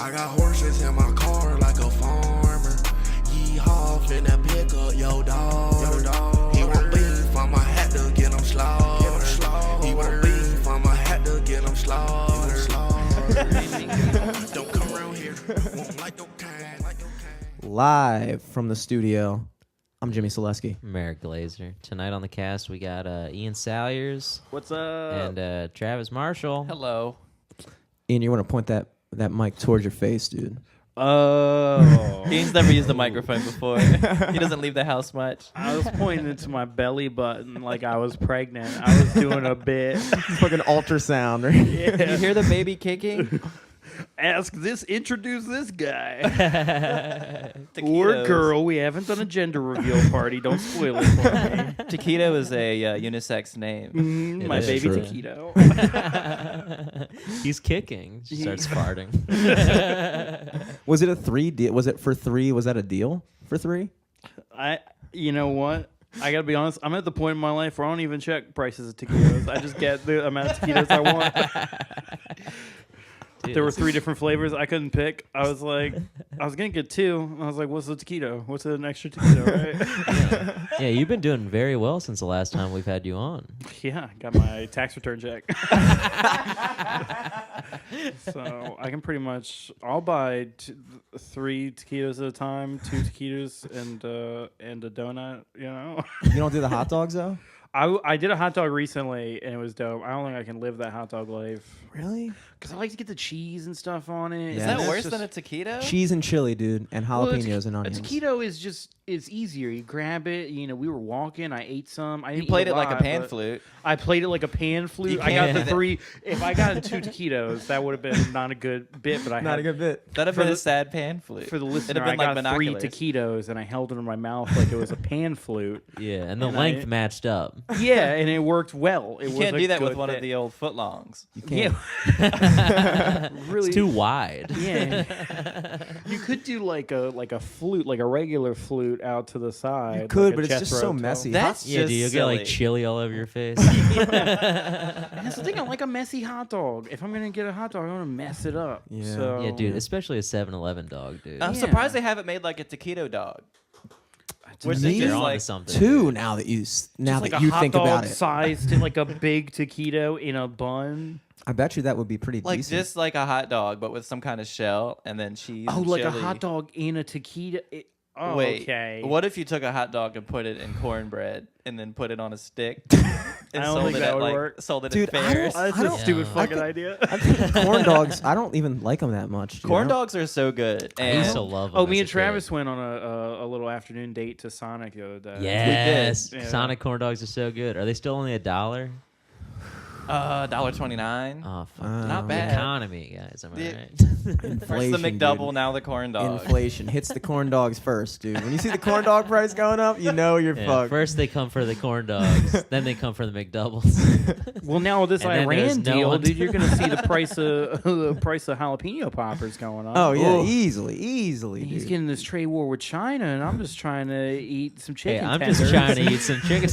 I got horses in my car like a farmer. Yeehaw, finna pick up your dog. He want beef, I'ma have to get him slaughtered. He want beef, I'ma have to get him slaughtered. Don't come around here, won't like no kind. Live from the studio, I'm Jimmy Selesky. Merrick Glazer. Tonight on the cast, we got Ian Salyers. What's up? And Travis Marshall. Hello. Ian, you want to point that mic towards your face, dude. Oh. Ian's never used a microphone before. He doesn't leave the house much. I was pointing into my belly button like I was pregnant. I was doing a bit. It's like an ultrasound, right? You hear the baby kicking? Introduce this guy. Taquitos. Or girl. We haven't done a gender reveal party. Don't spoil it for me. Taquito is a unisex name. My is baby true. Taquito. He's kicking. She starts farting. Was it a 3 deal? Was it for 3? Was that a deal for 3? You know what? I gotta be honest. I'm at the point in my life where I don't even check prices of taquitos. I just get the amount of taquitos I want. Dude, There were 3 different flavors. I couldn't pick. I was like, I was going to get 2. I was like, what's the taquito? What's an extra taquito, right? Yeah, you've been doing very well since the last time we've had you on. Yeah, got my tax return check. So I can pretty much, I'll buy 3 taquitos at a time, 2 taquitos and a donut, you know? You don't do the hot dogs, though? I did a hot dog recently, and it was dope. I don't think I can live that hot dog life. Really? Because I like to get the cheese and stuff on it. Is Yeah. that worse than a taquito? Cheese and chili, dude, and jalapenos and A onions. taquito is just, it's easier. You grab it, you know, we were walking, I ate some. I You didn't played eat it like a lot, pan but flute. I played it like a pan flute. You I got can't- the 3. If I got 2 taquitos, that would have been not a good bit, but I Not had a good bit. That'd have For been a the- sad pan flute. for the listener, It'd have been I like got 3 binoculars. taquitos, and I held it in my mouth like it was a pan flute. Yeah, and the And length I- matched up. Yeah, and it worked well. It You was can't a do that with good one of bit. the old footlongs. You can't. Yeah, really. It's too wide. Yeah, you could do like a flute, like a regular flute out to the side. You could, like a but it's just so Jethro messy. tull. That's Yeah, just do you get silly. like chili all over your face? And that's the thing. I like a messy hot dog. If I'm gonna get a hot dog, I want to mess it up. Yeah. So, Yeah, dude, especially a 7-Eleven dog, dude. I'm Yeah. surprised they haven't made like a taquito dog. Where Me? they They're just onto like something. 2 now that you Just like a you hot think dog about it. sized to like a big taquito in a bun. I bet you that would be pretty like decent. just like a hot dog, but with some kind of shell and then cheese. Oh, and like a chili. hot dog in a taquito. Oh, Wait, okay. what if you took a hot dog and put it in cornbread and then put it on a stick I and don't sold think it that at would like work. sold it Dude, at fairs? That's I a don't- stupid Yeah. fucking idea. I think corn dogs, I don't even like them that much. Dude. Corn I don't- dogs are so good. I And used to love them. Oh, as me a and Travis kid. went on a little afternoon date to Sonic the other day. Yes, Yeah. Sonic corn dogs are so good. Are they still only $1? $1.29. Oh, fuck. Not The bad. economy, guys. Am I The- right? First Inflation, the McDouble, dude. now the corn dog. Inflation hits the corn dogs first, dude. When you see the corn dog price going up, you know you're Yeah, fucked. first they come for the corn dogs, then they come for the McDoubles. Well, now with this And then there's Iran no deal, one- dude, you're gonna see the price of jalapeno poppers going up. Oh yeah, Ugh. easily, He's dude. getting this trade war with China, and I'm just trying to eat some Hey, chicken. I'm tenders. just trying to eat some chicken.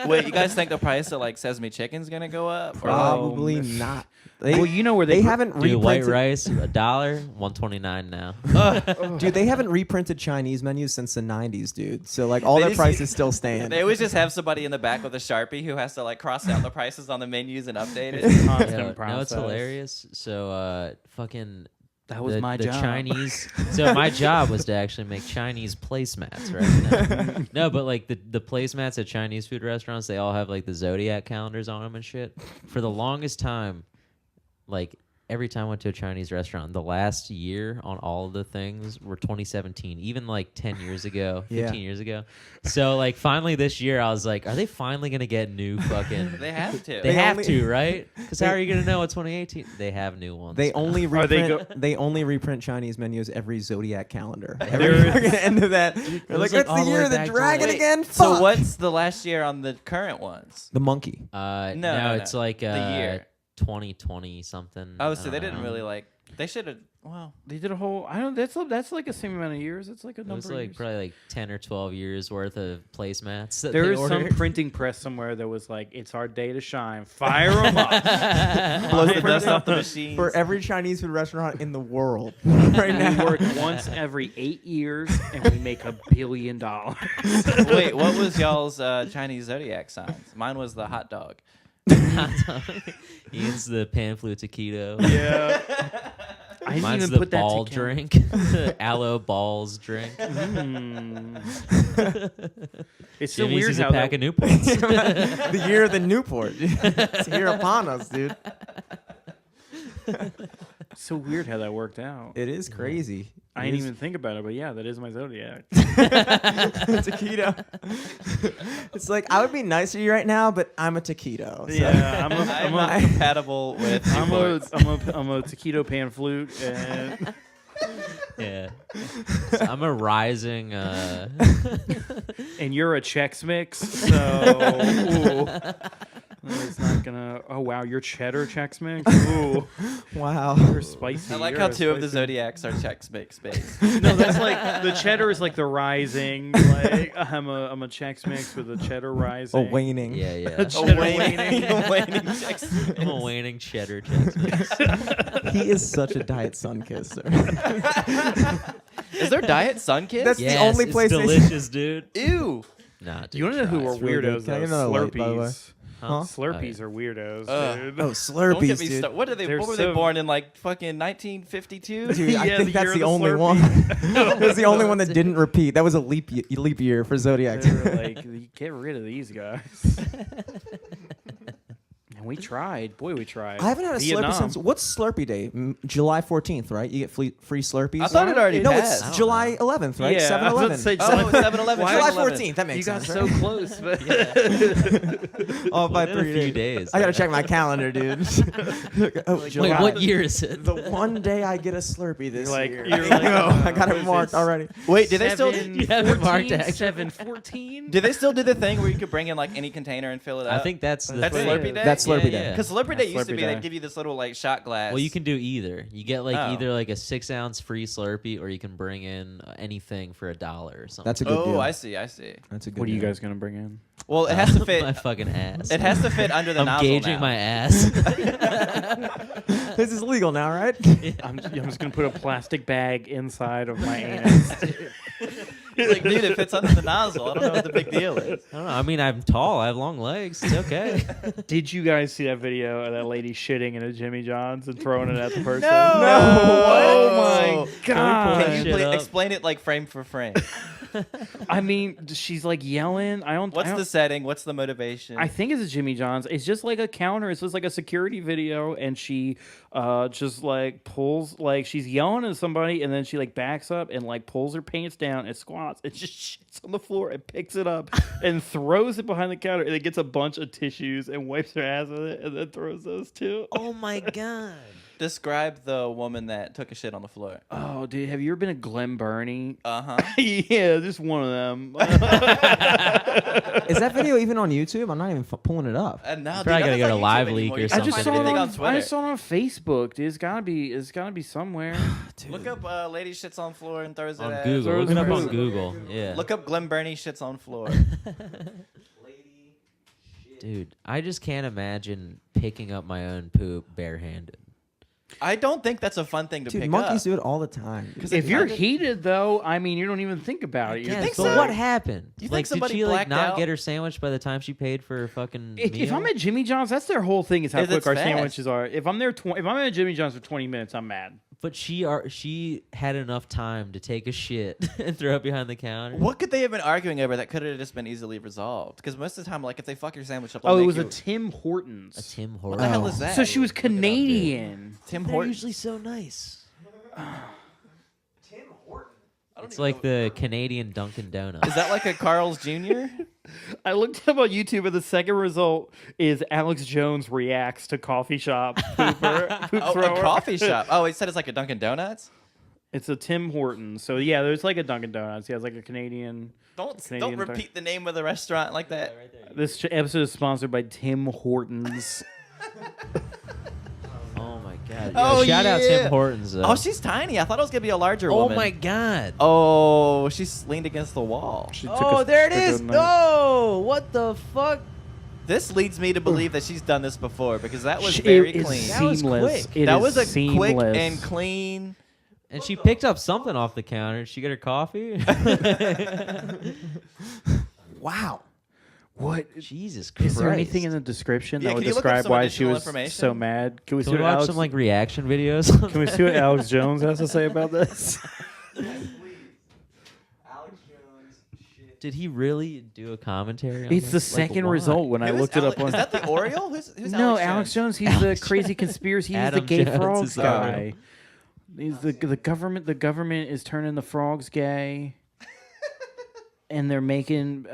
Wait, you guys think the price of like sesame chicken's gonna go up? Or Probably Oh, not. Well, you know where they they haven't Dude, white reprinted. rice, $1, $1.29 now. Dude, they haven't reprinted Chinese menus since the '90s, dude. So like all They their just- prices still stand. They always just have somebody in the back with a Sharpie who has to like cross out the prices on the menus and update It's it. a constant Yeah, no, it's process. hilarious. So, fucking. That was the, my the job. Chinese. So my job was to actually make Chinese placemats, right? No, but like the placemats at Chinese food restaurants, they all have like the zodiac calendars on them and shit. For the longest time, like every time I went to a Chinese restaurant, the last year on all of the things were 2017, even like 10 years ago, 15 years ago. So like finally this year, I was like, are they finally gonna get new fucking? They have to. They have only- to, right? Because how are you gonna know it's 2018? They have new ones. They now. only Are they reprint. They only reprint Chinese menus every zodiac calendar. There Every is- fucking end of that. They're was, like, like, that's all the the year way of the back to dragon the- again. So Fuck. what's the last year on the current ones? The monkey? No, No, it's like the year. 2020 something. Oh, I so don't they didn't know. really like. They should have. Well, They did a whole. I don't. That's like the same amount of years. It's like a It number. was of like years. probably like 10 or 12 years worth of placemats. That There they is some ordered. printing press somewhere that was like, "It's our day to shine. Fire them up." blows the dust off the machines. For every Chinese food restaurant in the world right We now. work once every 8 years, and we make $1 billion. Wait, what was y'all's Chinese zodiac signs? Mine was the hot dog. Ian's the pan flu taquito. Yeah. I didn't Mine's even the put that ball together. drink. The aloe balls drink. It's so Jimmy's weird is how a pack that, of Newports. The year of the Newport. It's here upon us, dude. it's so weird how that worked out. It is crazy. I didn't even think about it, but yeah, that is my zodiac. taquito. It's like I would be nice to you right now, but I'm a taquito. So. Yeah, I'm not compatible with. I'm Newports. a taquito pan flute, and Yeah. So I'm a rising. and you're a Chex Mix, so it's not gonna. Oh wow, you're cheddar Chex Mix. Ooh, Wow. you're spicy. I like You're how a 2 of the spicy- zodiacs are Chex Mix based. No, that's like the cheddar is like the rising. Like I'm a Chex Mix with a cheddar rising. Oh, waning. Yeah, yeah. Cheddar waning Chex I'm a waning cheddar Chex Mix. He is such a diet sun kisser. Is there Diet Sunkiss? That's the Yes, only it's place they- delicious, dude. Ew. Nah, dude. You want to know who are It's really good. weirdos? Can I get though? another light, by the way? Slurpees. Huh? Slurpees are weirdos, Ugh. dude. Oh, Don't Slurpees, get me dude. started. What are they? They're What were so- they born in? Like fucking 1952? Dude, I Yeah, think the that's year the of the only Slurpee. one. It was the only one that didn't repeat. That was a leap year for Zodiac. They were like, get rid of these guys. And we tried. Boy, we tried. I haven't had a Vietnam. Slurpee since. What's Slurpee Day? July 14th, right? You get free Slurpees. I thought it already No, passed. it's July 11th, right? Yeah, I was about to 7-Eleven. say Oh, it's 7-Eleven. July 7-Eleven. 14th. That makes You got sense. so close, but Oh, by In a 3 few days. days. I gotta check my calendar, dude. Oh, Wait, July. what year is it? The one day I get a Slurpee this You're like- year. you're like, I got what it is marked this? already. Wait, do they still? You have it marked, actually. 7/14. Do they still do the thing where you could bring in like any container and fill it up? I think that's the That's thing. Slurpee Day. That's Slurpee Yeah, Day. yeah. Because Slurpee Day used to Slurpee be Day. they'd give you this little like shot glass. Well, you can do either. You get like Oh. either like a 6-ounce free Slurpee, or you can bring in anything for $1 or something. That's a good Oh, deal. I see. I see. That's a good What are you deal. guys gonna bring in? Well, it has to my fit. fucking ass. It has to fit under the I'm nozzle gauging now. my ass. This is legal now, right? I'm just gonna put a plastic bag inside of my anus. Like, dude, it fits under the nozzle. I don't know what the big deal is. I don't know. I mean, I'm tall. I have long legs. It's okay. Did you guys see that video of that lady shitting in a Jimmy John's and throwing it at the person? Oh Oh my Can god! Can you Shit up. explain it like frame for frame? I mean, she's like yelling. What's the setting? What's the motivation? I think it's a Jimmy John's. It's just like a counter. It's just like a security video, and she just like pulls, like she's yelling at somebody, and then she like backs up and like pulls her pants down and squats and just shits on the floor and picks it up and throws it behind the counter, and then gets a bunch of tissues and wipes her ass with it, and then throws those too. Oh my god. Describe the woman that took a shit on the floor. Oh, dude, have you ever been to Glen Burnie? Uh-huh. Yeah, just one of them. Is that video even on YouTube? I'm not even pulling it up. And now, Probably gotta dude, go to nothing's on Live YouTube Leak anymore. or You I can't something. just find saw it anything on, on Twitter. I saw it on Facebook, dude. It's gotta be somewhere. Look up lady shits on floor and throws it On at Google. throws Look it up her- on Google. Yeah. Look up Glen Burnie shits on floor. Dude, I just can't imagine picking up my own poop barehanded. I don't think that's a fun thing to Dude, pick monkeys up. do it all the time. If you're heated, though, I mean, you don't even think about it. You Yeah, think but so? what happened? You think Like, did somebody she like blacked not out? get her sandwich by the time she paid for her fucking If meal? I'm at Jimmy John's, that's their whole thing is how Is quick it's our fast. sandwiches are. If I'm there, if I'm at Jimmy John's for 20 minutes, I'm mad. But she had enough time to take a shit and throw it behind the counter. What could they have been arguing over that could have just been easily resolved? Because most of the time, like if they fuck your sandwich up, they'll Oh, it make was you- a Tim Hortons. A Tim What Hortons. the hell is that? So she was Look it up, dude. Canadian. Tim They're Hortons. usually so nice. Tim Horton. It's like the Canadian Dunkin' Donuts. Is that like a Carl's Jr.? I looked up on YouTube, and the second result is Alex Jones reacts to coffee shop pooper. Poop Oh, thrower. a coffee shop. Oh, he said it's like a Dunkin' Donuts. It's a Tim Hortons. So yeah, there's like a Dunkin' Donuts. He has like a Canadian. Don't Canadian repeat the name of the restaurant like that. This episode is sponsored by Tim Hortons. Oh my God, Oh, shout out yeah. Tim Hortons. Though. Oh, she's tiny. I thought it was gonna be a larger Oh woman. my God. Oh, she's leaned against the wall. She took Oh, a- there it took a is. night. Oh, what the fuck? This leads me to believe that she's done this before because that was It very is clean. That was seamless. quick. It That is was a quick seamless. and clean. And she picked up something off the counter. Did she get her coffee? Wow. What? Jesus Christ. Is there anything in the description Yeah, that would can you look up describe some why she additional was information? so mad? Can we Can see we what watch Alex? some like reaction videos? Can we see what Alex Jones has to say about this? Did he really do a commentary on It's the this? Like, second why? result when I Who is looked it up Ale- on. Is that the Oriole? Who's No, Alex Alex Jones? Jones. He's the crazy conspiracy. He's the Adam gay Jones frogs is the guy. He's the government. The government is turning the frogs gay, and they're making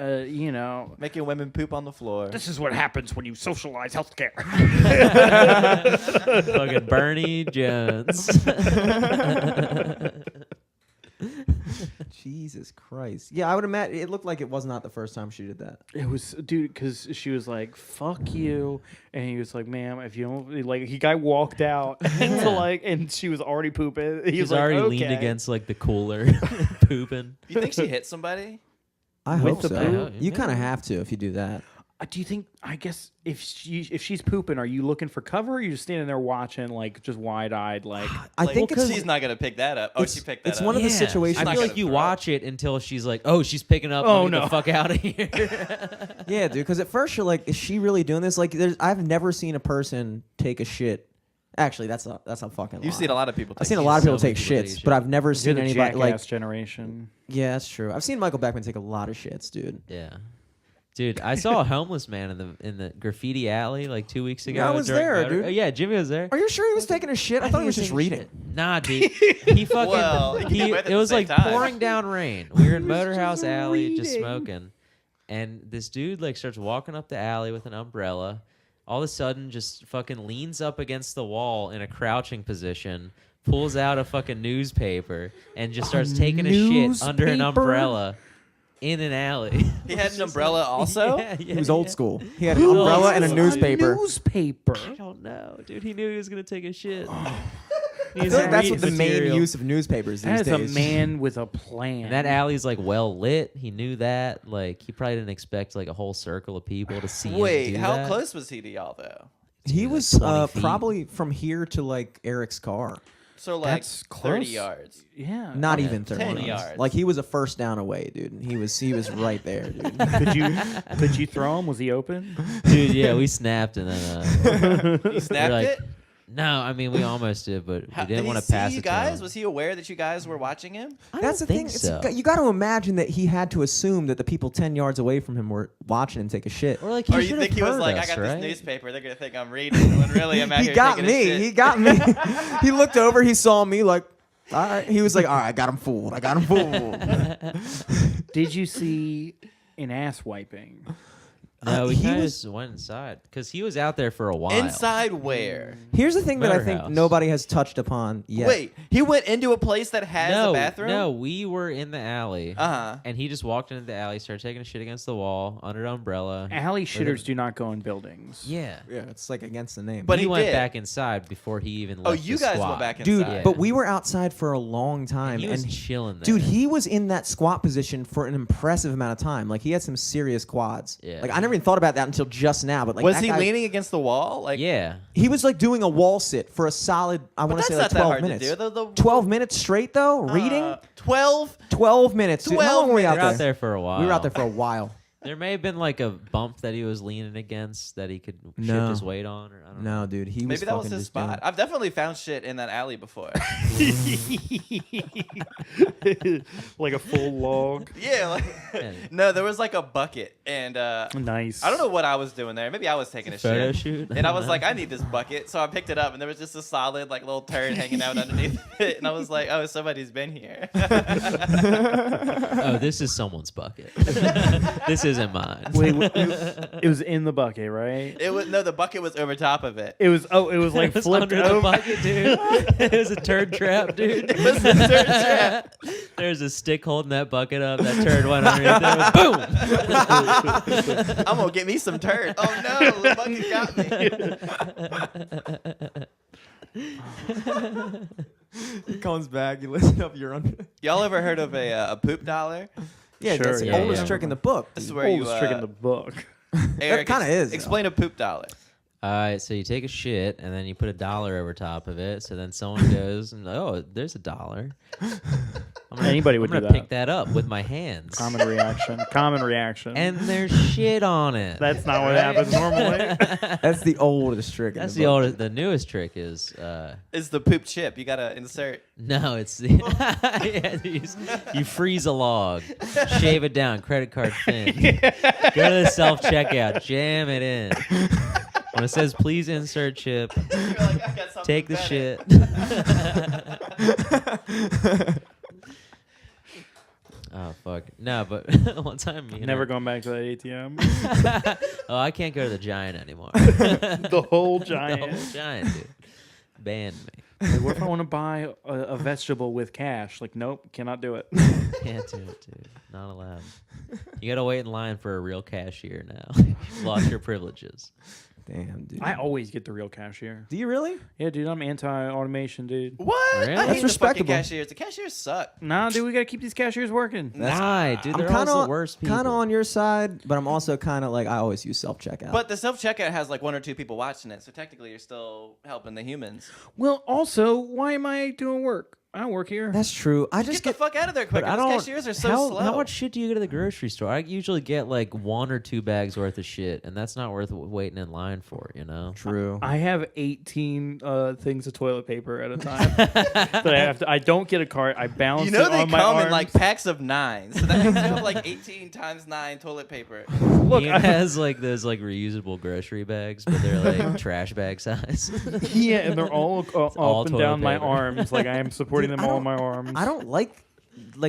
Making women poop on the floor. This is what happens when you socialize healthcare. Fucking Bernie Jones. Jesus Christ. Yeah, I would imagine it looked like it was not the first time she did that. It was, dude, because she was like, "Fuck you," and he was like, "Ma'am, if you don't like," he guy walked out, and she was already pooping. He He's was like, already okay. leaned against like the cooler, pooping. You think she hit somebody? I With hope the so. poop? You kind of have to if you do that. Do you think? I guess if she's pooping, are you looking for cover? Or are you just standing there watching, like just wide eyed, like? I think it's she's not gonna pick that up. Oh, it's- she picked that it's up. one of the situations- I Not feel gonna like you throw. watch it until she's like, "Oh, she's picking up. Oh, Let me get no. the fuck out of here." Yeah, dude. Because at first you're like, is she really doing this? Like, I've never seen a person take a shit. Actually, that's a fucking. You've lie. seen a lot of people. I've seen a take lot of so people take many people shits, take but shit. I've never You're seen the anybody jackass like. generation. Yeah, that's true. I've seen Michael Beckman take a lot of shits, dude. Yeah. Dude, I saw a homeless man in the graffiti alley like 2 weeks ago. I was during there, Motor- dude. Oh, yeah, Jimmy was there. Are you sure he was taking a shit? I thought he was just taking reading. shit. Nah, dude. He fucking. Well, you can do both at it the was same like time. pouring down rain. We were in Motorhouse Alley just smoking, and this dude like starts walking up the alley with an umbrella. All of a sudden, just fucking leans up against the wall in a crouching position, pulls out a fucking newspaper, and just starts taking a shit under an newspaper? umbrella in an alley. He had an umbrella also. Yeah, He was old yeah. school. He had an umbrella and a school. newspaper. Newspaper. I don't know, dude. He knew he was gonna take a shit. I feel like that's what the main use of newspapers these That is a days. man with a plan. And that alley's like well lit. He knew that. Like he probably didn't expect like a whole circle of people to see him Wait, do how that. close was he to y'all though? He Dude, was like 20 feet. probably from here to like Eric's car. So like That's 30 close. yards. Yeah. Not Okay. even 30 10 yards. yards. Like he was a first down away, dude. And he was right there, dude. Could you throw him? Was he open? Dude, yeah, we snapped and then He snapped like, it. no, I mean we almost did, but How, we didn't did want he to see pass you it to guys? him. Was he aware that you guys were watching him? I That's the don't thing. think so. You got to imagine that he had to assume that the people 10 yards away from him were watching him take a shit. Or like he Or you should think have he was heard like, us, I got right? this newspaper, they're gonna think I'm reading, when really I'm out He here got taking a me. shit. He got me. He looked over. He saw me like, all right. He was like, all right, I got him fooled. I got him fooled. Did you see an ass wiping? No, we he kind of was- just went inside because he was out there for a while. Inside where? Here's the thing that I think Motorhouse. nobody has touched upon yet. Wait, he went into a place that has no, a bathroom? no, we were in the alley, Uh-huh. and he just walked into the alley, started taking a shit against the wall under an umbrella. Alley shitters do not go in buildings. Yeah, Yeah, it's like against the name. But he he went did. back inside before he even left. Oh, you the guys squat. went back inside. dude, Yeah. but we were outside for a long time. He was and chilling there. dude, he was in that squat position for an impressive amount of time. Like he had some serious quads. Yeah. Like I never even thought about that until just now. But like, was that he guy- leaning against the wall? Like, yeah. He was like doing a wall sit for a solid. I want to that's say like not that 12 hard to minutes. do. The 12 minutes straight though, reading. 12? 12 minutes. Dude. How long were we We out were there? out there for a while. We were out there for a while. There may have been like a bump that he was leaning against that he could shift No. his weight on, or I don't know. No, dude, he was Maybe that was fucking his just doing- spot. I've definitely found shit in that alley before. Like a full log. Yeah, like Yeah. no, there was like a bucket, and Nice. I don't know what I was doing there. Maybe I was taking a Photo shit. shoot. And I was like, I need this bucket, so I picked it up, and there was just a solid like little turd hanging out underneath it, and I was like, oh, somebody's been here. Oh, this is someone's bucket. This isn't mine. Wait, it was in the bucket, right? It was no, the bucket was over top of it. It was like It was flipped under the over. bucket, dude. It was a turd trap, dude. It was a turd trap. There's a stick holding that bucket up. That turd went underneath it. Boom. I'm gonna get me some turd. Oh no, the bucket got me. He comes back. You listen up. You're on. Y'all ever heard of a poop dollar? Yeah, Sure, that's the yeah, oldest yeah. trick in the book. This is dude. where you Oldest trick in the book. Eric, kinda is, though. Explain a poop dollar. So you take a shit and then you put $1 over top of it. So then someone goes and oh, there's $1. Anybody would I'm do gonna that. pick that up with my hands. Common reaction. Common reaction. And there's shit on it. That's not what happens normally. That's the oldest trick. That's in the book. oldest. The newest trick is It's the poop chip. You gotta insert. no, it's the you freeze a log, shave it down, credit card thin, go to the self checkout, jam it in. When it says please insert chip, You're like, I got something take the better. shit. Oh fuck. No, but one time me and Never I- going back to that ATM. Oh, I can't go to the Giant anymore. The whole The giant. whole Giant, dude. Banned me. Like, what if I want to buy a vegetable with cash? Like, nope, cannot do it. Can't do it, dude. Not allowed. You gotta wait in line for a real cashier now. You've lost your privileges. Damn, dude. I always get the real cashier. Do you really? Yeah, dude, I'm anti-automation, dude. What? Really? I That's hate the fucking respectable. cashiers. The cashiers suck. Nah, dude, we gotta keep these cashiers working. Why, dude? They're kind always of the worst people. Kind of on your side, but I'm also kind of like I always use self checkout. But the self checkout has like 1 or 2 people watching it, so technically you're still helping the humans. Well, also, why am I doing work? I don't work here. that's true. I Get just the fuck out of there quick. But I Those don't. cashiers are so how, slow. how much shit do you get at the grocery store? I usually get like 1 or 2 bags worth of shit, and that's not worth waiting in line for. You know. true. I have 18 things of toilet paper at a time that I have to. I don't get a cart. I balance You know it they on my come in arms. like packs of 9, so that means you have like 18 times 9 toilet paper. Look, Ian has like those like reusable grocery bags, but they're like trash bag size. yeah, and they're all all up and toilet down my paper. arms. Like I am supporting them I all in don't- my arms. I don't like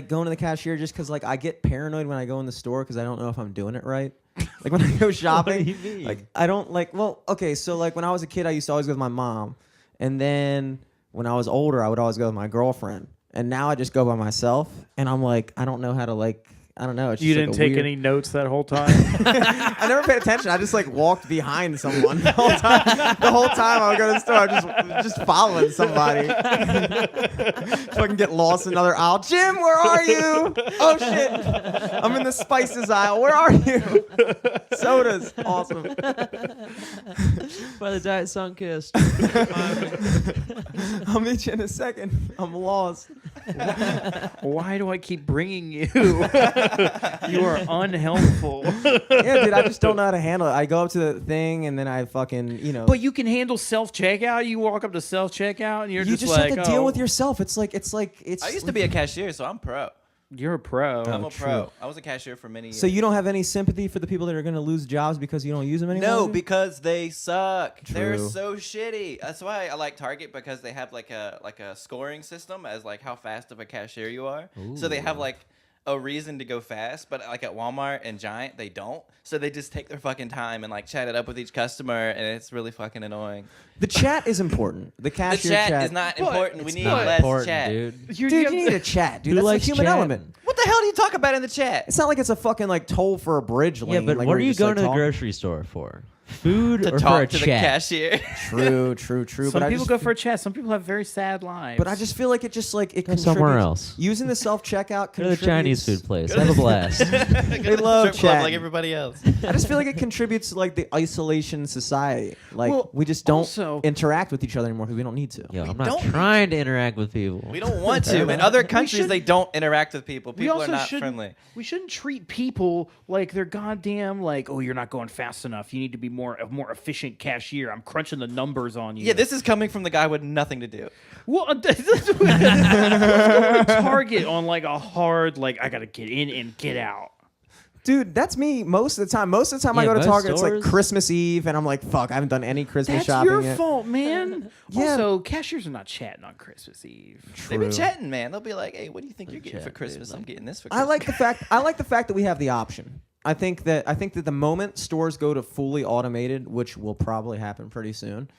going to the cashier just because like I get paranoid when I go in the store because I don't know if I'm doing it right. Like when I go shopping, do you mean? like I don't like. Well, okay, so like when I was a kid, I used to always go with my mom, and then when I was older, I would always go with my girlfriend, and now I just go by myself, and I'm like I don't know how to like. I don't know. It's You just, didn't like, a take weird- any notes that whole time. I never paid attention. I just like walked behind someone the whole time. The whole time I would go to the store, I just following somebody. Fucking get lost in another aisle. Jim, where are you? Oh shit! I'm in the spices aisle. Where are you? Sodas, awesome. By the Diet Sunkist. I'll meet you in a second. I'm lost. Why do I keep bringing you? You are unhelpful. Yeah, dude, I just don't know how to handle it. I go up to the thing and then I fucking, you know. But you can handle self checkout. You walk up to self checkout and you're you just like, have to deal oh, with yourself. It's like I used to be a cashier, so I'm pro. You're a pro. I'm a true. pro. I was a cashier for many years. So you don't have any sympathy for the people that are going to lose jobs because you don't use them anymore? No, dude? because they suck. They're True. so shitty. That's why I like Target because they have like a scoring system as like how fast of a cashier you are. So they have Ooh. like a reason to go fast, but like at Walmart and Giant they don't. So they just take their fucking time and like chat it up with each customer, and it's really fucking annoying. The chat is important. The The cashier chat is not important. We It's need not less important, chat. dude. Dude, you need a chat, dude. Who That's likes the human chatting? element. What the hell do you talk about in the chat? It's not like it's a fucking like toll for a bridge Yeah, lane. but like, what where are you just, like, going to the talk. grocery store for? Food To or for a talk to the chat? cashier. True, true, true. Some but people I just, go for a chat. Some people have very sad lives. But I just feel like it just like it Go somewhere contributes- else. Using the self checkout. Go to the Chinese food place. Have a blast. They love Strip club chatting. like everybody else. I just feel like it contributes to like the isolation society. Like Well, we just don't also- interact with each other anymore because we don't need to. Yo, We I'm not don't- trying to interact with people. We don't want to. In other countries, they don't interact with people. we People are also not shouldn't, friendly. We shouldn't treat people like they're goddamn like, oh, you're not going fast enough. You need to be a more efficient cashier. I'm crunching the numbers on you. Yeah, this is coming from the guy with nothing to do. Well, let's go to Target on like a hard, like I gotta get in and get out. Dude, that's me most of the time. Most of the time I Yeah, go to most Target, it's like stores- Christmas Eve, and I'm like, fuck, I haven't done any Christmas That's shopping your yet. fault, man. Yeah. Also, cashiers are not chatting on Christmas Eve. They be True. chatting, man. They'll be like, "Hey, what do you think you're getting for chat, dude, Christmas? I'm like- getting this for I Christmas." like the fact that we have the option. I think that the moment stores go to fully automated, which will probably happen pretty soon,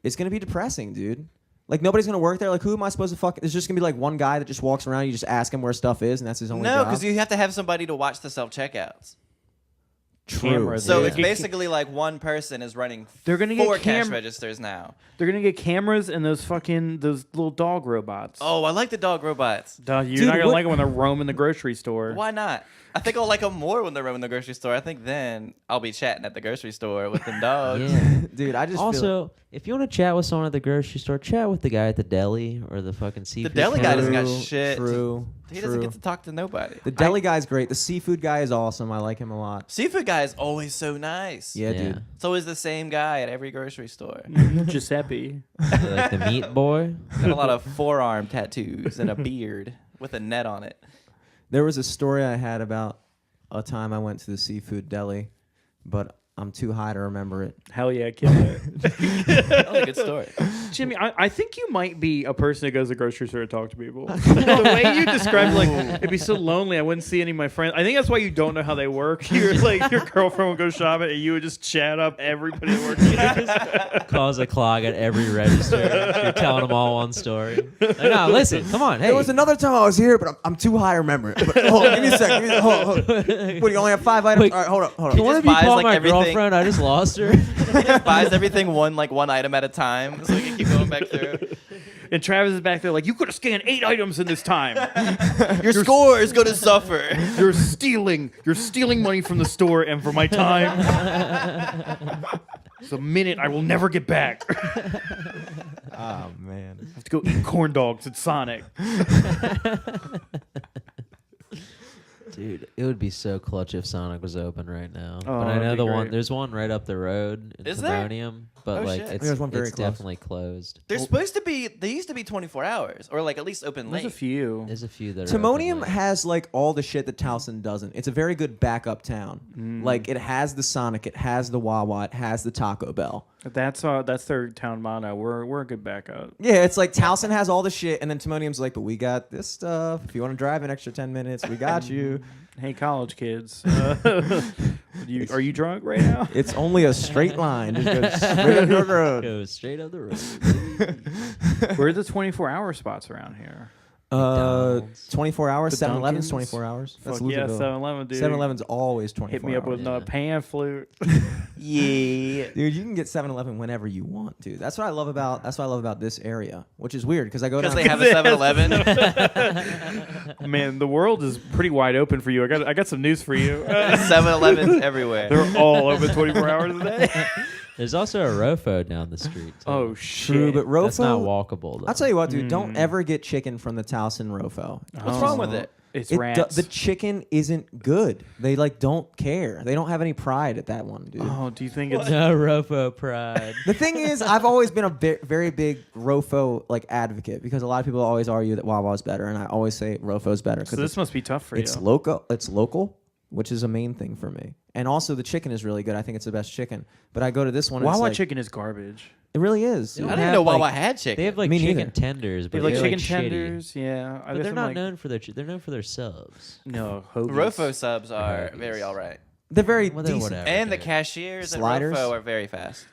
it's gonna be depressing, dude. Like nobody's gonna work there. Like who am I supposed to fuck? There's just gonna be like one guy that just walks around. You just ask him where stuff is, and that's his only No, job. because you have to have somebody to watch the self checkouts. cameras. So They're it's gonna get basically like one person is running They're gonna get 4 cash cam- registers now. they're gonna get cameras and those little dog robots. Oh, I like the dog robots. Duh, you're Dude, not gonna what- like them when they're roaming the grocery store. Why not? I think I'll like them more when they're in the grocery store. I think then I'll be chatting at the grocery store with them dogs. Yeah. Dude, I just feel Also, if you want to chat with someone at the grocery store, chat with the guy at the deli or the fucking seafood. deli guy doesn't got True, shit. True. He doesn't get to talk to nobody. The deli guy's great. The seafood guy is awesome. I like him a lot. Seafood guy is always so nice. Yeah, dude. It's always the same guy at every grocery store. Giuseppe. Like the meat boy. Got a lot of forearm tattoos and a beard with a net on it. There was a story I had about a time I went to the seafood deli, but I'm too high to remember it. Hell yeah, kill it. That was a good story. Jimmy, I think you might be a person that goes to the grocery store to talk to people. The way you described, like, it'd be so lonely. I wouldn't see any of my friends. I think that's why you don't know how they work. You're like, your girlfriend would go shopping and you would just chat up everybody that works there. Cause a clog at every register. You're telling them all one story. Like, no, listen, come on. Hey. There was another time I was here, but I'm too high to remember it. But, hold on, give me a second. Hold. What, do you only have 5 items? Wait, All right, hold up. Can one just of you buys, call like, my everything. girlfriend? I just lost her. He just buys everything one item at a time so we can keep going back through. And Travis is back there like, you could have scanned 8 items in this time. Your score is going to suffer. You're stealing money from the store and for my time. It's a minute I will never get back. I Oh, man. have to go eat corn dogs at Sonic. Dude, it would be so clutch if Sonic was open right now. Oh, but I that'd know be great. there's one right up the road in Is there? Timonium, but Oh, like shit. it's, There's one very it's close. definitely closed. They used to be 24 hours or like at least open There's late. a few. There's a few that are Timonium open late. has like all the shit that Towson doesn't. It's a very good backup town. Like it has the Sonic, it has the Wawa, it has the Taco Bell. That's their town motto. We're a good backup. Yeah, it's like Towson has all the shit, and then Timonium's like, but we got this stuff. If you want to drive an extra 10 minutes, we got you. Hey, college kids, are you drunk right now? It's only a straight line. Just go straight up your road. Go straight up the road. Where are the 24-hour spots around here? 24 hours, The 7-Eleven's Dunkins? 24 hours. That's Fuck yeah, Loserville. 7-Eleven, dude. 7-Eleven's always 24 Hit me up hours. with another pan flute. Yeah. Dude, you can get 7-Eleven whenever you want, dude. That's what I love about this area, which is weird because I go Because down they have a 7-Eleven. Man, the world is pretty wide open for you. I got some news for you. 7-Elevens everywhere. They're all open 24 hours a day. There's also a Rofo down the street. Too. Oh shit! True, but Rofo. That's not walkable though. I'll tell you what, dude. Don't ever get chicken from the Towson Rofo. What's wrong with it? It's It rats. the chicken isn't good. They like don't care. They don't have any pride at that one, dude. Oh, do you think it's? No Rofo pride. The thing is, I've always been a very big Rofo like advocate because a lot of people always argue that Wawa's better, and I always say Rofo's better So because this must be tough for you. it's local. It's local, which is a main thing for me. And also the chicken is really good. I think it's the best chicken. But I go to this one. And Wawa it's like, chicken is garbage. It really is. They dude. I don't didn't have, know like- Wawa had chicken. They have like Me chicken neither. tenders, They but have like they're chicken shitty. tenders, yeah. I But guess they're I'm not like, known for their. They're known for their subs. No, hoagies. Rofo subs are Hoagies. very all right. They're very Well, they're decent. whatever. And the dude. cashiers Sliders? at Rofo are very fast.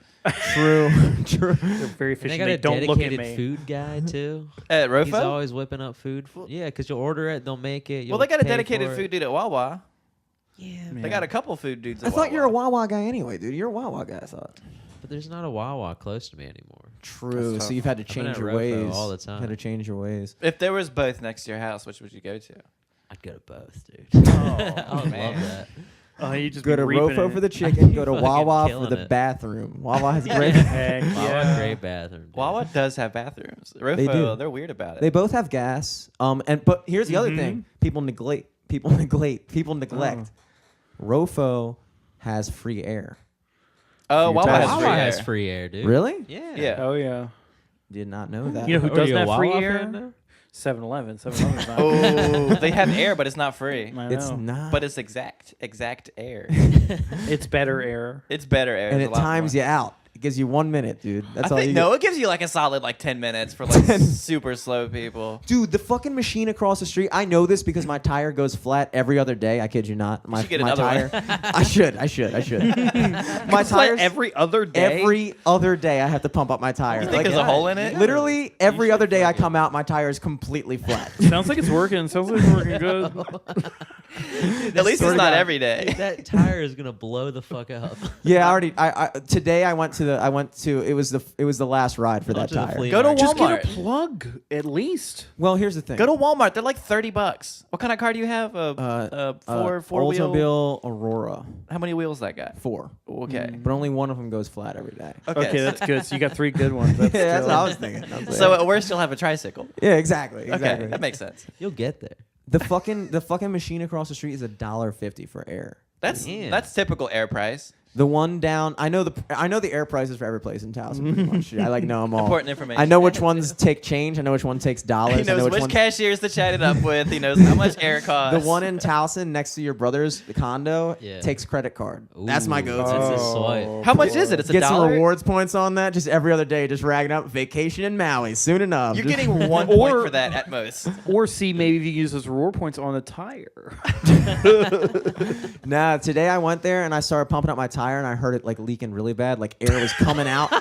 True. True. They're very And efficient. they got They a don't look at dedicated me. food guy too. At Rofo? He's always whipping up food. Yeah, because you'll order it, they'll make it. Well, you'll they got a pay dedicated for it. food dude at Wawa. Yeah, Man. They got a couple food dudes I at thought Wawa. you were a Wawa guy anyway, dude. You're a Wawa guy, I thought. but there's not a Wawa close to me anymore. True. That's So tough. you've had to been change at your Rofo ways. all the time. Had to change your ways. If there was both next to your house, which would you go to? I'd go to both, dude. Oh, I would man. love that. Oh, you just Go to be reaping Rofo it. for the chicken. Go to Fucking Wawa for killing the it. bathroom. Wawa has great. Heck Wawa, yeah. great bathroom. dude. Wawa does have bathrooms. Rofo, They do. they're weird about it. They both have gas. But here's the other thing: people neglect. Rofo has free air. oh, Wawa has Wawa free has air. free air, dude. Really? Yeah. Yeah. Oh yeah. Did not know that. You know who Oh, doesn't you a have free Wawa air? fan now? 7-Eleven. 7-Eleven's not. Oh, they have air, but it's not free. I It's know. not. But it's exact air. It's better air. It's better air. and It's it a lot times more. you out. It gives you 1 minute, dude. That's I all think, you no, get. it gives you like a solid like 10 minutes for like super slow people. Dude, the fucking machine across the street. I know this because my tire goes flat every other day. I kid you not. My, should get my another tire. I should. My It's like tires every other day. every other day I have to pump up my tire. You think there's a hole in it? Literally every other day I come out, my tire is completely flat. Sounds like it's working. Sounds like it's working good. At least Swear it's to not God. every day. That tire is gonna blow the fuck up. Yeah, today I went to it was the last ride for that to the tire. flea Go to market. Just get a Walmart. plug at least. Well, here's the thing. Go to Walmart. They're like $30. What kind of car do you have? A four wheel. Oldsmobile Aurora How many wheels that got? 4, Okay. but only one of them goes flat every day. Okay, that's good. So you got 3 good ones. That's Yeah, that's still- what I was thinking. I was So like, at worst, you'll have a tricycle. yeah, exactly. Okay, that makes sense. You'll get there. The fucking machine across the street is $1.50 for air. That's Damn. typical air price. The one down, I know the air prices for every place in Towson pretty much. I like know them all. Important information. I know which ones take change. I know which one takes dollars. He I know knows which one, cashiers to chat it up with. He knows how much air the costs. one in Towson next to your brother's condo Yeah. takes credit card. That's my Ooh, go-to. That's a swipe. How much is it? It's Get some $1. rewards points on that just every other day, just ragging up vacation in Maui soon enough. You're Just- getting 1 point for that at most. Or see, maybe if you use those reward points on the tire. Nah, today I went there and I started pumping up my tire and I heard it like leaking really bad. Like air was coming out.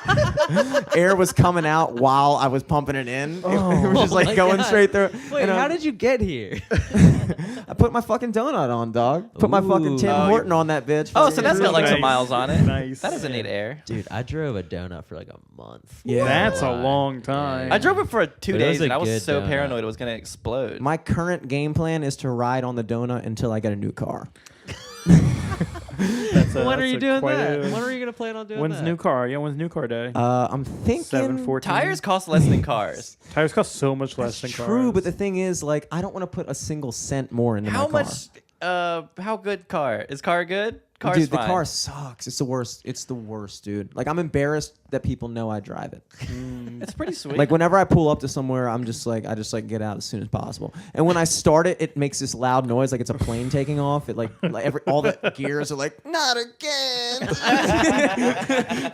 Air was coming out while I was pumping it in. It was just Oh like my going God. straight through. Wait, And, how did you get here? I put my fucking donut on, dog? Put my fucking Tim Ooh. Horton on that bitch. Oh, so that's got like some Nice. miles on it. Nice. That doesn't need air. Dude, I drove a donut for like a month. Yeah. That's a Why? long time. I drove it for 2 But it was days a and I was good so donut. paranoid it was going to explode. My current game plan is to ride on the donut until I get a new car. When are you doing quite that? a- When are you gonna plan on doing When's that? new car? Yeah, when's new car day? I'm thinking 714. Tires cost less than cars. Tires cost so much less than That's cars. true, but the thing is, like, I don't want to put a single cent more into How my car. much? How good car? Is car good? Car's Dude, fine. the car sucks. It's the worst. It's the worst, dude. Like, I'm embarrassed that people know I drive it. It's pretty sweet. Like, whenever I pull up to somewhere, I just like get out as soon as possible. And when I start it, it makes this loud noise, like it's a plane taking off. It like all the gears are like, not again.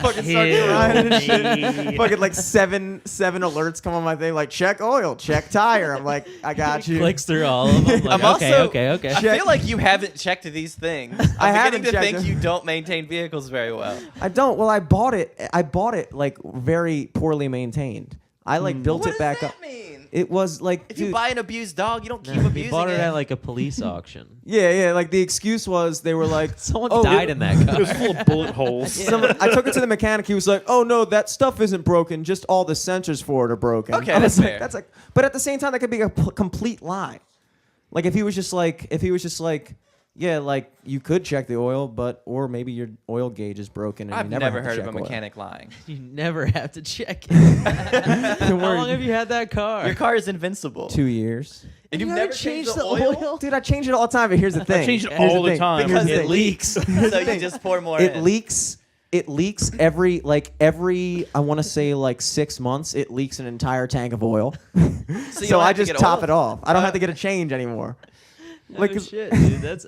Fucking start crying and shit. Fucking like seven alerts come on my thing, like check oil, check tire. I'm like, I got you. Clicks through all of them. Like, I'm okay, also- okay. I feel like you haven't checked these things. I I'm haven't beginning to checked think them. you don't maintain vehicles very well. I don't. Well, I bought it like very poorly maintained. I like built What it does back that up. mean? It was like, If you dude, buy an abused dog, you don't keep He abusing bought it it. at like a police auction. yeah. Like the excuse was they were like, Someone oh, died in that It was car. full of bullet holes. I took it to the mechanic. He was like, "Oh no, that stuff isn't broken. Just all the sensors for it are broken." Okay, I was that's like, fair. That's like, but at the same time, that could be a complete lie. Like if he was just like, yeah, like you could check the oil, or maybe your oil gauge is broken. And I've you never have to heard of a check oil. mechanic lying. You never have to check it. How long have you had that car? Your car is invincible. 2 years. And You you've haven't never changed the oil? oil? Dude, I change it all the time. But here's the thing. change it Here's all the thing. time. Here's Because the it thing. leaks. So you just pour more It in. leaks. It leaks every I want to say like 6 months. It leaks an entire tank of oil. you So don't I have to just get top oil? it off. I don't have to get a change anymore. Oh, Like, shit, dude. That's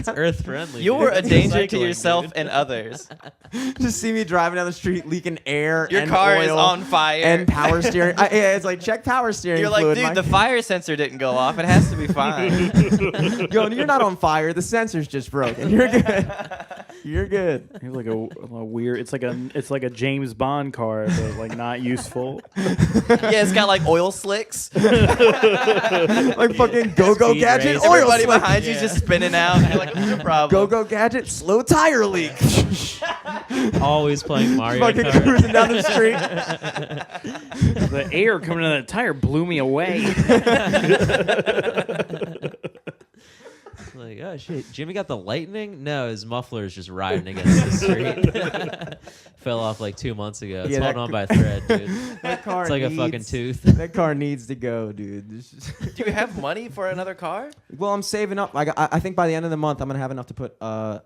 earth friendly. You're a danger to Recycling, yourself dude. and others. just see me driving down the street leaking air. Your and car oil is on fire. and power steering. Yeah, it's like check power steering. You're like, fluid. dude, the fire sensor didn't go off. It has to be fine. Yo, you're not on fire. The sensor's just broken. You're good. You're good. It's like a weird. It's like a James Bond car, but like not useful. Yeah, it's got like oil slicks. Like fucking go-go Speed gadget race. oil Everybody slick. behind you just spinning out. You're like, what's your problem? Go-go gadget slow tire leak. Always playing Mario Fucking Kart. cruising down the street. The air coming out of that tire blew me away. Like, oh shit, Jimmy got the lightning? No, his muffler is just riding against the street. Fell off like 2 months ago. It's Yeah, holding that on by a thread, dude. That car It's like a needs- fucking tooth. That car needs to go, dude. Do you have money for another car? Well, I'm saving up. I think by the end of the month, I'm gonna have enough to put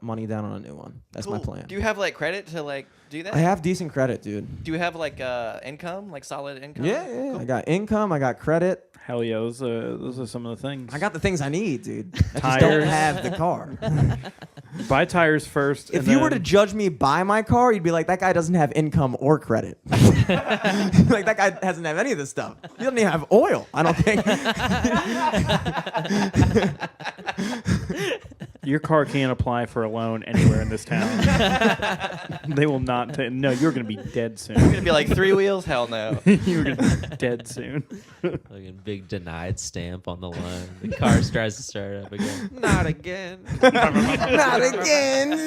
money down on a new one. That's my Cool. plan. Do you have like credit to like do that? I have decent credit, dude. Do you have like income, like solid income? Yeah. I got income. I got credit. Hell yeah, those are some of the things. I got the things I need, dude. I just don't Tires. have the car. Buy tires first. If and you were to then- judge me by my car, you'd be like, that guy doesn't have income or credit. Like, that guy doesn't have any of this stuff. He doesn't even have oil, I don't think. Your car can't apply for a loan anywhere in this town. They will not. No, you're going to be dead soon. You're gonna be like 3 wheels? Hell no. You're going to be dead soon. Like a big denied stamp on the loan. The car tries to start up again. Not again. Not again.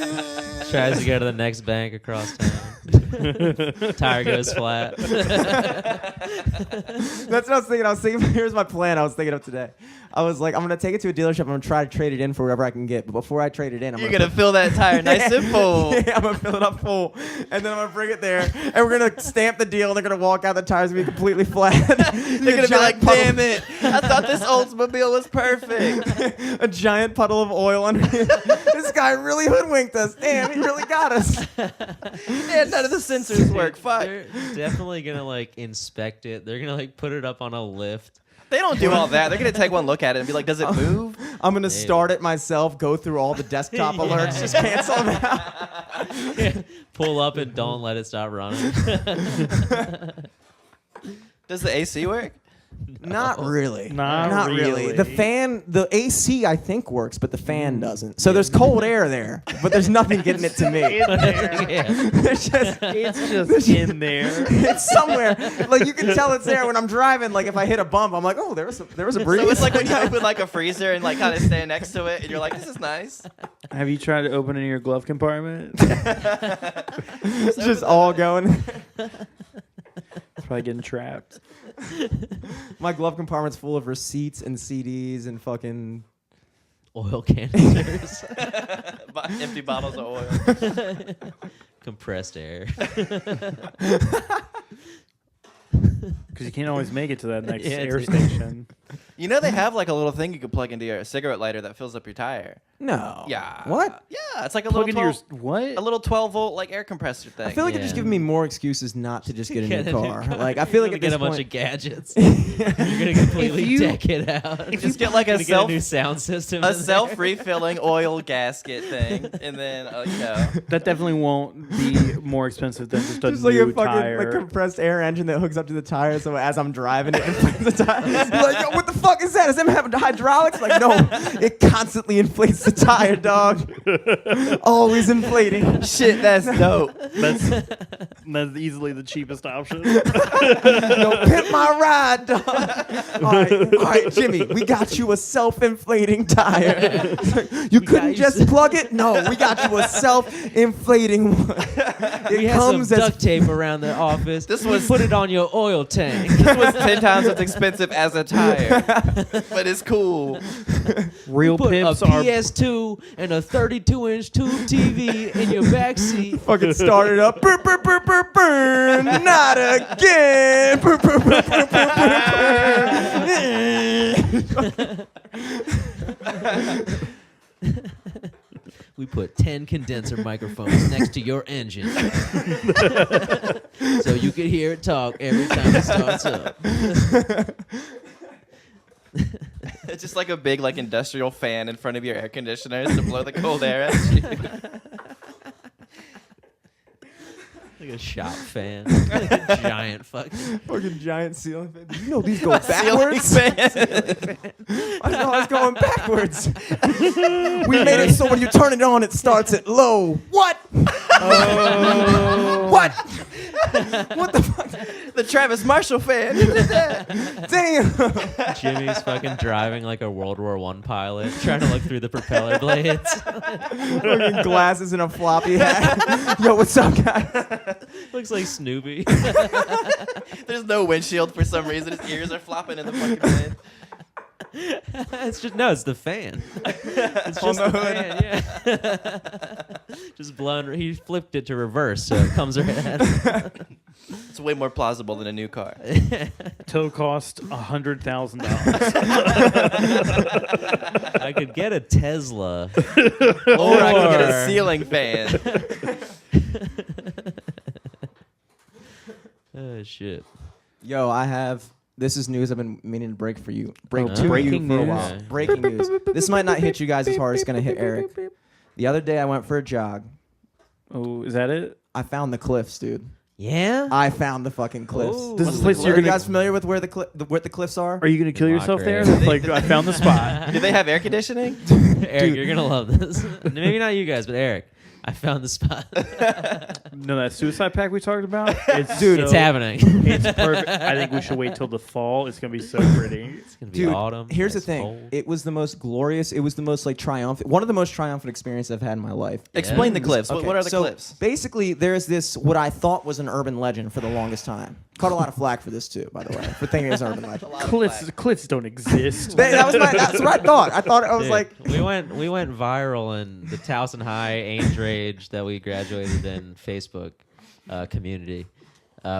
Tries to go to the next bank across town. Tire goes flat. That's what I was thinking. Here's my plan. I was thinking of today. I was like, I'm gonna take it to a dealership. I'm gonna try to trade it in for whatever I can get. But before I trade it in, You're gonna fill that tire nice and full. Yeah, I'm gonna fill it up full, and then I'm gonna bring it there, and we're gonna stamp the deal. And they're gonna walk out. The tires gonna be completely flat. They're gonna be like, "Damn it! I thought this Oldsmobile was perfect." A giant puddle of oil underneath. This guy really hoodwinked us. Damn, he really got us. And none of the sensors work. Fuck. They're definitely gonna like inspect it. They're gonna like put it up on a lift. They don't do all that. They're gonna take one look at it and be like, "Does it move?" I'm gonna start it myself. Go through all the desktop alerts. Just cancel them out. Pull up and don't let it stop running. Does the AC work? Not really. Not really. really. The AC I think works, but the fan doesn't. So there's cold air there, but there's nothing getting it to me. Yeah. It's just in there. it's somewhere. Like you can tell it's there when I'm driving. Like if I hit a bump, I'm like, oh, there was a breeze. So it's like when you open like a freezer and like kind of stand next to it, and you're like, "This is nice." Have you tried to open in your glove compartment? It's just all going. It's probably getting trapped. My glove compartment's full of receipts and CDs and fucking Oil canisters. Empty bottles of oil. Compressed air. Because you can't always make it to that next Yeah, air it's- station. You know they have like a little thing you can plug into your cigarette lighter that fills up your tire. no. Yeah. What? Yeah, it's like a Plug little into 12, what? a little 12-volt like air compressor thing. I feel like you're just giving me more excuses not to just get a new car. Like I feel like You're at gonna this get a bunch point, of gadgets. You're gonna completely If you- deck it out. just get like a Gonna get a new sound system. a in there. self-refilling oil gasket thing, and then you know. That definitely won't be more expensive than just a just like new a fucking tire. like compressed air engine that hooks up to the tire. So as I'm driving it, inflates the tire. You're like, yo, what the fuck is that? Does that have hydraulics? Like, no, it constantly inflates the tire, dog. Always inflating. Shit, that's dope. That's easily the cheapest option. Yo, pimp my ride, dog. All right, Jimmy, we got you a self-inflating tire. You couldn't just plug it? No, we got you a self-inflating one. We It had some comes as duct tape around the office. This was- put it on your oil tank. This was 10 times as expensive as a tire, but it's cool. Real Put a pimps are. PS2 and a 32-inch tube TV in your backseat. fucking started up. Burr, burr, burr, burr, burr. Not again. Burr, burr, burr, burr, burr, burr. We put 10 condenser microphones next to your engine. So you could hear it talk every time it starts up. It's just like a big like industrial fan in front of your air conditioners to blow the cold air at you. Like a shop fan. Giant Fucking giant ceiling fan. Did you know these go Ceiling backwards? fan. I know it's going backwards. We made it so when you turn it on, it starts at low. What? What? What the fuck? The Travis Marshall fan. Who did that? Damn. Jimmy's fucking driving like a World War I pilot, trying to look through the propeller blades. Fucking glasses and a floppy hat. Yo, what's up, guys? Looks like Snoopy. There's no windshield for some reason. His ears are flopping in the fucking wind. It's the fan. It's On just the the hood. fan, yeah. Just blown. He flipped it to reverse, so it comes around. It's way more plausible than a new car. Tow cost $100,000. I could get a Tesla, Or I could get a ceiling fan. Oh shit! Yo, I have. This is news I've been meaning to break for you. Break Oh, to breaking you for a news. while. Breaking news. This might not hit you guys as hard as it's gonna hit Eric. The other day I went for a jog. Oh, is that it? I found the cliffs, dude. Yeah. I found the fucking cliffs. Ooh. This is the place Are you're you gonna. guys familiar with where the cliffs are? Are you gonna kill yourself there? Democracy. Like I found the spot. Do they have air conditioning? Eric, you're gonna love this. Maybe not you guys, but Eric, I found the spot. No, that suicide pack we talked about. It's It's happening. It's perfect. I think we should wait till the fall. It's gonna be so pretty. It's gonna be Dude, autumn. here's the it's thing. cold. It was the most glorious. It was the most like triumphant. One of the most triumphant experiences I've had in my life. Explain the cliffs. Okay, What are the so cliffs? Basically, there's this what I thought was an urban legend for the longest time. Caught a lot of flack for this too, by the way, for thinking it was an urban legend. Cliffs don't exist. That's what I thought. I thought I was Dude, like, we went viral in the Towson High age range that we graduated in Facebook community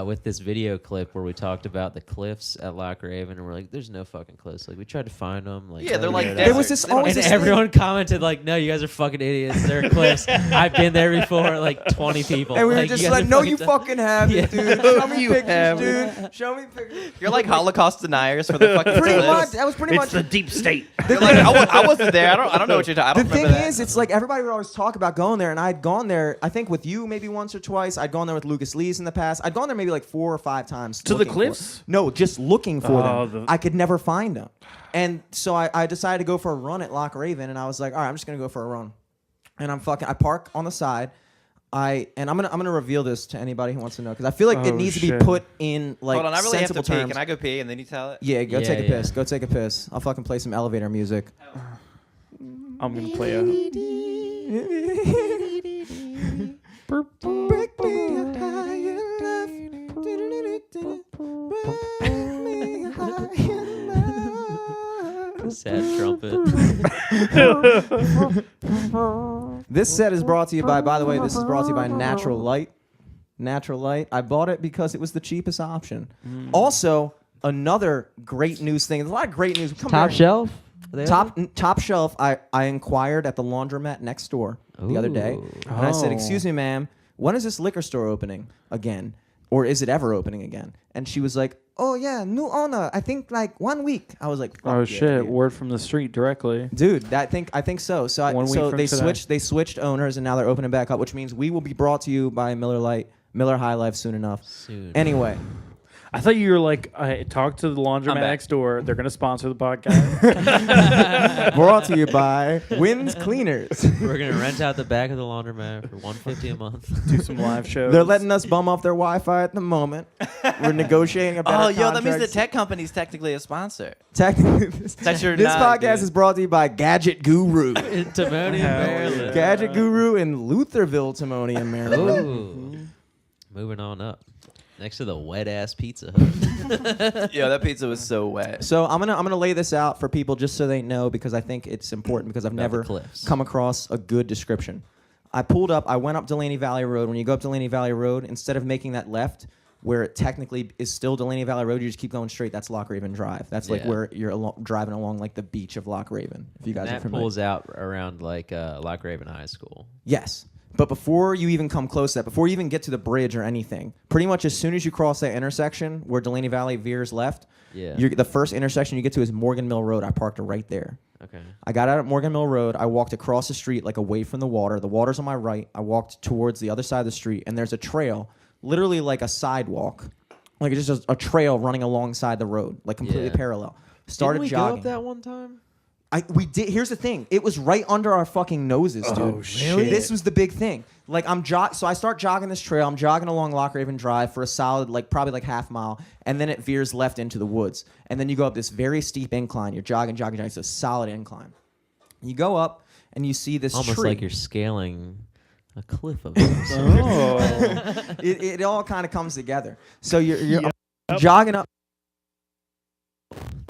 with this video clip where we talked about the cliffs at Loch Raven, and we're like, "There's no fucking cliffs." Like we tried to find them. Like Yeah, they're like there was this They don't always and this everyone commented like, "No, you guys are fucking idiots. They're cliffs. I've been there before." Like 20 people. and we were like, just guys like, are "No, you dumb." fucking haven't, Yeah. dude. Show me You pictures, haven't. dude. Show me pictures." You're like Holocaust deniers for the fucking Pretty cliffs. much. That was pretty It's much. the deep state. You're like, I wasn't there. I don't know what you're talking. I The don't thing remember that. is, it's like everybody would always talk about going there, and I'd gone there, I think with you maybe once or twice. I'd gone there with Lucas Lees in the past. I'd gone there maybe like 4 or 5 times. To the looking for- cliffs? No, just looking for Oh, them. the- I could never find them. And so I decided to go for a run at Loch Raven, and I was like, all right, I'm just going to go for a run. And I park on the side. I'm gonna reveal this to anybody who wants to know, because I feel like it Oh, needs to shit. be put in like Hold on, I really have to sensible pee. terms. Can I go pee and then you tell it? Yeah, go Yeah, take a yeah. piss. Go take a piss. I'll fucking play some elevator music. I'm gonna play a. Break me high enough. Break me high enough. Sad trumpet. This set is brought to you by the way, this is brought to you by Natural Light. Natural Light. I bought it because it was the cheapest option. Also, another great news thing. There's a lot of great news. Come Top here. shelf. Top shelf. I inquired at the laundromat next door the other day, Ooh. and I said, Oh. "Excuse me, ma'am, when is this liquor store opening again, or is it ever opening again?" And she was like, "Oh yeah, new owner. I think like 1 week." I was like, "Fuck Oh yeah, shit! dude." Word from the street directly. Dude, I think so. So 1 week so from they today. switched owners, and now they're opening back up, which means we will be brought to you by Miller High Life soon enough. Soon. Anyway, I thought you were like, I talked to the laundromat back. next door. They're gonna sponsor the podcast. brought to you by Wynn's Cleaners. We're gonna rent out the back of the laundromat for $150 a month. Do some live shows. They're letting us bum off their Wi-Fi at the moment. We're negotiating a better Oh, yo, that means the contract. tech company's technically a sponsor. Technically, That's your this nod, podcast dude. is brought to you by Gadget Guru. In Timonium, Hell Maryland. yeah. Gadget Guru in Lutherville, Timonium, Maryland. Ooh. Moving on up. Next to the wet ass Pizza Hut. Yo, that pizza was so wet. So I'm gonna lay this out for people just so they know, because I think it's important, because I've About the never cliffs. come across a good description. I pulled up. I went up Delaney Valley Road. When you go up Delaney Valley Road, instead of making that left, where it technically is still Delaney Valley Road, you just keep going straight. That's Loch Raven Drive. That's like Yeah. where you're driving along like the beach of Loch Raven. If you guys are That familiar. pulls out around like Loch Raven High School. Yes. But before you even come close to that, before you even get to the bridge or anything, pretty much as soon as you cross that intersection where Delaney Valley veers left, Yeah. the first intersection you get to is Morgan Mill Road. I parked right there. Okay. I got out at Morgan Mill Road. I walked across the street, like away from the water. The water's on my right. I walked towards the other side of the street, and there's a trail, literally like a sidewalk, like it's just a trail running alongside the road, like completely Yeah. parallel. Started Didn't we jogging. go up that one time? We did. Here's the thing. It was right under our fucking noses, dude. Oh, shit. This was the big thing. Like so I start jogging this trail. I'm jogging along Loch Raven Drive for a solid, like probably like half mile, and then it veers left into the woods. And then you go up this very steep incline. You're jogging. It's a solid incline. You go up and you see this Almost tree. like you're scaling a cliff of some sort. Oh. it all kind of comes together. So you're jogging up.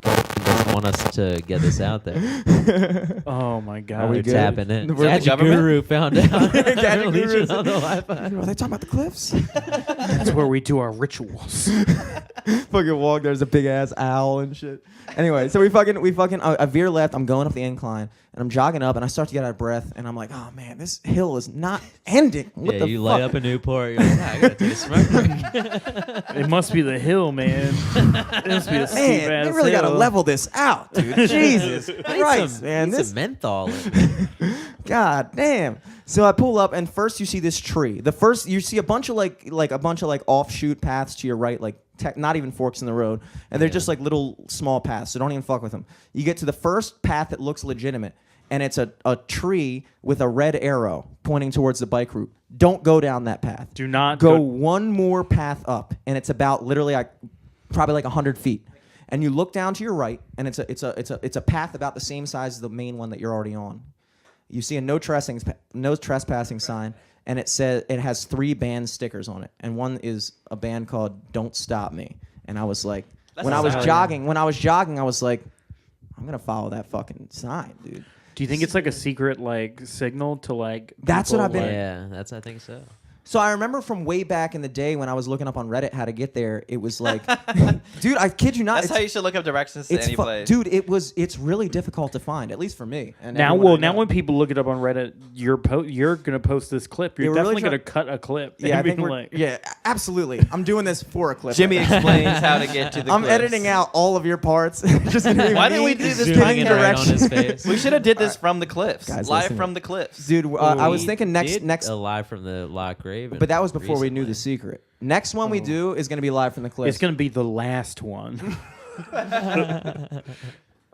Doesn't want us to get this out there. Oh my god. Are we We're good? tapping it. We're the Gadget government? Guru found out. Gadget Leeching Guru's- on the Wi-Fi. Are they talking about the cliffs? That's where we do our rituals. Fucking walk. There's a big ass owl and shit. Anyway, so we fucking I veer left. I'm going up the incline and I'm jogging up and I start to get out of breath and I'm like, oh man, this hill is not ending. What Yeah, the you fuck? light up a Newport. You're like, I gotta take a smoke break. It must be the hill, man. It must be a steep Man, ass they really got to hill. level this out, dude. Jesus Christ, man. Need This some menthol. in it. God damn. So I pull up, and first you see this tree. You see a bunch of like offshoot paths to your right, like not even forks in the road, and they're just like little small paths. So don't even fuck with them. You get to the first path that looks legitimate, and it's a tree with a red arrow pointing towards the bike route. Don't go down that path. Do not go one more path up, and it's about literally probably like 100 feet. And you look down to your right, and it's a path about the same size as the main one that you're already on. You see a no trespassing sign, and it has 3 band stickers on it, and one is a band called "Don't Stop Me." And I was like, when I was jogging, I was like, I'm gonna follow that fucking sign, dude. Do you think it's like a secret like signal to like? That's what I've been. Yeah, I think so. So I remember from way back in the day when I was looking up on Reddit how to get there. It was like, dude, I kid you not. That's how you should look up directions to any place. Dude, it's really difficult to find, at least for me. And now when people look it up on Reddit, you're gonna post this clip. You're definitely gonna cut a clip. Yeah, absolutely. I'm doing this for a clip. Jimmy explains how to get to the. I'm clips. editing out all of your parts. Just Why didn't we do this Zooming it right on his face. We should have did this from the cliffs, Guys, live listen. from the cliffs. Dude, I was thinking next. Live from the Loch Raven. But that was before we knew the secret. Next one we do is going to be live from the cliffs. It's gonna be the last one.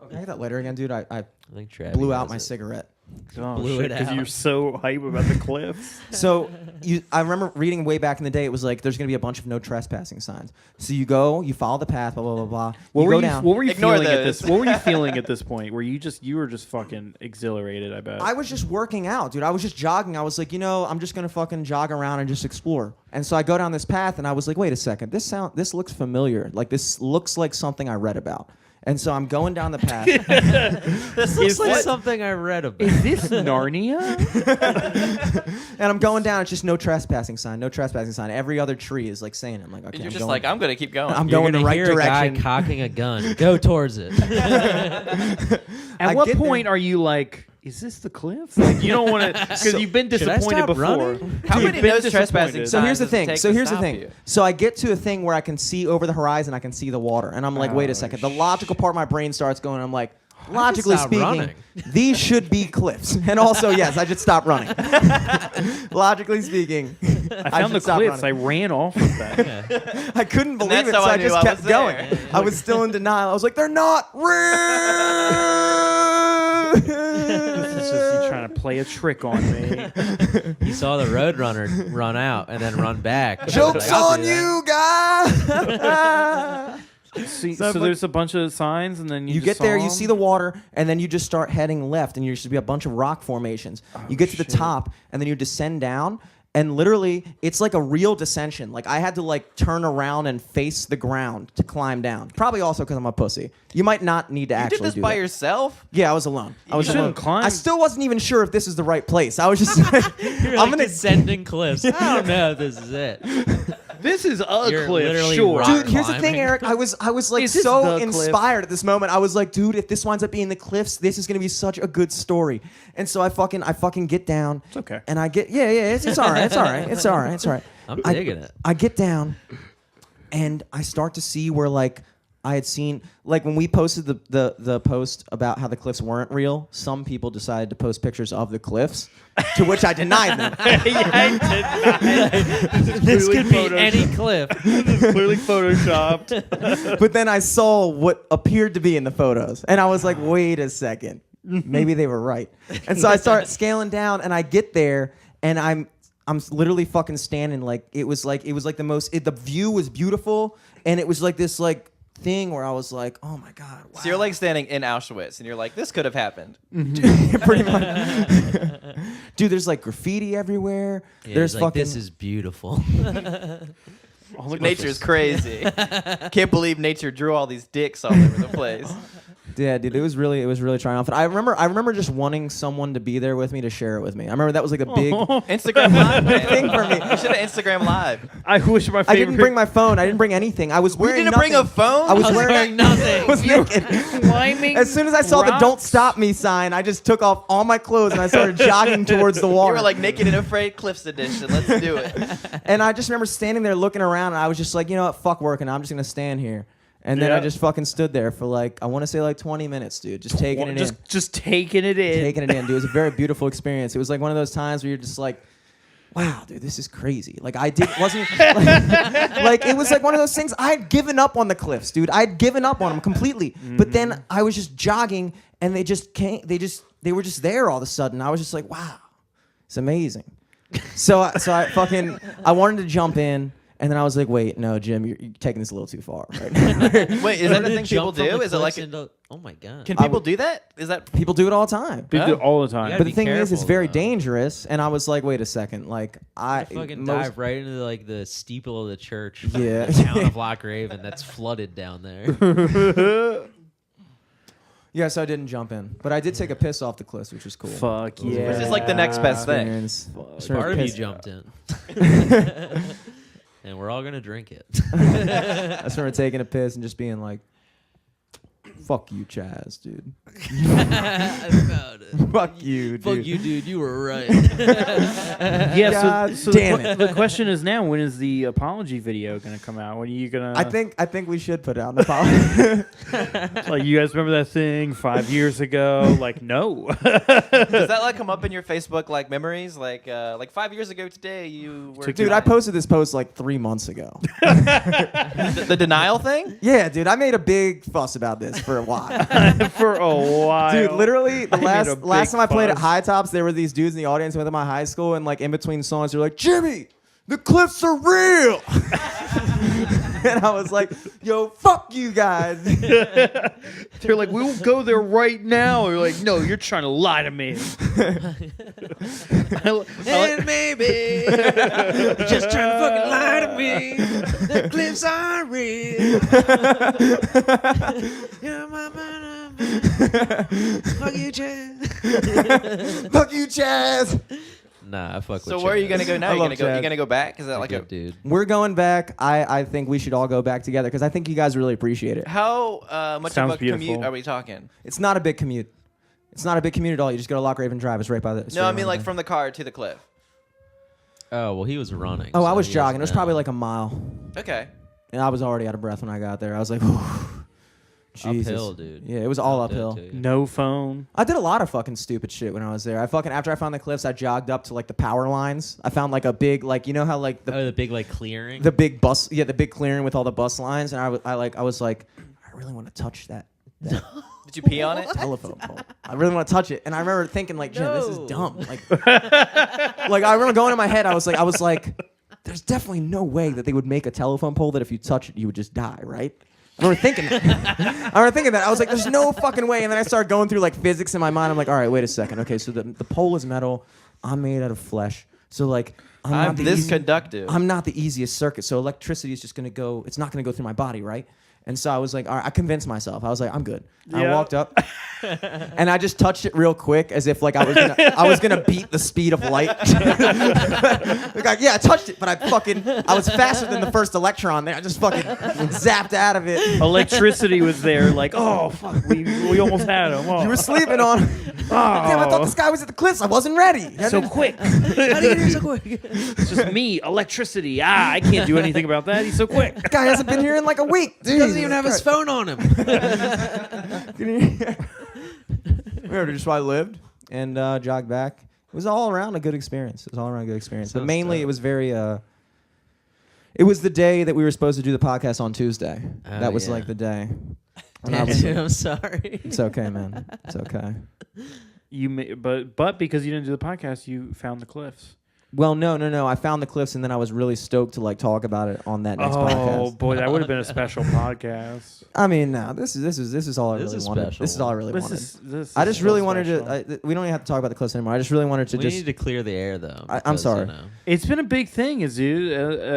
Okay, I get that later again, dude. I think Travis blew out has my it. cigarette. Oh, Blew it because out. you're so hype about the cliffs. So I remember reading way back in the day. It was like there's going to be a bunch of no trespassing signs. So you go, you follow the path, blah blah blah blah. What were you Ignore feeling at those. this? What were you feeling at this point? You were just fucking exhilarated? I bet. I was just working out, dude. I was just jogging. I was like, I'm just gonna fucking jog around and just explore. And so I go down this path, and I was like, wait a second, this looks familiar. Like this looks like something I read about. And so I'm going down the path. This looks like something I read about. Is this Narnia? And I'm going down. It's just no trespassing sign. No trespassing sign. Every other tree is like saying it. I'm like, okay. You're I'm just going, like, I'm gonna keep going. I'm You're going the gonna right hear direction. a guy cocking a gun. Go towards it. At what get point there. are you like, is this the cliff? Like, you don't want to, because you've been should I disappointed stop before. running? How You've many been no disappointed. trespassing So here's the signs does it thing. take So to here's the stop thing. you? So I get to a thing where I can see over the horizon. I can see the water, and I'm like, wait a second. The logical part of my brain starts going. I'm like, logically stop speaking, running. these should be cliffs. And also, yes, I should stop running. Logically speaking, I found the stop cliffs. running. I ran off of that. I couldn't believe that's it, how so I I knew just I kept was there. going. I was still in denial. I was like, they're not real. This is just you trying to play a trick on me. He saw the roadrunner run out and then run back. Joke's Like, I'll on do that. you, guys. See, So so like- there's a bunch of signs, and then You just get there, saw you see them? the water, and then you just start heading left, and there should be a bunch of rock formations. You get to the top, and then you descend down, and literally, it's like a real descension. Like, I had to, like, turn around and face the ground to climb down. Probably also because I'm a pussy. You might not need to You actually did this do by that. yourself? Yeah, I was alone. I was shouldn't alone. climb. I still wasn't even sure if this is the right place. I was just like, You're I'm like gonna descending cliffs. I don't know if this is it. This is a You're cliff, literally sure. rock Dude, here's the thing, climbing. Eric. I was like Is this so the cliff? inspired at this moment. I was like, dude, if this winds up being the cliffs, this is gonna be such a good story. And so I fucking get down. It's okay. And I get it's all right. It's all right. It's all right. It's all right. I'm digging it. I get down, and I start to see where like I had seen like when we posted the post about how the cliffs weren't real. Some people decided to post pictures of the cliffs, to which I denied them. This could be any cliff. Clearly photoshopped. But then I saw what appeared to be in the photos, and I was like, wait a second, maybe they were right. And so I start scaling down, and I get there, and I'm literally fucking standing like it was like the most. The view was beautiful, and it was like this like thing where I was like, oh my god, wow. So you're like standing in Auschwitz, and you're like, this could have happened. Pretty much. Dude, there's like graffiti everywhere. Yeah, There's he's like, fucking. this is beautiful. Nature's crazy. Can't believe nature drew all these dicks all over the place. Yeah, dude, it was really triumphant. I remember just wanting someone to be there with me to share it with me. I remember that was like a big Instagram Live, man. thing for me. You should have Instagram Live. I wish my favorite. I didn't bring my phone. I didn't bring anything. I was We wearing didn't bring a nothing. phone? I was I was wearing wearing nothing. I was naked. climbing. As soon as I saw the "Don't Stop Me" sign, I just took off all my clothes and I started jogging towards the You water. were like Naked and Afraid Cliffs edition. Let's do it. And I just remember standing there looking around, and I was just like, you know what, fuck working. I'm just gonna stand here. And then I Yeah. just fucking stood there for like, I want to say like 20 minutes, dude, just taking it in. Just taking it in. Taking it in, dude. It was a very beautiful experience. It was like one of those times where you're just like, wow, dude, this is crazy. Like wasn't like it was like one of those things. I had given up on the cliffs, dude. I had given up on them completely. But then I was just jogging, and they just they were just there all of a sudden. I was just like, wow, it's amazing. So I wanted to jump in. And then I was like, wait, no, Jim, you're taking this a little too far right now. Wait, is that a thing people do? Is it like oh my god? can people do that? Is that People do it all the time. They do it all the time. Yeah. But the be thing is, it's careful, very though. dangerous. And I was like, wait a second. Like, I fucking dive right into like the steeple of the church. Yeah. The town of Loch Raven that's flooded down there. Yeah, so I didn't jump in. But I did take a piss off the cliffs, which was cool. Fuck yeah. This is like the next best thing. Experience. Sort of Part of you pissed- jumped in. And we're all gonna drink it. I started taking a piss and just being like, fuck you, Chaz, dude. I found it. Fuck you, dude. Fuck you, dude. You were right. Yeah, God so damn the question is now, when is the apology video going to come out? When are you going to... I think we should put out an apology. Like, you guys remember that thing 5 years ago? Like, no. Does that like come up in your Facebook like memories? Like 5 years ago today, you were Dude, I posted this post like 3 months ago. the denial thing. Yeah, dude, I made a big fuss about this for a while. For a while. Dude, literally, the I made a last big time I played at fuss. High Tops, there were these dudes in the audience with my high school, and like in between songs, they're like, Jimmy, the cliffs are real. And I was like, yo, fuck you guys. They're like, we will go there right now. You're like, no, you're trying to lie to me. And maybe just trying to fucking lie to me. The cliffs are real. You're my man. Fuck you, Chaz. Fuck you, Chaz. Nah, I fuck with So where are you gonna go now? I You love gonna go? Chad. You gonna go back? Is that like a dude? We're going back. I think we should all go back together because I think you guys really appreciate it. how much Sounds of a commute beautiful. are we talking? It's not a big commute. It's not a big commute at all. You just go to Loch Raven Drive. It's right by the. No, I mean like from the car to the cliff. Oh well, he was running. Oh, so I was he jogging. It was doesn't probably know. like a mile, Okay. and I was already out of breath when I got there. I was like, whew, Jesus. Uphill, dude. Yeah, it was all I'll do it uphill. to you. No phone. I did a lot of fucking stupid shit when I was there. After I found the cliffs, I jogged up to like the power lines. I found like a big, like, you know how like Oh, the big like clearing. the big bus, the big clearing with all the bus lines, and I was like, I really want to touch that Did you pee on it? telephone pole. I really want to touch it, and I remember thinking like, Jim, this is dumb. Like I remember going in my head, I was like, there's definitely no way that they would make a telephone pole that if you touch it, you would just die, right? I remember thinking that. I was like, there's no fucking way. And then I started going through like physics in my mind. I'm like, all right, wait a second. Okay, so the pole is metal. I'm made out of flesh. So like, I'm this conductive. I'm not the easiest circuit. So electricity is just gonna go. It's not gonna go through my body, right? And so I was like, all right, I convinced myself. I was like, I'm good. And I Yeah. walked up, and I just touched it real quick, as if like I was gonna beat the speed of light. I touched it, but I was faster than the first electron there. I just fucking zapped out of it. Electricity was there. Like, oh, fuck. We almost had him. Oh. You were sleeping on. Damn, I thought this guy was at the cliffs. I wasn't ready. so quick. How do you get here so quick? It's just me, electricity. I can't do anything about that. He's so quick. This guy hasn't been here in like a week. He doesn't even have his phone on him. Remember just where I lived and jogged back. It was all around a good experience. But Sounds mainly dope. it was very. It was the day that we were supposed to do the podcast on Tuesday. Oh, That was yeah. like the day. And I Damn, was dude, like, I'm sorry. it's okay, man. It's okay. But because you didn't do the podcast, you found the cliffs. Well, no. I found the cliffs, and then I was really stoked to like talk about it on that next Oh podcast. boy, that would have been a special podcast. I mean, no, this is all I This really is wanted. special. This is all I really This wanted. is I just so really wanted special. to. We don't even have to talk about the cliffs anymore. I just really wanted to We just. need to clear the air, though. I'm because, sorry. You know, It's been a big thing, dude.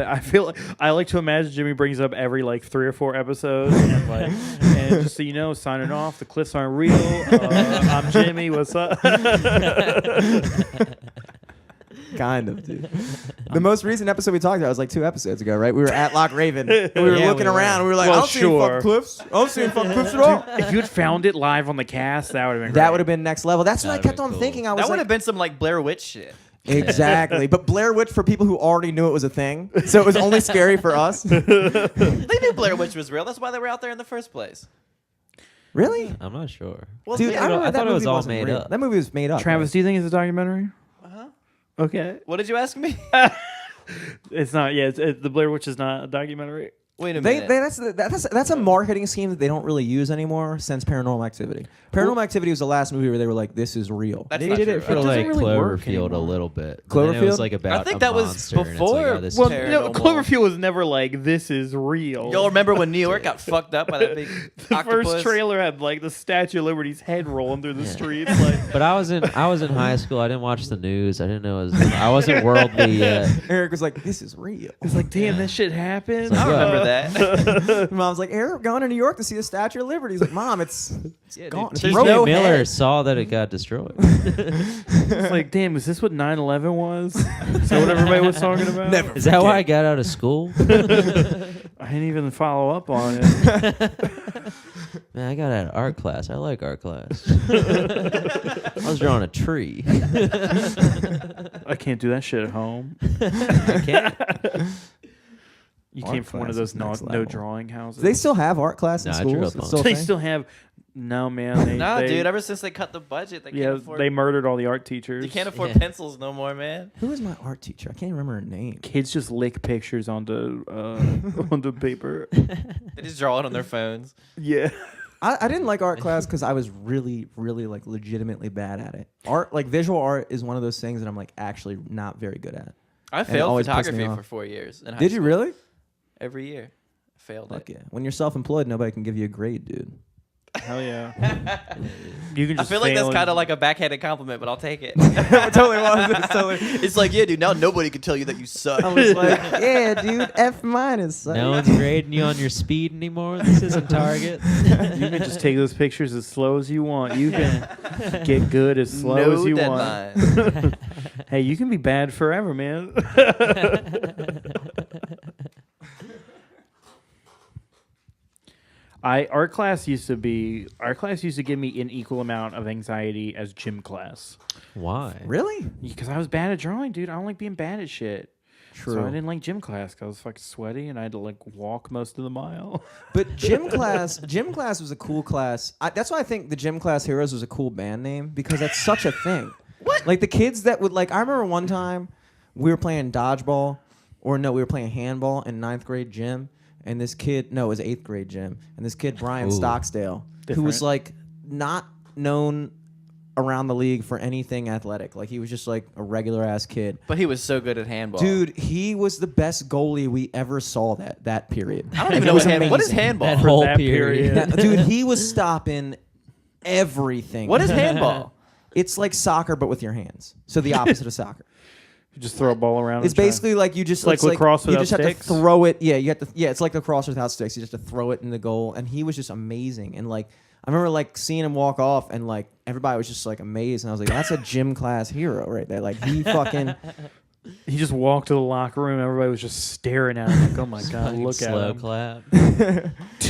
I feel I like to imagine Jimmy brings up every like 3 or 4 episodes, and like, and just so you know, signing off. The cliffs aren't real. I'm Jimmy. What's up? Kind of, dude. The most recent episode we talked about was like 2 episodes ago, right? We were at Loch Raven. And we were Yeah, looking we were. around. And we were like, Well, I don't see any sure. fucking cliffs. I don't see any fucking cliffs at all. If you had found it live on the cast, that would have been That great. would have been next level. That's what I That'd kept been on cool. thinking. I was That would like, have been some like Blair Witch shit. exactly. But Blair Witch for people who already knew it was a thing. So it was only scary for us. They knew Blair Witch was real. That's why they were out there in the first place. Really? I'm not sure. Well, Dude, they- I remember I that thought it was movie all wasn't made real. up. That movie was made up. Travis, right? do you think it's a documentary? Uh-huh. Okay. What did you ask me? It's not. Yeah, the Blair Witch is not a documentary. Wait a minute. That's a marketing scheme that they don't really use anymore since Paranormal Activity. Paranormal Activity was the last movie where they were like, "This is real." That's They not did true. it for doesn't like really work Cloverfield a anymore. little bit. And then it was Cloverfield? like about I think a that was monster, and it's before- Like, oh, this Well, is Paranormal. Cloverfield was never like this is real. Y'all remember when New York got fucked up by that big the octopus? first trailer had like the Statue of Liberty's head rolling through the streets. Like, But I was in high school. I didn't watch the news. I didn't know I wasn't worldly yet. Eric was like, "This is real." it's like, damn, this shit happened. I remember that. Mom's like, "Eric, going to New York to see the Statue of Liberty." He's like, "Mom, it's gone. It's There's broken." no Miller head. saw that it got destroyed. It's like, damn, is this what 9/11 was? Is that what everybody was talking about? Never. Is that why I got out of school? I didn't even follow up on it. Man, I got out of art class. I like art class. I was drawing a tree. I can't do that shit at home. I can't. You Art came from one of class those is next no level. drawing houses. Do they still have art class in Nah, I drew schools? up It's on still a They thing? still have. No, man. Nah, they, dude. Ever since they cut the budget, they yeah, can't afford. they murdered all the art teachers. You can't afford Yeah. pencils no more, man. Who was my art teacher? I can't even remember her name. Kids just lick pictures onto onto paper. They just draw it on their phones. Yeah. I didn't like art class because I was really, really like legitimately bad at it. Art, like visual art, is one of those things that I'm like actually not very good at. I it failed always pissed me photography off. for 4 years. In high Did you school. really? Every year, I failed Fuck it. yeah. When you're self-employed, nobody can give you a grade, dude. Hell yeah. You can I just feel like that's fail kind of and- like a backhanded compliment, but I'll take it. It totally was. It's totally. It's like, yeah, dude. Now nobody can tell you that you suck. I was like, yeah, dude, F minus. No one's grading you on your speed anymore. This isn't Target. You can just take those pictures as slow as you want. You can get good as slow no as you deadline. want. Hey, you can be bad forever, man. Art class used to give me an equal amount of anxiety as gym class. Why? Really? Because I was bad at drawing, dude. I don't like being bad at shit. True. So I didn't like gym class because I was fucking sweaty and I had to like walk most of the mile. But gym class was a cool class. That's why I think the Gym Class Heroes was a cool band name because that's such a thing. What? Like the kids that would like. I remember one time we were playing dodgeball, or no, we were playing handball in 9th grade gym, and this kid, no, it was 8th grade gym, and this kid Brian Ooh. Stocksdale, who was like not known around the league for anything athletic. Like he was just like a regular ass kid. But he was so good at handball. Dude, he was the best goalie we ever saw that period. I don't even know what is handball. That whole that period. period. Dude, he was stopping everything. What is handball? It's like soccer, but with your hands. So the opposite of soccer. You just throw a ball around. It's and try. basically like you just It's like lacrosse you without just have sticks? to throw it. Yeah, you have to. Yeah, it's like lacrosse without sticks. You just have to throw it in the goal, and he was just amazing. And like I remember like seeing him walk off, and like everybody was just like amazed, and I was like, that's a gym class hero right there. Like he fucking. He just walked to the locker room. Everybody was just staring at him. Like, oh my god, Fucking look slow at him. clap.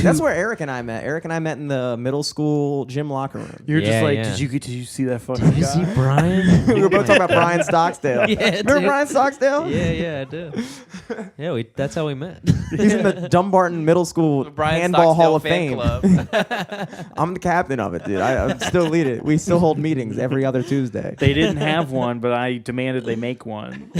That's where Eric and I met. Eric and I met in the middle school gym locker room. You're just Yeah, like, yeah. did you see that fucking Did you guy? see Brian? We were both talking about Brian Stocksdale. Yeah, Remember dude. Brian Stocksdale? Yeah, I do. Yeah, that's how we met. He's in the Dumbarton Middle School The Brian Handball Stocksdale Hall of fan Fame. club. I'm the captain of it, dude. I still lead it. We still hold meetings every other Tuesday. They didn't have one, but I demanded they make one.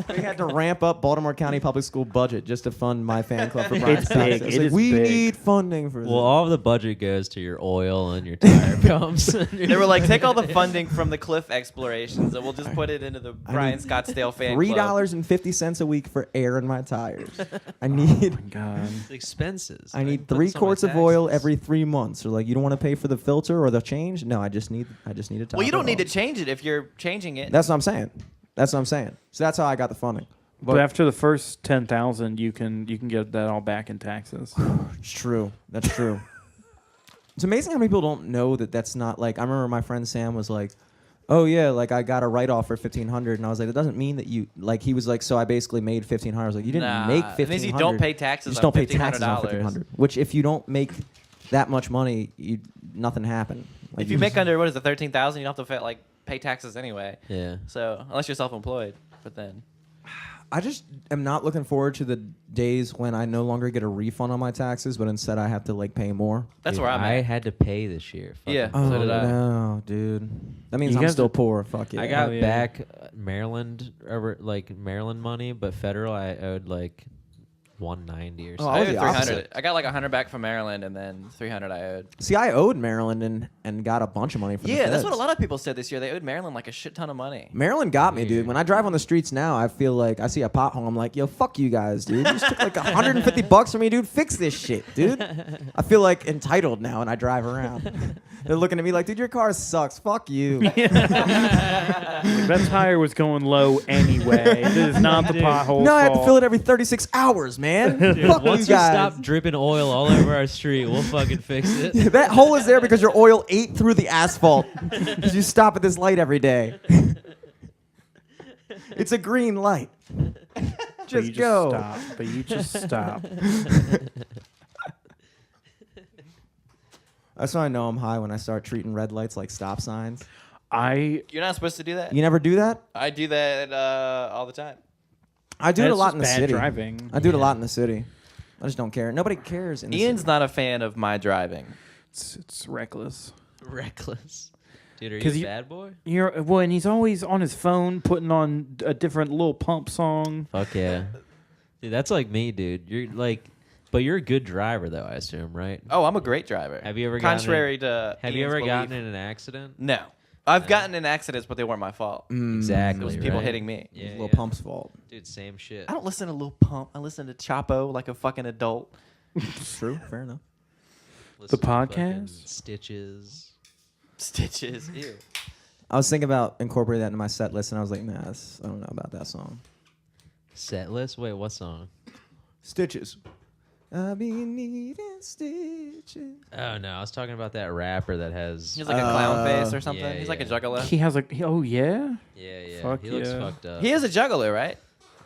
We had to ramp up Baltimore County Public School budget just to fund my fan club for Brian It's Stocksdale. big. It's It like, is we big. need funding for this. Well, all of the budget goes to your oil and your tire pumps. They were like, take all the funding from the cliff explorations and we'll just put it into the Brian Scottsdale fan club. $3.50 a week for air in my tires. I need God. Expenses. I need Put 3 this on my quarts of oil taxes. every 3 months. Or like, you don't want to pay for the filter or the change? No, I just need a top. Well, you don't need to it. change it if you're changing it. That's what I'm saying. So that's how I got the funding. But after the first 10,000, you can get that all back in taxes. It's true. That's true. It's amazing how many people don't know that that's not like. I remember my friend Sam was like, "Oh yeah, like I got a write off for $1,500," and I was like, "That doesn't mean that you like." He was like, "So I basically made $1,500." I was like, "You didn't Nah, make it $1,500. means you don't pay taxes You just on don't pay taxes on $1,500. $1,500. Which if you don't make that much money, nothing happened. Like, If you make under, what is it, 13,000, you don't have to pay taxes anyway. Yeah. So unless you're self-employed, but then I just am not looking forward to the days when I no longer get a refund on my taxes, but instead I have to like pay more. that's Dude, where I'm I at. had to pay this year. Fucking Yeah. Oh So did I. no, dude. That means You I'm guys still are- poor. Fuck yeah. I got yeah. back Maryland money, but federal I owed like 190 or Oh, something. I I was owed the 300. opposite. I got like 100 back from Maryland, and then 300 I owed. See, I owed Maryland and got a bunch of money from the Yeah, that's what a feds. lot of people said this year. They owed Maryland like a shit ton of money. Maryland got me, dude. When I drive on the streets now, I feel like I see a pothole. I'm like, yo, fuck you guys, dude. You just took like 150 bucks from me, dude. Fix this shit, dude. I feel like entitled now when I drive around. They're looking at me like, dude, your car sucks. Fuck you. That tire was going low anyway. This is not the pothole. No, I have to fill it every 36 hours, man. Fuck Once you you guys. stop dripping oil all over our street, we'll fucking fix it. That hole is there because your oil ate through the asphalt. Because you stop at this light every day. It's a green light. Just go. Stop. But you just stop. That's why I know I'm high when I start treating red lights like stop signs. I You're not supposed to do that. You never do that? I do that all the time. I do it a That's lot just in the bad city. driving. I do it a lot in the city. I just don't care. Nobody cares in the Ian's city. not a fan of my driving. It's reckless. Reckless. Dude, are 'Cause you a you- bad boy? And he's always on his phone putting on a different little pump song. Fuck yeah. Dude, that's like me, dude. You're like, but you're a good driver, though, I assume, right? Oh, I'm a great driver. Have you ever gotten contrary to Have you Ian's ever belief. gotten in an accident? No, I've gotten in accidents, but they weren't my fault. Exactly. It was people right? hitting me. Yeah, Lil yeah. Pump's fault. Dude, same shit. I don't listen to Lil Pump. I listen to Chapo like a fucking adult. It's true. Fair enough. Listen to fucking podcast? Stitches. Stitches. Ew. I was thinking about incorporating that into my set list, and I was like, nah, I don't know about that song. Set list? Wait, what song? Stitches. I be needing stitches. Oh, no. I was talking about that rapper that has. He's like a clown face or something. yeah, He's like a yeah. juggalo. He has oh yeah. Yeah, yeah. Fuck he looks yeah. fucked up. He is a juggalo, right?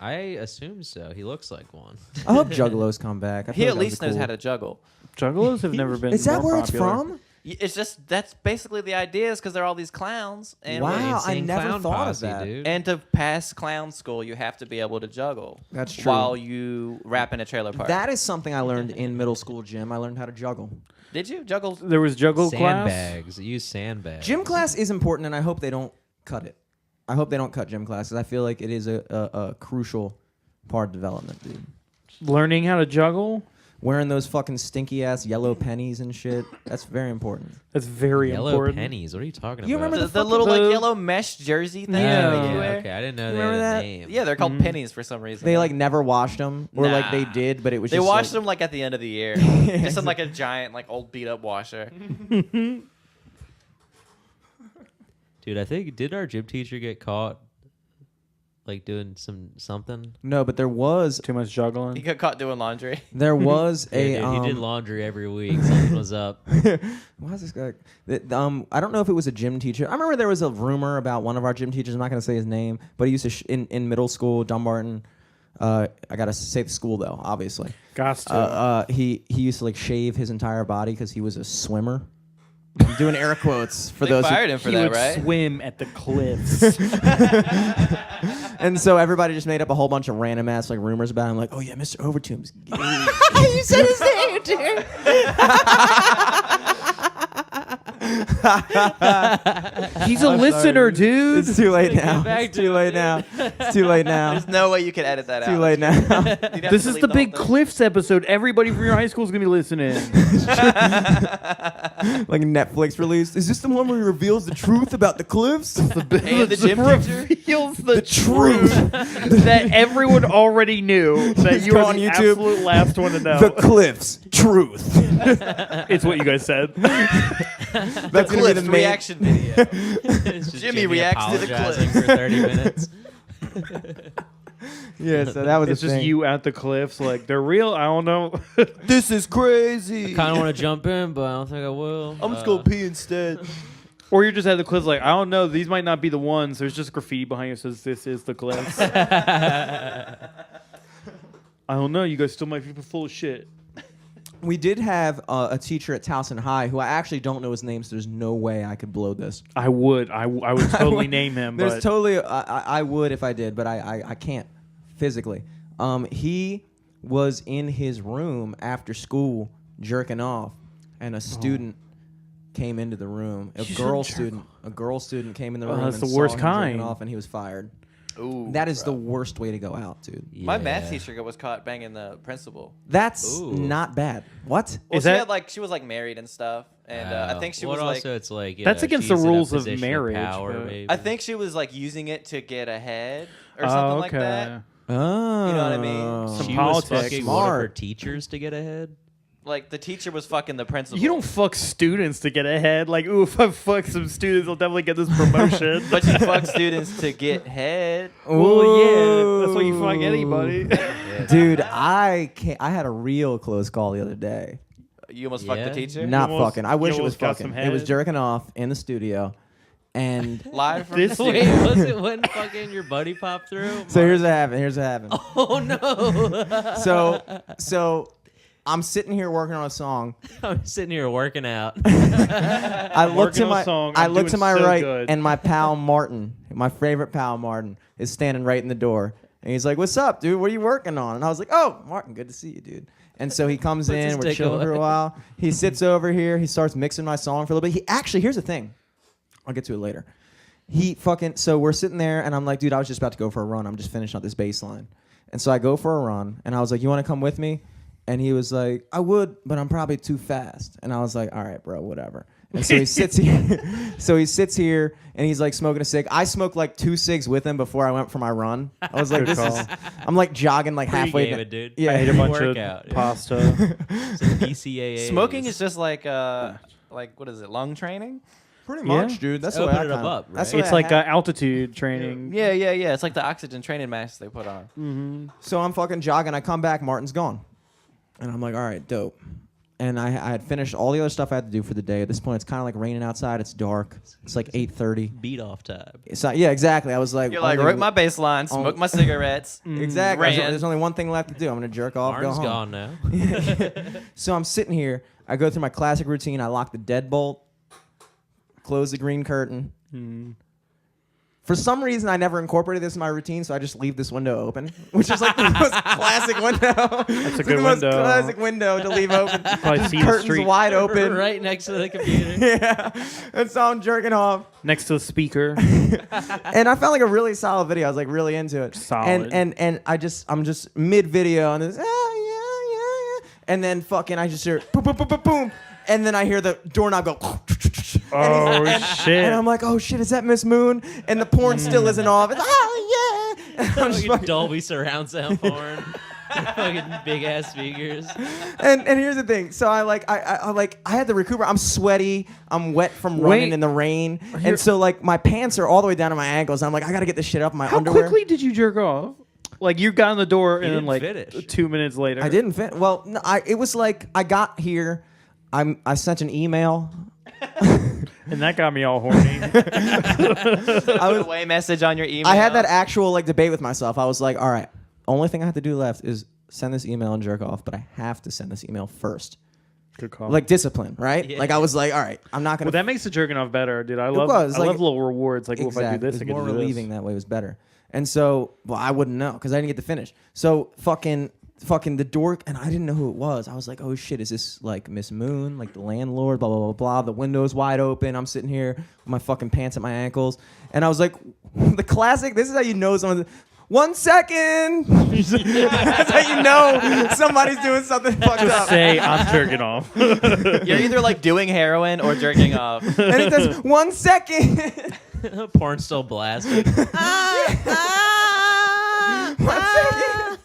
I assume so. He looks like one. I hope Juggalos come back. I He feel at like that least was knows cool. how to juggle. Juggalos have never been. Is that more where popular. it's from? It's just that's basically the idea is because they're all these clowns and Wow, The I Insane never Clown thought of Posse, that. dude. and to pass clown school you have to be able to juggle. That's true. While you rap in a trailer park. That is something I learned in middle school gym. I learned how to juggle. Did you juggle? There was juggle class. Sandbags. Use sandbags. Gym class is important, and I hope they don't cut it. I hope they don't cut gym class, because I feel like it is a crucial part of development, dude. Learning how to juggle. Wearing those fucking stinky ass yellow pennies and shit. That's very important. That's very Yellow important. pennies. What are you talking You about? remember The little like the- yellow mesh jersey thing Yeah. that you yeah, wear? okay. I didn't know they Remember had that? a name. Yeah, they're called pennies for some reason. They like never washed them, or like they Nah. did, but it was They just washed like, them like at the end of the year. Just in like a giant like old beat up washer. Dude, I think did our gym teacher get caught like doing something? No, but there was Too much He juggling. got caught doing laundry. there was a Yeah, dude, he did laundry every week. Something was up. Why is this guy? I don't know if it was a gym teacher. I remember there was a rumor about one of our gym teachers. I'm not going to say his name, but he used to in middle school, Dumbarton. I gotta say the school though, obviously. Gots to. He used to like shave his entire body because he was a swimmer. I'm doing air quotes for They those. fired him for he that, would right? swim at the cliffs. And so everybody just made up a whole bunch of random ass like rumors about him, like, oh yeah, Mr. Overtomb's gay. You said his name, dude. He's a listener, dude. It's too late now. back It's to too it, late now. It's too late now. There's no way you could edit that out. Too late now. You'd have This to is delete the whole Big thing. Cliffs episode. Everybody from your high school is gonna be listening. Like Netflix released. Is this the one where he reveals the truth about the cliffs? And the gym teacher. Reveals the truth. that everyone already knew. That you go were on the YouTube. absolute last one to know. The cliffs. Truth. It's what you guys said. That's gonna be Clips the main. reaction video. It's just Jimmy reacts to the apologizing clip. for 30 minutes. Yeah, so that was It's a just thing. you at the cliffs, like they're real. I don't know. This is crazy. Kind of want to jump in, but I don't think I will. I'm just gonna pee instead. Or you're just at the cliffs, like I don't know. These might not be the ones. There's just graffiti behind you that says this is the cliffs. I don't know. You guys still might be full of shit. We did have a teacher at Towson High who I actually don't know his name, so there's no way I could blow this. I would totally name him. There's But totally I would if I did, but I can't physically. He was in his room after school jerking off, and a student came into the room. A You girl shouldn't student. A girl student came in the Oh, room. that's and the saw worst him jerking kind. off, and he was fired. Ooh, That is the bro. worst way to go out, dude. My math Yeah. teacher was caught banging the principal. That's Ooh. not bad. What? Well, Is she that- had like she was like married and stuff, and I think she was like also it's like That's against the she's in a rules of position marriage, Power, but- maybe. I think she was like using it to get ahead or something like that. Oh. You know what I mean? Some she politics. was fucking one of her Smart. teachers to get ahead. Like the teacher was fucking the principal. You don't fuck students to get ahead. Like, ooh, if I fuck some students, I'll definitely get this promotion. but you fuck students to get head. well, yeah, that's why you fuck anybody. Dude, I had a real close call the other day. You almost fucked Yeah. the teacher. Not almost- fucking. I wish you it was almost got fucking. some It was head? jerking off in the studio. And Live from This the Wait, studio. was it when fucking your buddy popped through? so here's what happened. Here's what happened. Oh no! So I'm sitting here working on a song. I'm sitting here working out. I look Working to on a my song. I I'm look to doing my so right, good. and my pal Martin, my favorite pal Martin, is standing right in the door. And he's like, "What's up, dude? What are you working on?" And I was like, "Oh, Martin, good to see you, dude." And so he comes Puts his in, we're dick chilling for a away. while. He sits over here. He starts mixing my song for a little bit. He actually, here's the thing. I'll get to it later. So we're sitting there, and I'm like, dude, I was just about to go for a run. I'm just finishing up this bass line. And so I go for a run, and I was like, you want to come with me? And he was like, I would, but I'm probably too fast. And I was like, all right, bro, whatever. And so he sits here. So he sits here, and he's like smoking a cig. I smoked like 2 cigs with him before I went for my run. I was like, Good this is. call. I'm like jogging like halfway. Pre-game it, dude. Yeah, I ate a bunch Workout, of yeah. pasta. Some BCAA. Smoking is just like what is it? Lung training? pretty Yeah. much, dude. That's the way Open I it kinda, up, That's right? the way It's I like had- altitude training. Yeah. It's like the oxygen training mask they put on. So I'm fucking jogging. I come back. Martin's gone. And I'm like, all right, dope. And I had finished all the other stuff I had to do for the day. At this point, it's kind of like raining outside. It's dark. It's like 8:30. beat off time. So yeah, exactly. I was like, You're like, only- wrote my bass line, Oh. smoke my cigarettes. exactly. Ran. There's only one thing left to do. I'm gonna jerk off. Arn's go home. gone now. So I'm sitting here. I go through my classic routine. I lock the deadbolt, close the green curtain. For some reason, I never incorporated this in my routine, so I just leave this window open, which is like the most classic window. It's a good the most window. classic window to leave open. Probably see the Curtains street wide open. right next to the computer. Yeah, and so I'm jerking off, next to the speaker. and I found like a really solid video. I was like really into it. Solid. And I'm just mid video, and it's yeah, and then fucking I just hear boom, boom, boom, boom, boom, and then I hear the doorknob go. Oh shit! And I'm like, oh shit, is that Miss Moon? And the porn still isn't off. It's, oh yeah. And I'm just Fucking fucking- Dolby surround sound porn. Fucking big ass speakers. and here's the thing. So I had to recuperate. I'm sweaty. I'm wet from running Wait. in the rain. And so like my pants are all the way down to my ankles. I'm like, I gotta get this shit up in my How underwear. quickly did you jerk off? Like you got in the door and then didn't like finish. 2 minutes later. I didn't fit. Well, no, it was like I got here. I sent an email. and that got me all horny. I was Away message on your email. I had that actual like debate with myself. I was like, all right, only thing I have to do left is send this email and jerk off, but I have to send this email first. Good call. Like discipline, right? Yeah. Like I was like, all right, I'm not gonna. well, that makes the jerking off better, dude. I love was, I like- love little rewards. Like, well, if I do this, It's I get more to do relieving this. that way. It was better. And so, well, I wouldn't know because I didn't get to finish. So fucking the door, and I didn't know who it was. I was like, oh shit, is this like Miss Moon, like the landlord? Blah blah blah blah. The window's wide open. I'm sitting here with my fucking pants at my ankles, and I was like, the classic. This is how you know someone. 1 second. That's how you know somebody's doing something fucked Just up. say I'm jerking off. You're either like doing heroin or jerking off. And it says 1 second. Porn still blasting. 1 second.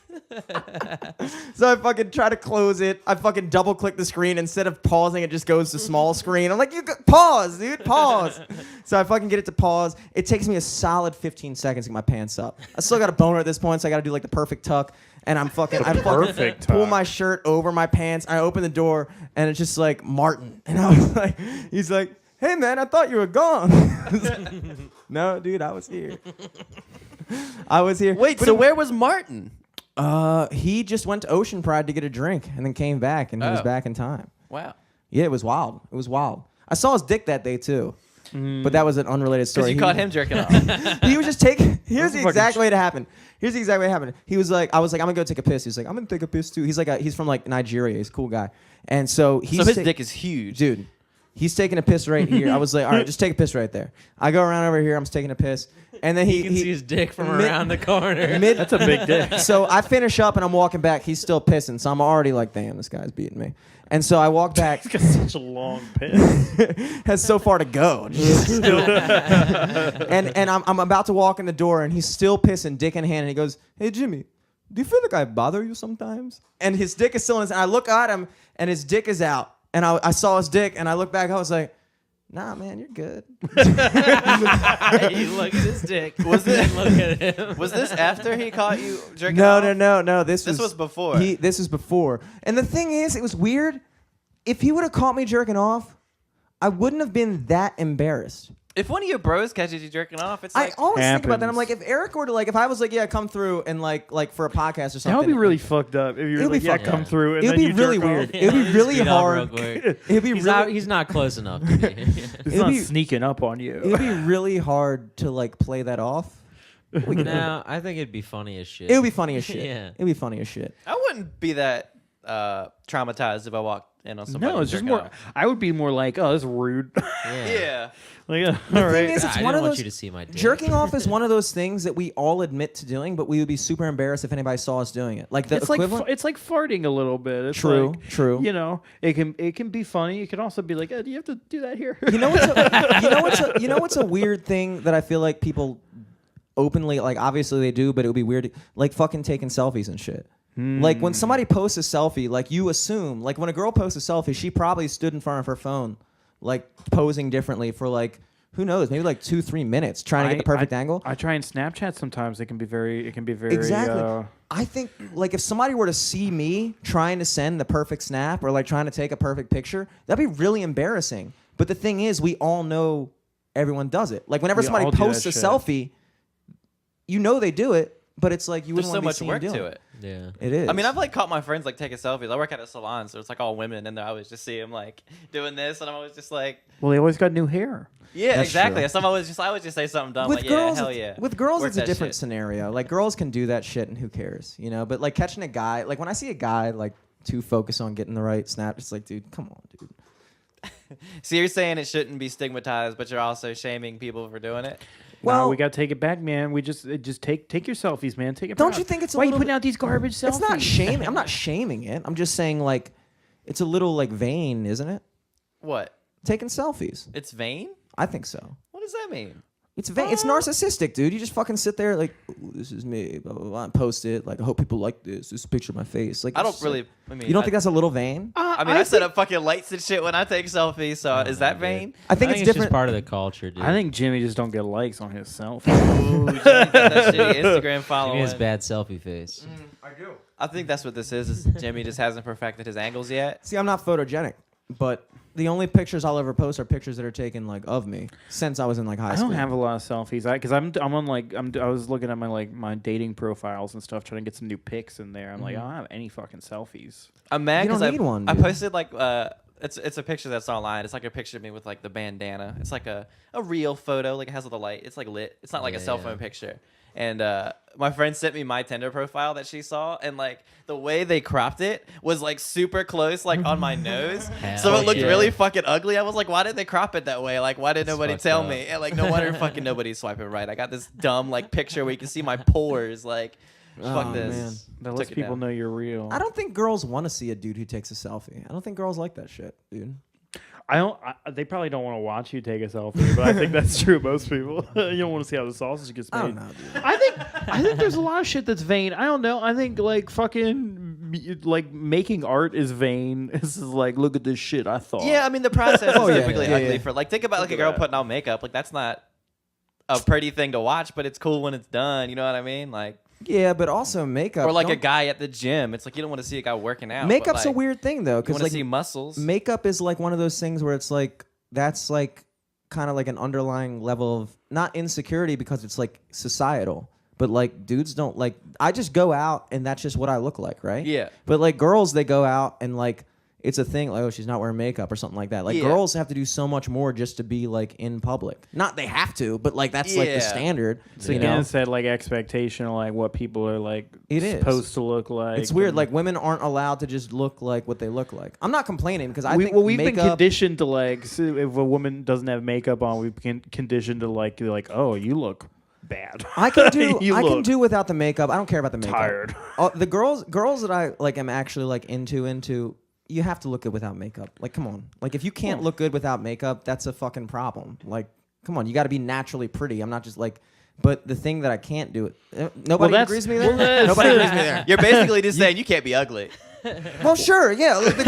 So I fucking try to close it. I fucking double click the screen. Instead of pausing, it just goes to small screen. I'm like, pause, dude, pause. So I fucking get it to pause. It takes me a solid 15 seconds to get my pants up. I still got a boner at this point, so I got to do like the perfect tuck. And I fucking perfect pull tuck. my shirt over my pants. I open the door, and it's just like Martin. And I was like, he's like, hey man, I thought you were gone. I was like, no, dude, I was here. I was here. Wait, But so it- where was Martin? he just went to Ocean Pride to get a drink and then came back and he was Oh. back in time. Wow. Yeah, it was wild. It was wild. I saw his dick that day too. But that was an unrelated story. Because you caught him jerking off. He was just taking. Here's That's the a exact fucking way it happened. Here's the exact way it happened. He was like, I was like, I'm gonna go take a piss. He was like, I'm gonna take a piss too. He's like, he's from like Nigeria. He's a cool guy. And so he's So his ta- dick is huge. dude. He's taking a piss right here. I was like, all right, just take a piss right there. I go around over here. I'm taking a piss, And then You can see his dick from mid- around the corner. That's a big dick. So I finish up and I'm walking back. He's still pissing. So I'm already like, damn, this guy's beating me. And so I walk back. He's got such a long piss. Has so far to go. and I'm about to walk in the door and he's still pissing, dick in hand. And he goes, hey, Jimmy, do you feel like I bother you sometimes? And his dick is still in his, and I look at him and his dick is out. And I saw his dick and I look back, I was like, nah, man, you're good. You look at his dick. Was it? Look at him. Was this after he caught you jerking off? No. This was before. This was before. And the thing is, it was weird. If he would have caught me jerking off, I wouldn't have been that embarrassed. If one of your bros catches you jerking off, it's I like always think about that. I'm happens. like, if Eric were to if I was like, yeah, come through and like for a podcast or something. That would be really fucked up if you were It'd be like, yeah, fucked come up. through and It'd then be you really jerk off. weird. It'd be really Speed up real hard. quick. It'd be He's not close enough to be. It's not sneaking up on you. It'd be really hard to like play that off. No, I think it'd be funny as shit. It would be funny as shit. Yeah. It'd be funny as shit. I wouldn't be that traumatized if I walked in on somebody. No, it's just jerking more. off. I would be more like, oh, that's rude. Yeah. Like, The all thing right. is, it's I one didn't of want those. you to see my dick. Jerking off is one of those things that we all admit to doing, but we would be super embarrassed if anybody saw us doing it. Like the It's like equivalent. it's like farting a little bit. It's True, like, true. You know, it can be funny. It can also be like, do you have to do that here? You know what's a weird thing that I feel like people openly like. Obviously they do, but it would be weird. Like fucking taking selfies and shit. Like when somebody posts a selfie, like you assume, like when a girl posts a selfie, she probably stood in front of her phone, like posing differently for like who knows, maybe like 2-3 minutes trying to get the perfect angle. I try and Snapchat sometimes. It can be very. Exactly. I think like if somebody were to see me trying to send the perfect snap or like trying to take a perfect picture, that'd be really embarrassing. But the thing is, we all know everyone does it. Like whenever We somebody all do posts that a shit. selfie, you know they do it, but it's like you There's wouldn't so want to be much seen work doing to it. Yeah. It is. I mean, I've like caught my friends like taking selfies. I work at a salon, so it's like all women, and I always just see them like doing this, and I'm always just like, Well, they always got new hair. yeah, That's exactly. true. So I always just say something dumb with like, girls, yeah, hell yeah. with girls, Work it's a that different shit. scenario. Like girls can do that shit, and who cares, you know? But like catching a guy, like when I see a guy like too focused on getting the right snap, it's like, dude, come on, dude. So you're saying it shouldn't be stigmatized, but you're also shaming people for doing it? Well, Nah, we gotta take it back, man. We just take your selfies, man. Take it. Don't back. you think it's a why you little putting bit- out these garbage selfies? It's not shaming. I'm not shaming it. I'm just saying like it's a little like vain, isn't it? What? Taking selfies. It's vain? I think so. What does that mean? It's vain. It's narcissistic, dude. You just fucking sit there like, "Ooh, this is me, blah, blah, blah, and post it. Like, I hope people like this. This is a picture of my face. Like, I it's don't just really. like- I mean, you don't think that's a little vain? I set up fucking lights and shit when I take selfies. So is that vain? I think it's just different. part of the culture, dude. I think Jimmy just don't get likes on his selfie. Ooh, Jimmy got that shitty Instagram Maybe following. his bad selfie face. I think that's what this is Jimmy just hasn't perfected his angles yet. See, I'm not photogenic, but the only pictures I'll ever post are pictures that are taken like of me since I was in like high I school. don't have a lot of selfies. Because I'm on like I was looking at my dating profiles and stuff, trying to get some new pics in there. I'm like, I don't have any fucking selfies. I'm mad You don't because need one, I dude. posted like it's a picture that's online. It's like a picture of me with like the bandana. It's like a real photo. Like it has all the light. It's like lit. It's not like a Yeah, cell yeah. phone picture. And my friend sent me my Tinder profile that she saw, and like the way they cropped it was like super close, like on my nose. So it looked yeah. really fucking ugly. I was like, why did they crop it that way? Like, why did That's nobody fucked tell up. me? And like, no wonder fucking nobody's swiping right. I got this dumb like picture where you can see my pores. Like, fuck Oh, this. man. That Took lets it people down. know you're real. I don't think girls want to see a dude who takes a selfie. I don't think girls like that shit, dude. They probably don't want to watch you take a selfie, but I think that's true. of Most people, you don't want to see how the sausage gets made. I don't know, dude. I think there's a lot of shit that's vain. I don't know. I think like fucking like making art is vain. This is like, look at this shit I thought. Yeah, I mean the process Oh, is yeah, typically yeah, ugly yeah. for like think about like a Look at girl that. putting on makeup. Like that's not a pretty thing to watch, but it's cool when it's done. You know what I mean? Like Yeah, but also makeup. or like a don't- guy at the gym. It's like you don't want to see a guy working out. but, Makeup's a like, weird thing though, You because want to like see muscles. makeup is like one of those things where it's like that's like kind of like an underlying level of not insecurity because it's like societal, but like dudes don't like. I just go out and that's just what I look like, right? Yeah. But like girls, they go out and like it's a thing like, oh, she's not wearing makeup or something like that. Like Yeah. girls have to do so much more just to be like in public. Not they have to, but like that's like Yeah. the standard. It's you know? against that like expectation of like what people are like It is. supposed to look like. It's weird. and- Like women aren't allowed to just look like what they look like. I'm not complaining because I think we've been makeup. conditioned to like, so if a woman doesn't have makeup on, we've been conditioned to like oh, you look bad. I can do You I can look do without the makeup. I don't care about the makeup. tired. The girls that I like am actually like into. You have to look good without makeup. Like, come on. Like, if you can't look good without makeup, that's a fucking problem. Like, come on. You got to be naturally pretty. I'm not just like. But the thing that I can't do nobody agrees with me there. Nobody agrees with me there. You're basically just saying you can't be ugly. Well, sure, yeah. Like, the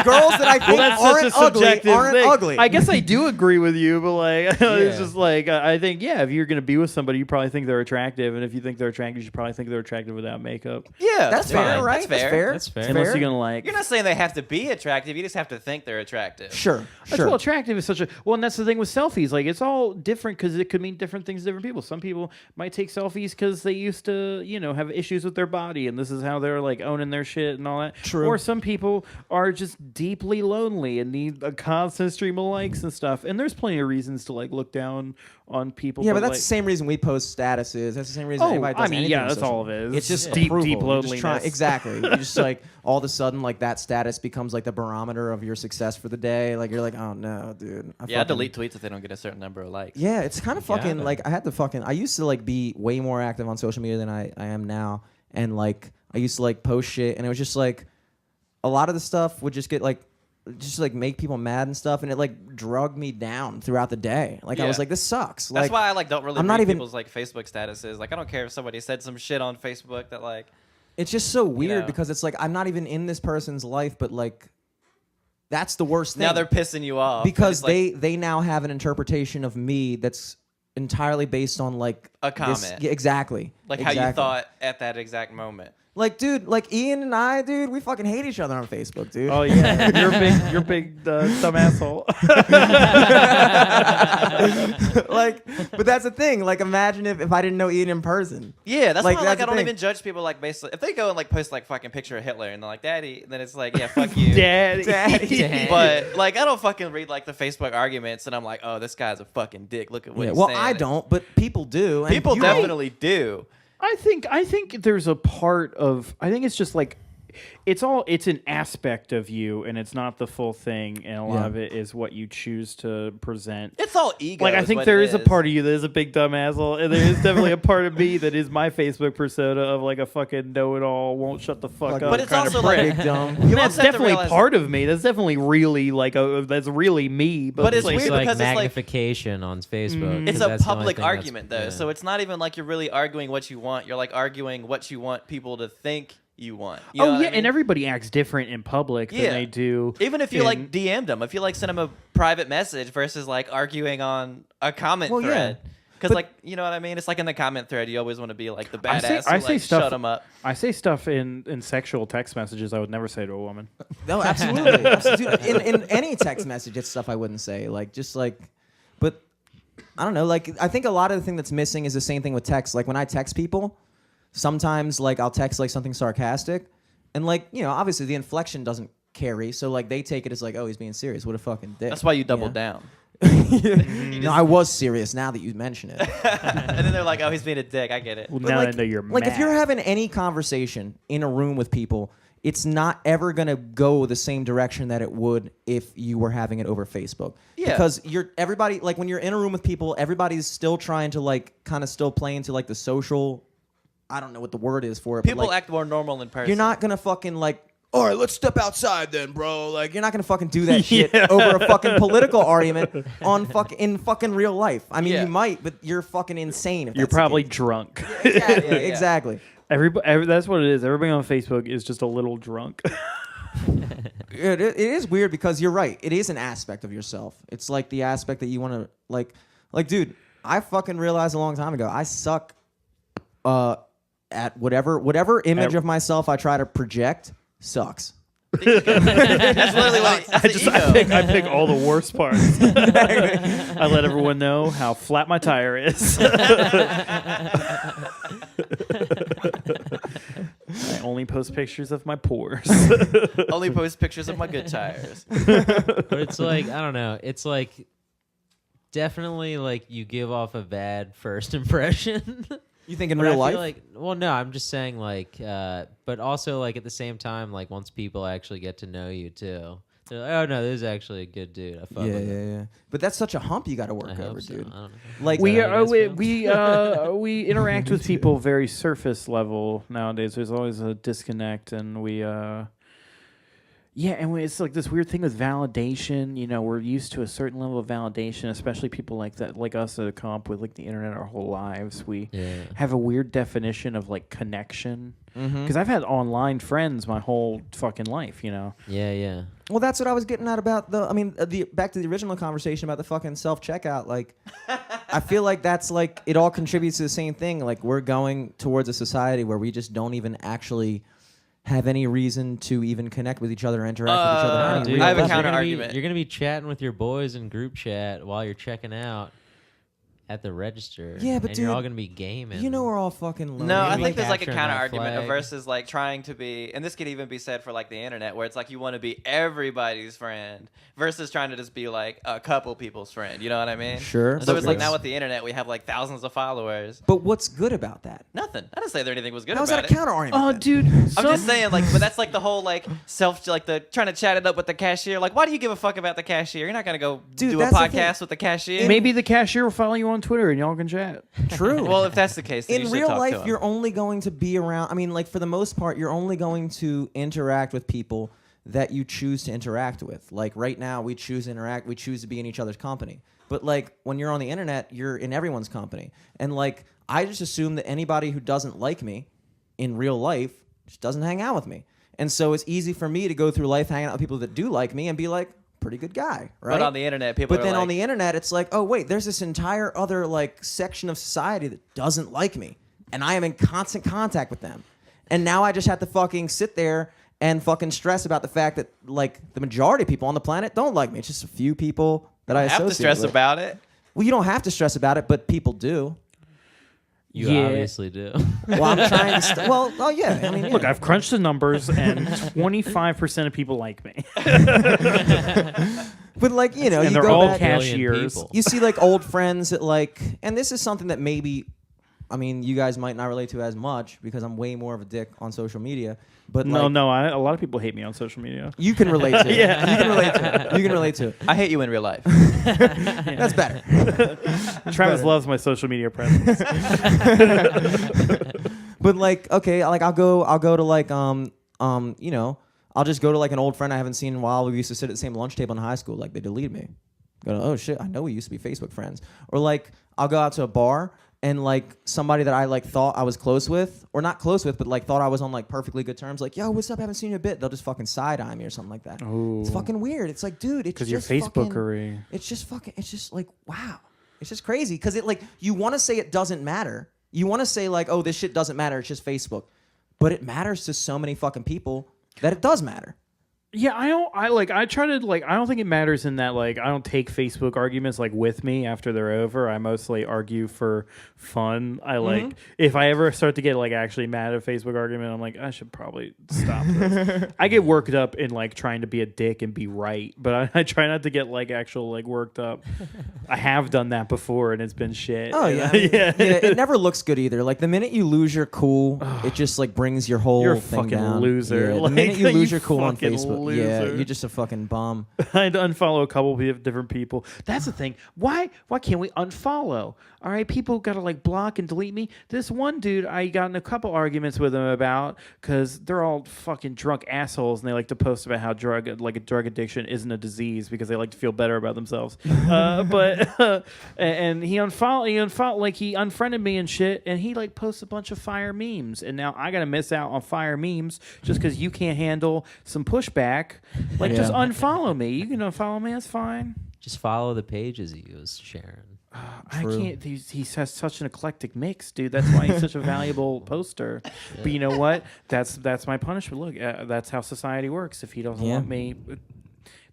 girls that I think That's such a aren't ugly subjective aren't thing. ugly. I guess I do agree with you, but like it's Yeah. just like I think if you're gonna be with somebody, you probably think they're attractive, and if you think they're attractive, you should probably think they're attractive without makeup. Yeah, that's fair, fine. right? That's fair. That's fair. Unless you're gonna like. You're not saying they have to be attractive. You just have to think they're attractive. Sure. Well, attractive is such a and that's the thing with selfies. Like, it's all different because it could mean different things to different people. Some people might take selfies because they used to, have issues with their body, and this is how they're like owning their shit and all that. True. Or some people are just deeply lonely and need a constant stream of likes and stuff. And there's plenty of reasons to like look down on people. Yeah, but that's like, the same reason we post statuses. That's the same reason anybody does anything. yeah, on that's social all of media. it. It's just deep approval. deep You're just trying- loneliness. exactly. You just like all of a sudden like that status becomes like the barometer of your success for the day. Like you're like, oh no, dude. Yeah, I delete tweets if they don't get a certain number of likes. Yeah, it's kind of fucking like I used to like be way more active on social media than I am now, and like I used to like post shit, and it was just like a lot of the stuff would just get like make people mad and stuff, and it like drug me down throughout the day. Like I was like, this sucks. That's Like, why I like don't really I'm read not even- people's like Facebook statuses. Like I don't care if somebody said some shit on Facebook that like it's just so weird know. because it's like I'm not even in this person's life, but like that's the worst thing. now they're pissing you off because It's like they now have an interpretation of me that's entirely based on like A this- comment. yeah, exactly. like how you Exactly. thought at that exact moment. Like, dude, like Ian and I, dude, we fucking hate each other on Facebook, dude. Oh yeah, you're big dumb asshole. Like, but that's the thing. Like, imagine if I didn't know Ian in person. Yeah, that's Like, why that's I the don't thing. even judge people like basically if they go and like post like fucking picture of Hitler and they're like daddy, then it's like yeah fuck you. Daddy. Daddy. But like I don't fucking read like the Facebook arguments and I'm like oh this guy's a fucking dick. Look at what Yeah, he's well, saying. I don't, but people do. And People you- definitely do. I think there's a part of I think it's just like it's an aspect of you and it's not the full thing, and a lot Yeah. of it is what you choose to present. It's all ego. Like I is think what there it is a part of you that is a big dumb asshole, and there is definitely a part of me that is my Facebook persona of like a fucking know-it-all, won't shut the fuck Fuck up. But it's kind also of like prick. big dumb. you That's also have to definitely realize- part of me. That's definitely really like that's really me. But it's like, weird It's like because it's like- magnification on Facebook. It's 'cause a that's the only public thing that's- argument though, yeah. so it's not even like you're really arguing what you want. You're like arguing what you want people to think you want. You know oh what yeah, I mean? and everybody acts different in public Yeah. than they do. Even if you in- like DM'd them, if you like send them a private message versus like arguing on a comment Well, yeah. thread. Because But- like you know what I mean, it's like in the comment thread, you always want to be like the I say- badass. I who, say like, stuff- Shut them up. I say stuff in sexual text messages I would never say to a woman. No, absolutely. Absolutely. In any text message, it's stuff I wouldn't say. Like, just like, but I don't know. Like, I think a lot of the thing that's missing is the same thing with text. Like, when I text people, sometimes like I'll text like something sarcastic, and like obviously the inflection doesn't carry, so like they take it as like, oh, he's being serious. What a fucking dick. That's why you doubled down. No, I was serious. Now that you mention it. And then they're like, oh, he's being a dick. I get it. Well, But now like, I know you're like mad. if you're having any conversation in a room with people, it's not ever gonna go the same direction that it would if you were having it over Facebook. Yeah. Because everybody like when you're in a room with people, everybody's still trying to like kind of still play into like the social. I don't know what the word is for it. People but, like, act more normal in person. You're not gonna fucking like. All right, let's step outside then, bro. Like, you're not gonna fucking do that shit over a fucking political argument in fucking real life. I mean, Yeah. you might, but you're fucking insane. If You're that's the probably case. drunk. Exactly. Yeah. Exactly. Everybody, that's what it is. Everybody on Facebook is just a little drunk. It is weird because you're right. It is an aspect of yourself. It's like the aspect that you want to like, dude. I fucking realized a long time ago. I suck at whatever image of myself I try to project sucks. That's literally what I pick all the worst parts. I let everyone know how flat my tire is. I only post pictures of my pores. Only post pictures of my good tires. But it's like I don't know. It's like definitely like you give off a bad first impression. You think in But real I life? feel like, well, no, I'm just saying like, but also like at the same time, like once people actually get to know you too, They're like, oh no, this is actually a good dude. I fuck Yeah, with yeah, him. yeah. But that's such a hump you got to I work hope over, so. dude. I don't know. Like Is that how you guys feel? we interact with people very surface level nowadays. There's always a disconnect, and it's like this weird thing with validation. You know, we're used to a certain level of validation, especially people like that, like us that have come up with like the internet our whole lives. We have a weird definition of like connection. Because I've had online friends my whole fucking life, you know. Yeah, yeah. Well, that's what I was getting at about the back to the original conversation about the fucking self-checkout. Like, I feel like that's like, it all contributes to the same thing. Like, we're going towards a society where we just don't even actually have any reason to even connect with each other, interact with each other. on any Dude, real I have a level. counter argument. You're gonna be chatting with your boys in group chat while you're checking out at the register. Yeah, but and dude, you're all gonna be gaming. You know we're all fucking lonely. No, I Maybe think there's like a capturing counter that argument flag. versus like trying to be, and this could even be said for like the internet, where it's like you want to be everybody's friend versus trying to just be like a couple people's friend. You know what I mean? Sure. So but it's like what's- now with the internet, we have like thousands of followers. But what's good about that? Nothing. I didn't say there anything was good How is about that a it. counter argument? Oh, then? dude. I'm just saying, like, but that's like the whole like the trying to chat it up with the cashier. Like, why do you give a fuck about the cashier? You're not gonna go Dude, do a that's the thing. podcast with the cashier. Maybe the cashier will follow you on Twitter and y'all can chat. True. Well, if that's the case, then in you should real talk life, to him. you're only going to be around. I mean, like for the most part, you're only going to interact with people that you choose to interact with. Like right now, we choose to interact. We choose to be in each other's company. But like when you're on the internet, you're in everyone's company. And like I just assume that anybody who doesn't like me in real life just doesn't hang out with me. And so it's easy for me to go through life hanging out with people that do like me and be like, pretty good guy, right? But on the internet, people. But are then like, on the internet, it's like, oh wait, there's this entire other like section of society that doesn't like me, and I am in constant contact with them. And now I just have to fucking sit there and fucking stress about the fact that like the majority of people on the planet don't like me. It's just a few people that I have to associate stress with. about it. Well, you don't have to stress about it, but people do. You Yeah. obviously do. Well, I'm trying to. Oh yeah. I mean, yeah. Look, I've crunched the numbers, and 25% of people like me. But like you know, And you they're go all back, cashiers. people. you see like old friends that like, and this is something that maybe, I mean, you guys might not relate to as much because I'm way more of a dick on social media. But like, A lot of people hate me on social media. you can relate to it. Yeah. You can relate to it. You can relate to it. I hate you in real life. That's better. Travis loves my social media presence. But like, okay, like I'll go to like you know, I'll just go to like an old friend I haven't seen in a while. We used to sit at the same lunch table in high school. Like they deleted me. Go, oh shit, I know we used to be Facebook friends. Or like I'll go out to a bar and like somebody that I like thought I was close with, or not close with, but like thought I was on like perfectly good terms. Like, yo, what's up? Haven't seen you in a bit. They'll just fucking side eye me or something like that. It's fucking weird. It's like, dude, it's Because you're just fucking- Facebookery. It's just fucking. It's just like wow. It's just crazy because it like you want to say it doesn't matter. You want to say like, oh, this shit doesn't matter. It's just Facebook, but it matters to so many fucking people that it does matter. Yeah, I don't think it matters in that, like, I don't take Facebook arguments, like, with me after they're over. I mostly argue for fun. I, like, if I ever start to get, like, actually mad at a Facebook argument, I'm like, I should probably stop this. I get worked up in, like, trying to be a dick and be right, but I try not to get, like, actual, like, worked up. I have done that before, and it's been shit. Oh yeah, I mean, yeah. It never looks good either. Like the minute you lose your cool, it just like brings your whole You're a thing fucking down. loser. Yeah, the Like, minute you lose you your cool on fucking Facebook, yeah, loser. you're just a fucking bum. I'd unfollow a couple of different people. That's the thing. Why can't we unfollow? All right, people got to like block and delete me. This one dude, I got in a couple arguments with him about because they're all fucking drunk assholes and they like to post about how drug addiction isn't a disease because they like to feel better about themselves. And he unfriended me and shit, and he like posts a bunch of fire memes, and now I gotta miss out on fire memes just because you can't handle some pushback. Like, just unfollow me. You can unfollow me. That's fine. Just follow the pages he was sharing. I can't. He has such an eclectic mix, dude. That's why he's such a valuable poster. But you know what? That's my punishment. Look, that's how society works. If he doesn't want me,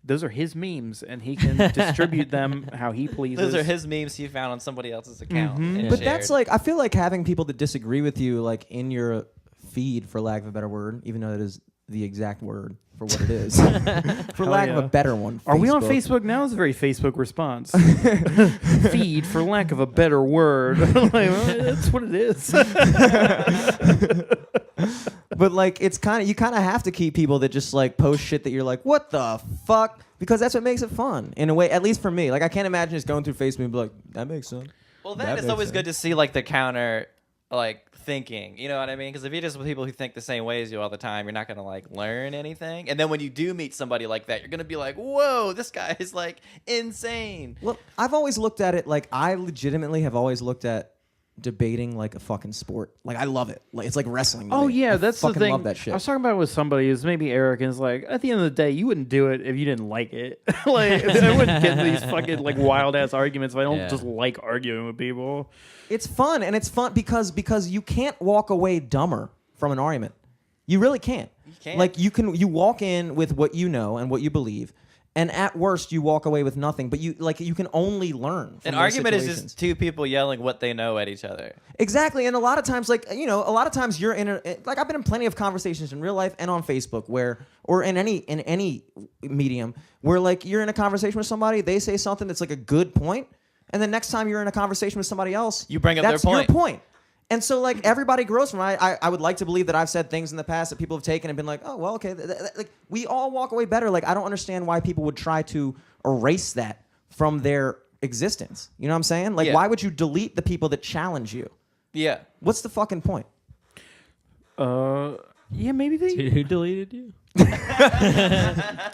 those are his memes, and he can distribute them how he pleases. Those are his memes he found on somebody else's account. and But shared. that's like, I feel like having people that disagree with you, like in your feed, for lack of a better word, even though that is the exact word for what it is, for lack of a better one. Are we on Facebook now? It's a very Facebook response. Feed, for lack of a better word. Like, well, that's what it is. But like, it's kind of you kind of have to keep people that just like post shit that you're like, what the fuck? Because that's what makes it fun in a way. At least for me, like I can't imagine just going through Facebook and be like, that makes sense. Well, That then it's makes always sense. good to see like the counter, like thinking. You know what I mean? Because if you're just with people who think the same way as you all the time, you're not gonna like learn anything. And then when you do meet somebody like that, you're gonna be like, whoa, this guy is like insane. Well, I've always looked at it like I legitimately have always looked at debating like a fucking sport. Like I love it. Like it's like wrestling. to Oh me. yeah, I that's the fucking thing. love that shit. I was talking about it with somebody who's maybe Eric, and it's like at the end of the day, you wouldn't do it if you didn't like it. Like I wouldn't get these fucking like wild ass arguments if I don't Yeah. just like arguing with people. It's fun, and it's fun because you can't walk away dumber from an argument. You really can't. You can't. Like you walk in with what you know and what you believe, and at worst you walk away with nothing. But you can only learn. From An those argument is situations. just two people yelling what they know at each other. Exactly, and a lot of times, like a lot of times you're in like I've been in plenty of conversations in real life and on Facebook or in any medium where like you're in a conversation with somebody, they say something that's like a good point, and the next time you're in a conversation with somebody else, You bring up their that's point. your point. And so like everybody grows from it. I would like to believe that I've said things in the past that people have taken and been like, oh well, okay, like we all walk away better. Like I don't understand why people would try to erase that from their existence. You know what I'm saying? Like Yeah. why would you delete the people that challenge you? Yeah. What's the fucking point? Yeah, maybe they. Dude, who deleted you? Do you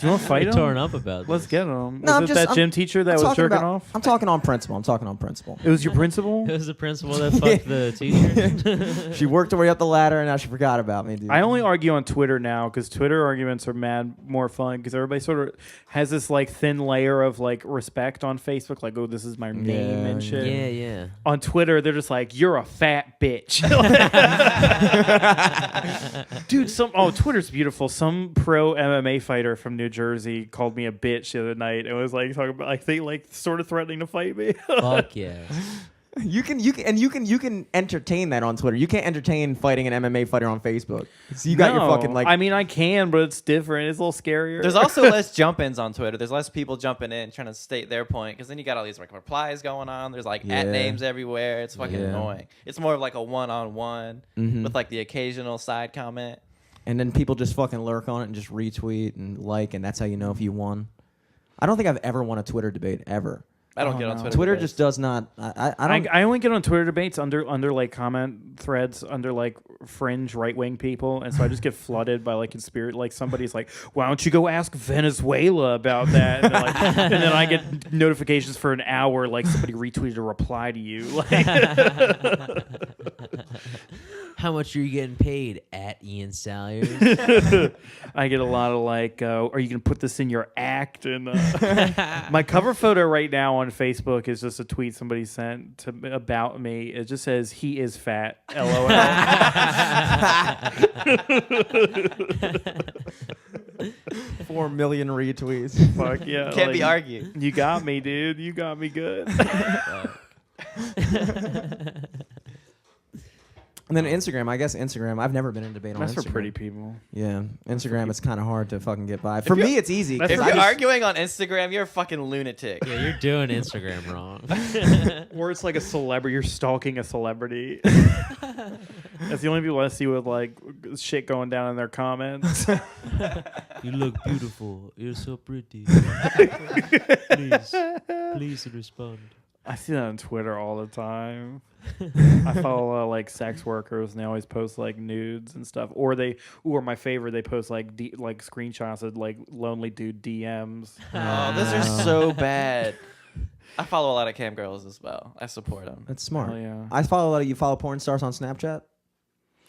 want to fight Torn him? up about Let's this. get him. No, Was it that gym teacher that I'm was talking jerking about- off? I'm talking on principle. It was your principal. It was the principal that fucked the teacher. She worked her way up the ladder and now she forgot about me, dude. I only argue on Twitter now because Twitter arguments are more fun because everybody sort of has this like thin layer of like respect on Facebook, like oh this is my name and shit. Yeah, yeah. On Twitter, they're just like you're a fat bitch, dude. Twitter's beautiful. Some pro MMA fighter from New Jersey called me a bitch the other night and was like talking about like they like sort of threatening to fight me. Fuck yeah. You can entertain that on Twitter. You can't entertain fighting an MMA fighter on Facebook. So you got your fucking like. I mean, I can, but it's different. It's a little scarier. There's also less jump-ins on Twitter. There's less people jumping in trying to state their point because then you got all these like replies going on. There's like at Yeah. names everywhere. It's fucking Yeah. annoying. It's more of like a one-on-one with like the occasional side comment. And then people just fucking lurk on it and just retweet and like, and that's how you know if you won. I don't think I've ever won a Twitter debate ever. I don't Oh, get on no. Twitter. Twitter debates. just does not. I don't. I only get on Twitter debates under like comment threads under like fringe right wing people, and so I just get flooded by like conspiracy. Like somebody's like, "Why don't you go ask Venezuela about that?" And then I get notifications for an hour, like somebody retweeted a reply to you. Like, How much are you getting paid at Ian Salyers? I get a lot of like, "Are you gonna put this in your act?" And my cover photo right now on Facebook is just a tweet somebody sent about me. It just says, "He is fat." LOL. 4 million retweets. Fuck yeah. Can't be like, argued. You got me, dude. You got me good. And then Instagram. I guess Instagram. I've never been in a debate on That's Instagram. for pretty people. Yeah, Instagram. It's kind of hard to fucking get by. For you- me, it's easy. That's 'cause If I you're just- arguing on Instagram, you're a fucking lunatic. Yeah, you're doing Instagram wrong. Or it's like a celebrity. You're stalking a celebrity. That's the only people I see with like shit going down in their comments. You look beautiful. You're so pretty. Please respond. I see that on Twitter all the time. I follow a lot of, like sex workers, and they always post like nudes and stuff. Or my favorite, they post like like screenshots of like lonely dude DMs. Oh, those are so bad. I follow a lot of cam girls as well. I support them. That's smart. Oh, yeah. I follow a lot of you. Follow porn stars on Snapchat.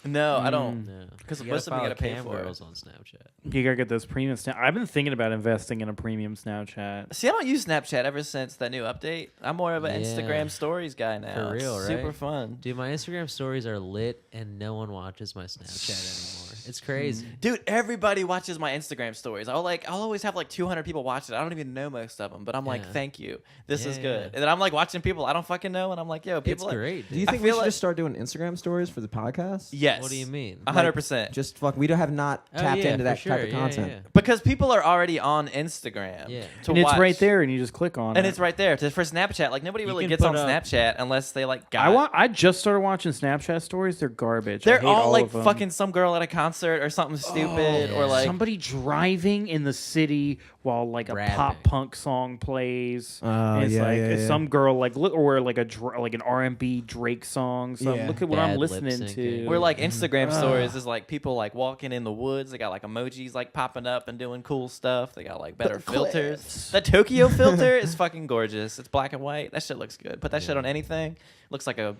No, I don't. No. 'Cause You most of them you follow gotta pay cam for it. girls on Snapchat. You gotta get those premium Snap. I've been thinking about investing in a premium Snapchat. See, I don't use Snapchat ever since that new update. I'm more of an Yeah. Instagram stories guy now. For real, It's right? Super fun. Dude, my Instagram stories are lit and no one watches my Snapchat anymore. It's crazy. Dude, everybody watches my Instagram stories. I'll always have like 200 people watch it. I don't even know most of them, but I'm like, Yeah. thank you. This is Yeah, good. yeah. And then I'm like watching people I don't fucking know, and I'm like, yo, It's people. great. Do Dude. you I think we feel should like- just start doing Instagram stories for the podcast? Yes. What do you mean? 100%. Just fuck. We have not Oh, tapped yeah, into for that sure. type of Yeah, content. yeah. Because people are already on Instagram. Yeah. To And it's watch. right there, and you just click on it. And it's right there. For Snapchat, like nobody You really can gets on put up- Snapchat unless they like got I just started watching Snapchat stories. They're garbage. I They're hate all like of them. fucking some girl at a concert concert or something stupid, or like somebody driving in the city while like a Rapping. pop punk song plays. Oh, and it's yeah, like yeah, yeah. some girl like or like like an R&B Drake song. So Yeah. look at what Bad I'm lip listening syncing. to. We're like Instagram stories is like people like walking in the woods. They got like emojis like popping up and doing cool stuff. They got like better filters. That Tokyo filter is fucking gorgeous. It's black and white. That shit looks good. Put that shit on anything. Looks like a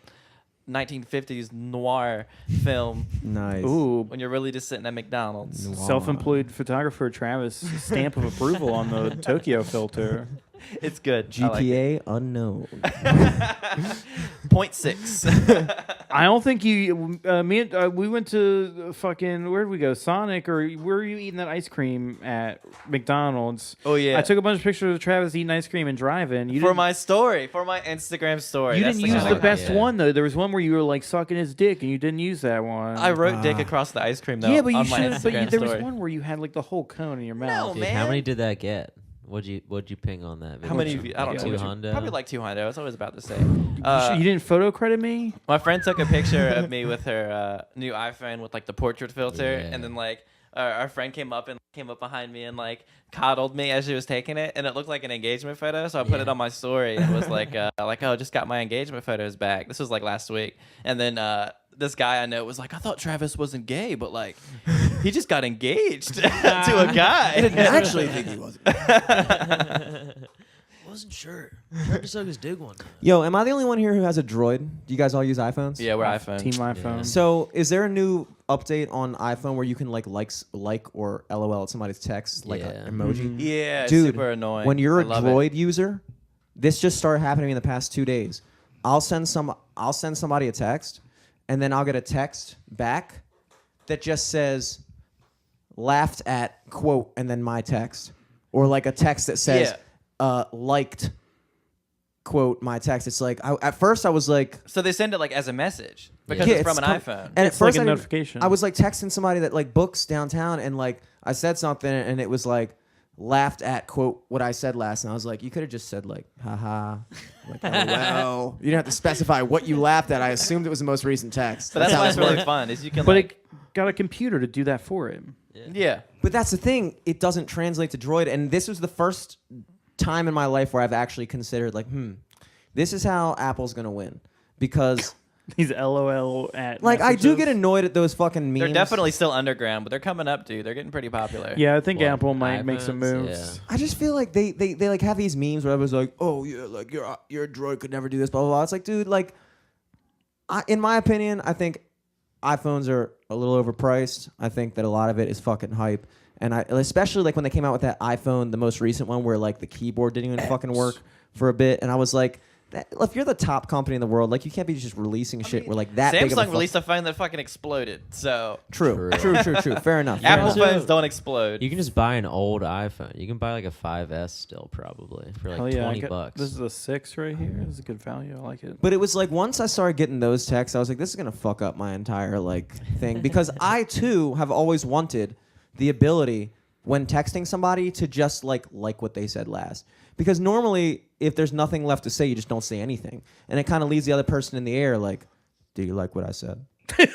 1950s noir film Nice. Ooh, when you're really just sitting at McDonald's. self-employed photographer Travis stamp of approval on the Tokyo filter. It's good. I like it. GTA unknown. 0.6. I don't think you. We went to fucking where did we go? Sonic or where were you eating that ice cream at McDonald's? Oh, yeah. I took a bunch of pictures of Travis eating ice cream and driving. You For didn't- my story, for my Instagram story. You That's didn't use kind the of- best Yeah. one though. There was one where you were like sucking his dick, and you didn't use that one. I wrote dick across the ice cream though. yeah, but you on my should. But Instagram there was story. one where you had like the whole cone in your mouth. Dude, man. how many did that get? What'd you ping on that video? How many? Of you, I don't know. Two what you- hundo? Probably like 200. I was always about to say. You didn't photo credit me. My friend took a picture of me with her new iPhone with like the portrait filter, Yeah. and then like our friend came up behind me and like coddled me as she was taking it, and it looked like an engagement photo. So I put it on my story and was like, oh, just got my engagement photos back. This was like last week, and then this guy I know was like, I thought Travis wasn't gay, but like he just got engaged to a guy. I didn't actually think he was. Wasn't sure. Tried to suck his dick one time. Yo, am I the only one here who has a Droid? Do you guys all use iPhones? Yeah, we're iPhone. Team iPhone. So, is there a new update on iPhone where you can like or LOL at somebody's text like Yeah. an emoji? Yeah, it's Dude, super annoying. when you're I a love it. Droid user, this just started happening to me in the past 2 days. I'll send somebody a text, and then I'll get a text back that just says laughed at quote and then my text, or like a text that says liked quote my text. It's like at first I was like, So they send it like as a message because yeah, it's from an com- iPhone. And It's at first like a I didn't- notification. I was like texting somebody that like books downtown, and like I said something, and it was like laughed at quote what I said last, and I was like, you could have just said like haha, like LOL. You didn't have to specify what you laughed at. I assumed it was the most recent text. But that's how why this it's really works. fun. Is you can But like, it got a computer to do that for him. yeah. But that's the thing; it doesn't translate to Droid, and this was the first time in my life where I've actually considered like, this is how Apple's gonna win, because He's LOL at like I do messages. get annoyed at those fucking memes. They're definitely still underground, but they're coming up, dude. They're getting pretty popular. Yeah, I think What, Apple might make some iPhones? moves. I just feel like they like have these memes where everyone's like, oh yeah, like your Droid could never do this, blah blah blah. It's like, dude, like, in my opinion, I think iPhones are a little overpriced. I think that a lot of it is fucking hype, and especially like when they came out with that iPhone, the most recent one, where like the keyboard didn't even fucking work for a bit, and I was like, if you're the top company in the world, like you can't be just releasing shit where like that big of a Samsung released a phone that fucking exploded. So True. Fair enough. Apple Also, phones don't explode. You can just buy an old iPhone. You can buy like a 5S still probably for like Hell yeah, $20. This is a 6 right here. This is a good value. I like it. But it was like once I started getting those texts, I was like, this is gonna fuck up my entire like thing, because I too have always wanted the ability when texting somebody to just like what they said last. Because normally, if there's nothing left to say, you just don't say anything, and it kind of leaves the other person in the air like, do you like what I said? Did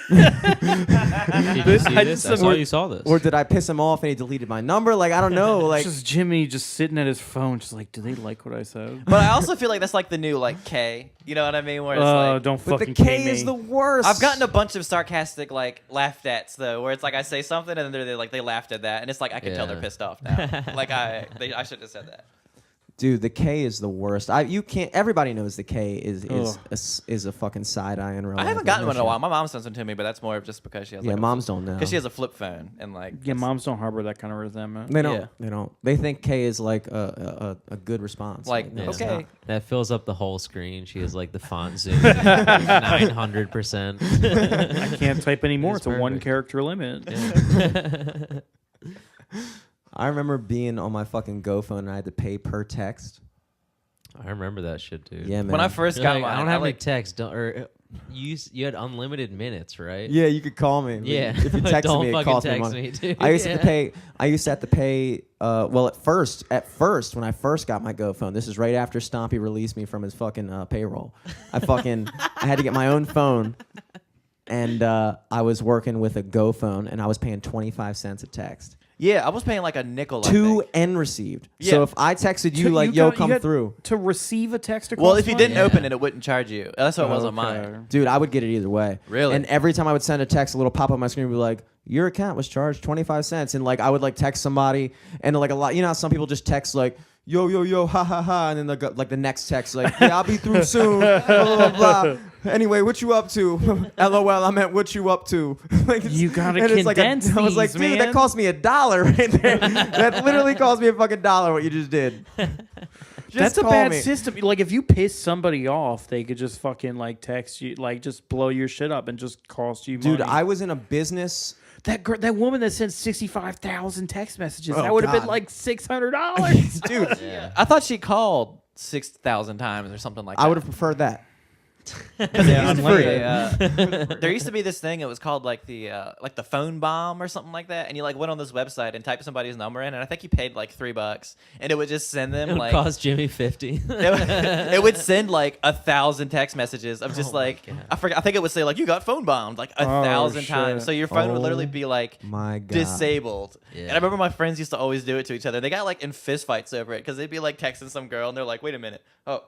you see I this? just- I saw you saw this. Or did I piss him off and he deleted my number? Like, I don't know. Like, Just Jimmy just sitting at his phone, just like, do they like what I said? But I also feel like that's like the new like K. You know what I mean? Where it's like, Don't but the fucking K me. is the worst. I've gotten a bunch of sarcastic like laughed ats though, where it's like I say something and then they're like they laughed at that, and it's like I can tell they're Yeah. pissed off now. Like I should have said that. Dude, the K is the worst. You can't. Everybody knows the K is a fucking side eye in real I life. haven't There's gotten no one in a shit. while. My mom sends them to me, but that's more of just because she has Yeah, like moms don't know. because she has a flip phone and like Yeah, moms don't harbor that kind of resentment. They don't. Yeah. They don't. They think K is like a good response. Like, no, it's okay. not. That fills up the whole screen. She has like the font zoom 900%. I can't type anymore. It's It's a one perfect. character limit. I remember being on my fucking Go phone and I had to pay per text. I remember that shit, dude. Yeah, man. when I first You're got like, mine, I don't have any like, text. You had unlimited minutes, right? Yeah, you could call me. Yeah. If you text Don't me, it fucking cost me text money. me, dude. I used to Yeah. pay. I used to have to pay. Well, at first, when I first got my Go phone, this is right after Stompy released me from his fucking payroll. I had to get my own phone, and I was working with a Go phone, and I was paying 25 cents a text. Yeah, I was paying like a nickel. To and received. Yeah. So if I texted you like, "Yo, come through," to receive a text. Well, if you didn't Yeah. open it, it wouldn't charge you. That's what it was on mine. dude, I would get it either way. Really? And every time I would send a text, a little pop up on my screen would be like, "Your account was charged 25 cents," and like I would like text somebody, and like a lot, you know, how some people just text like, "Yo, yo, yo, ha ha ha," and then like the next text like, "Yeah, I'll be through soon." Blah, blah, blah. Anyway, what you up to? LOL, I meant what you up to. Like, You gotta and it's condense I was like, these, dude, man. that cost me $1 right there. That literally cost me a fucking $1 what you just did. That's a call bad me. system. Like if you piss somebody off, they could just fucking like text you, like just blow your shit up and just cost you money. Dude, I was in a business. that woman that sent 65,000 text messages, Oh, that would have been God. like $600. Dude, Yeah. I thought she called 6,000 times or something like that. I would have preferred that. There used to be this thing. It was called like the phone bomb or something like that. And you like went on this website and typed somebody's number in, and I think you paid like $3, and it would just send them It would like cost Jimmy 50. it would send like 1,000 text messages of just Oh my like God. I forgot. I think it would say like you got phone bombed like 1,000 times. shit. So your phone would literally Oh be like my God. disabled. And Yeah. I remember my friends used to always do it to each other. They got like in fist fights over it because they'd be like texting some girl and they're like, "Wait a minute, oh."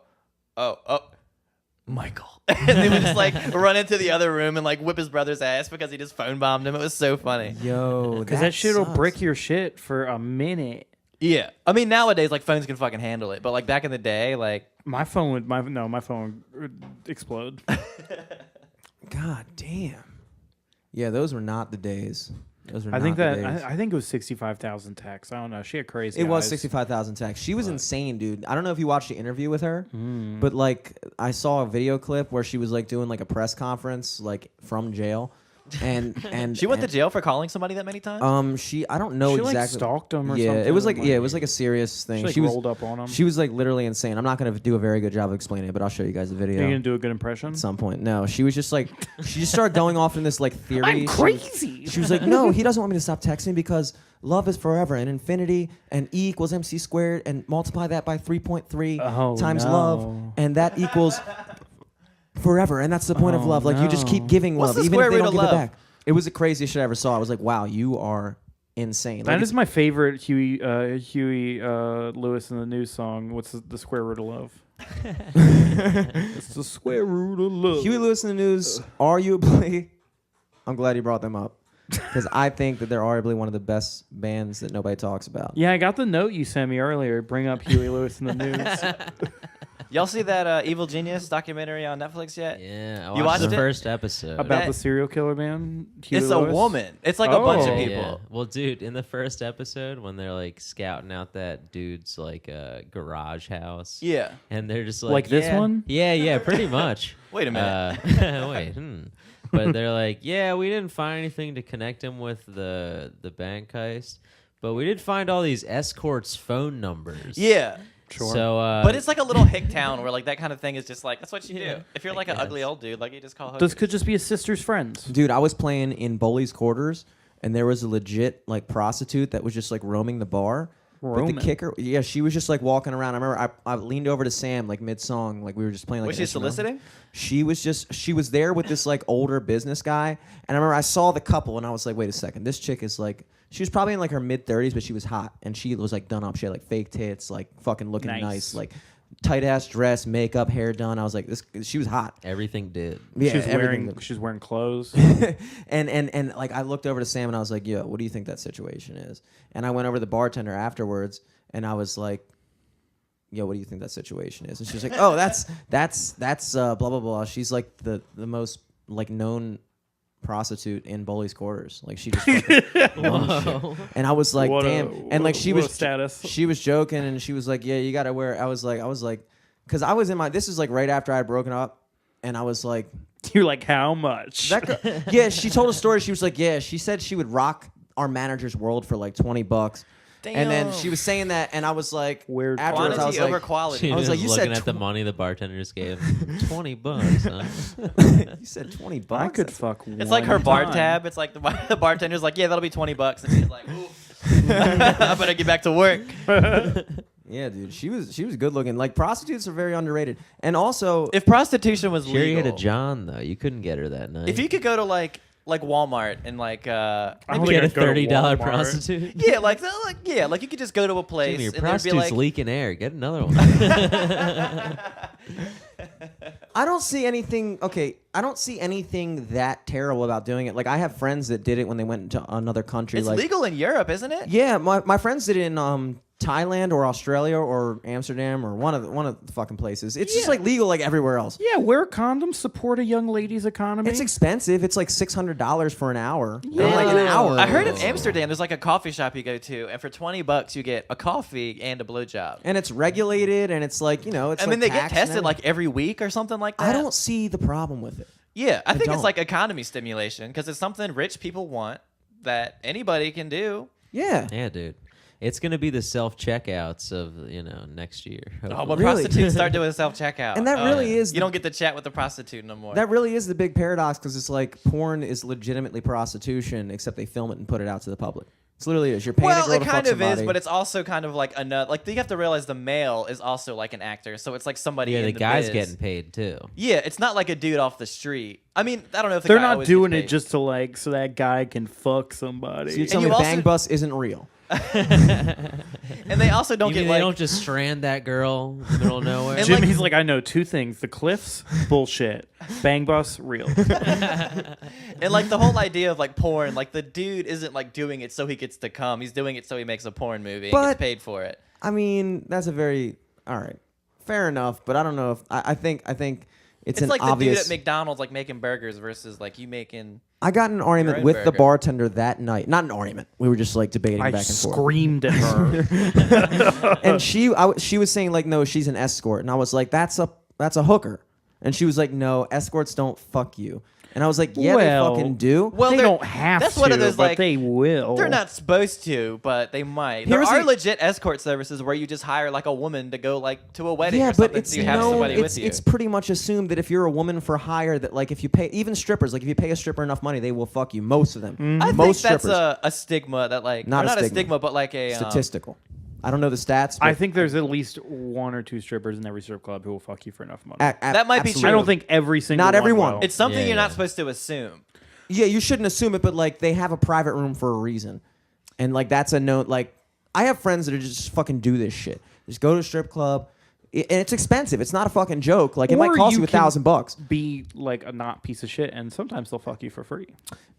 Michael. And they would just like run into the other room and like whip his brother's ass because he just phone bombed him. It was so funny. Yo, Because that shit will sucks. brick your shit for a minute. Yeah. I mean, nowadays, like phones can fucking handle it. But like back in the day, like, My phone would explode. God damn. Yeah, those were not the days. Those were I not think the that days. I think it was 65,000 texts. I don't know. She had crazy. It was eyes. 65,000 texts. She was insane, dude. I don't know if you watched the interview with her, but like I saw a video clip where she was like doing like a press conference like from jail, and she went to jail for calling somebody that many times? I don't know She, like, exactly. stalked him or yeah, something, it was like like- it was like a serious thing. She, like, was rolled up on him. She was like literally insane. I'm not gonna do a very good job of explaining it, but I'll show you guys the video Are you gonna do a good impression? at some point. No, she was just like she just started going off in this like theory. I'm She was- crazy. She was like, no, he doesn't want me to stop texting because love is forever and infinity and E equals MC squared and multiply that by 3.3 Oh, times no. love and that equals forever. And that's the point of Oh, love. Like you just keep no. giving What's love, the even if square they root don't of give it love? back. It was the craziest shit I ever saw. I was like, wow, you are insane. That Like, is my favorite Huey Lewis in the News song. What's the square root of love? It's the square root of love. Huey Lewis in the News, arguably, I'm glad you brought them up because I think that they're arguably one of the best bands that nobody talks about. Yeah, I got the note you sent me earlier. Bring up Huey Lewis in the News. Y'all see that Evil Genius documentary on Netflix yet? Yeah, I You watched watched the it? first episode. About That- the serial killer man. Huey It's Lewis? a woman. It's like a bunch of Oh. people. Yeah. Well, dude, in the first episode, when they're like scouting out that dude's like garage house, Yeah. and they're just Like this Yeah. one? yeah, pretty much. Wait a minute. Wait, But they're like, yeah, we didn't find anything to connect him with the bank heist, but we did find all these escorts' phone numbers. Yeah. Sure. So, But it's like a little hick town where like that kind of thing is just like that's what you Yeah, do. If you're I like an ugly guess. old dude, like you just call hookers. This could just be his sister's friends. Dude, I was playing in Bully's Quarters, and there was a legit like prostitute that was just like roaming the bar. But Roaming? the kicker, yeah, she was just like walking around. I remember I leaned over to Sam like mid song, like we were just playing like. Was an she instrumental. soliciting? She was there with this like older business guy, and I remember I saw the couple, and I was like, wait a second, this chick is like. She was probably in like her mid 30s, but she was hot, and she was like done up. She had like fake tits, like fucking looking Nice. nice, like tight ass dress, makeup, hair done. I was like, this. She was hot. everything did. Yeah, she's everything. wearing clothes. and like I looked over to Sam and I was like, yo, what do you think that situation is? And I went over to the bartender afterwards and I was like, yo, what do you think that situation is? And she was like, oh, that's blah blah blah. She's like the most like known prostitute in Bully's Quarters. Like she just fucking owns shit. And I was like, What a- damn. And like she what a was status. She was joking and she was like, yeah, you gotta wear. I was like, because I was in my. This is like right after I had broken up, and I was like. You're like, how much? That girl, yeah, she told a story. She was like, yeah, she said she would rock our manager's world for like $20. And then she was saying that, and I was like, Weird. afterwards, I Quantity was over like, quality. I was like, you looking said at the money the bartender just gave him. $20, huh? you said $20. I could That's- fuck. It's like her one bar time. tab. It's like the bartender's like, yeah, that'll be $20, and she's like, ooh, I better get back to work. Yeah, dude, she was good looking. Like prostitutes are very underrated, and also If prostitution was Sure, you legal, hit a John though. You couldn't get her that night. if you could go to like Walmart and like I don't you think get a I'd go to $30 Walmart. prostitute. yeah, like you could just go to a place Jimmy, your and there'd be prostitute's like leaking air. Get another one. I don't see anything. Okay, I don't see anything that terrible about doing it. Like I have friends that did it when they went to another country. it's like, legal in Europe, isn't it? Yeah, my friends did it in Thailand or Australia or Amsterdam or one of the fucking places. It's just like legal like everywhere else. Yeah, wear condoms, support a young lady's economy. It's expensive. It's like $600 for an hour. Yeah. Like an hour. I heard in Amsterdam there's like a coffee shop you go to, and for $20 you get a coffee and a blowjob. And it's regulated, and it's like it's. I mean, like they get taxed and tested like every week or something like that. I don't see the problem with it. Yeah, I think don't. it's like economy stimulation because it's something rich people want that anybody can do. Yeah. Yeah, dude. It's gonna be the self checkouts of next year. Oh, hopefully. when Really? prostitutes start doing self checkout, And that really is You don't get to chat with the prostitute no more. That really is the big paradox because it's like porn is legitimately prostitution, except they film it and put it out to the public. It literally is. You're paying a well, girl it to kind fuck of is, somebody. but it's also kind of like another. Like you have to realize the male is also like an actor, so it's like somebody. Yeah, in the the guy's biz. getting paid too. Yeah, it's not like a dude off the street. I mean, I don't know if the They're guy not always doing gets it paid. just to like so that guy can fuck somebody. So you're telling you me also- Bang Bus isn't real. and they also don't You get mean like. they don't just strand that girl in the middle of nowhere? And Jimmy's like, I know two things: the cliffs, bullshit; Bang Bus, real. And like the whole idea of like porn, like the dude isn't like doing it so he gets to come. He's doing it so he makes a porn movie and But- gets paid for it. I mean, that's a very all right, fair enough. But I don't know if I think it's an It's like obvious. the dude at McDonald's like making burgers versus like you making. I got in an argument own with the burger. bartender that night. Not an argument. We were just like debating I back and forth. screamed at her. And she was saying like, no, she's an escort, and I was like, that's a hooker, and she was like, no, escorts don't fuck you, and I was like, yeah, Well, they fucking do. Well, they they're- don't have that's to, one of those, but like, they will. They're not supposed to, but they might. Here's There are the- legit escort services where you just hire like a woman to go like to a wedding Yeah, or but something, it's so you have somebody with you. it's pretty much assumed that if you're a woman for hire, that like if you pay even strippers, like if you pay a stripper enough money, they will fuck you. Most of them, I think most that's strippers, a stigma that like Not or a not a stigma. stigma, but like a statistical. I don't know the stats. I but think there's at least one or two strippers in every strip club who will fuck you for enough money. That might be absolutely. true. I don't think every single Not everyone. will. It's something Yeah, you're not yeah. supposed to assume. Yeah, you shouldn't assume it, but like they have a private room for a reason, and like that's a note. Like I have friends that are just fucking do this shit. Just go to a strip club, and it's expensive. It's not a fucking joke. Like it might Or cost you can $1,000. Be like a not piece of shit, and sometimes they'll fuck you for free.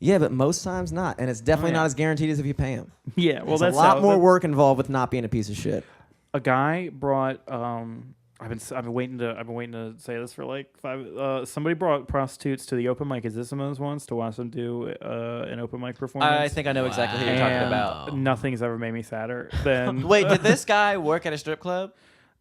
Yeah, but most times not, and it's definitely yeah. not as guaranteed as if you pay them. Yeah, well, There's that's a lot how- more that- work involved with not being a piece of shit. A guy brought. I've been waiting to say this for like 5. Somebody brought prostitutes to the open mic at Zissimo's once to watch them do an open mic performance. I think I know exactly who you're talking And about. Nothing's ever made me sadder than. Wait, did this guy work at a strip club?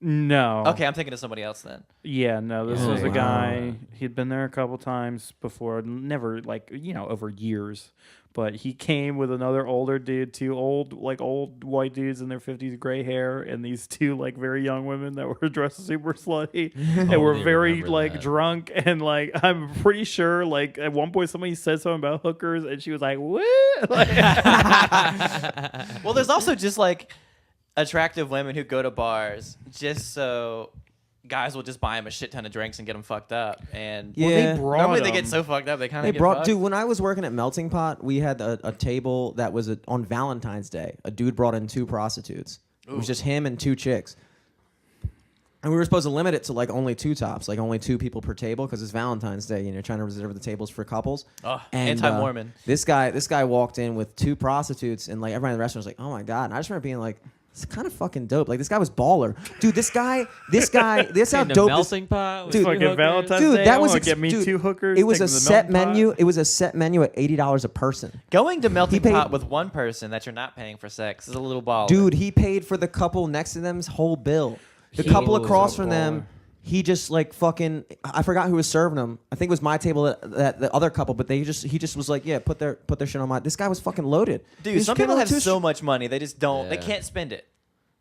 No. Okay, I'm thinking of somebody else then. Yeah, no, this Oh, was a wow. guy. He'd been there a couple times before, never like, over years. But he came with another older dude, two old white dudes in their 50s, gray hair, and these two like very young women that were dressed super slutty and were Totally very remember like that. drunk. And like, I'm pretty sure like at one point somebody said something about hookers, and she was like, "What?" Like, Well, there's also just like attractive women who go to bars just so guys will just buy them a shit ton of drinks and get them fucked up. And Yeah. normally they get so fucked up they kind They of get brought, fucked. dude. When I was working at Melting Pot, we had a table that was on Valentine's Day. A dude brought in 2 prostitutes. It was just him and 2 chicks, and we were supposed to limit it to like only 2 tops, like only 2 people per table, because it's Valentine's Day. You're trying to reserve the tables for couples. Ugh, And, anti-Mormon. This guy walked in with 2 prostitutes, and like everybody in the restaurant was like, "Oh my god!" And I just remember being like, "It's kind of fucking dope." Like this guy was baller, dude. This guy, this how In the dope this. melting pot. with Dude, two fucking hookers? Valentine's Dude, Day, that I was wanna get me dude, 2 hookers. It was take a them to the set melting pot. menu. It was a set menu at $80 a person. Going to melting paid- pot with one person that you're not paying for sex is a little baller. Dude, he paid for the couple next to them's whole bill. The He couple was across a from them, he just like fucking. I forgot who was serving them. I think it was my table that the other couple, but he just was like, yeah, put their shit on my. This guy was fucking loaded. Dude, He some just came people in have with 2 so much money they just don't. They Yeah. can't spend it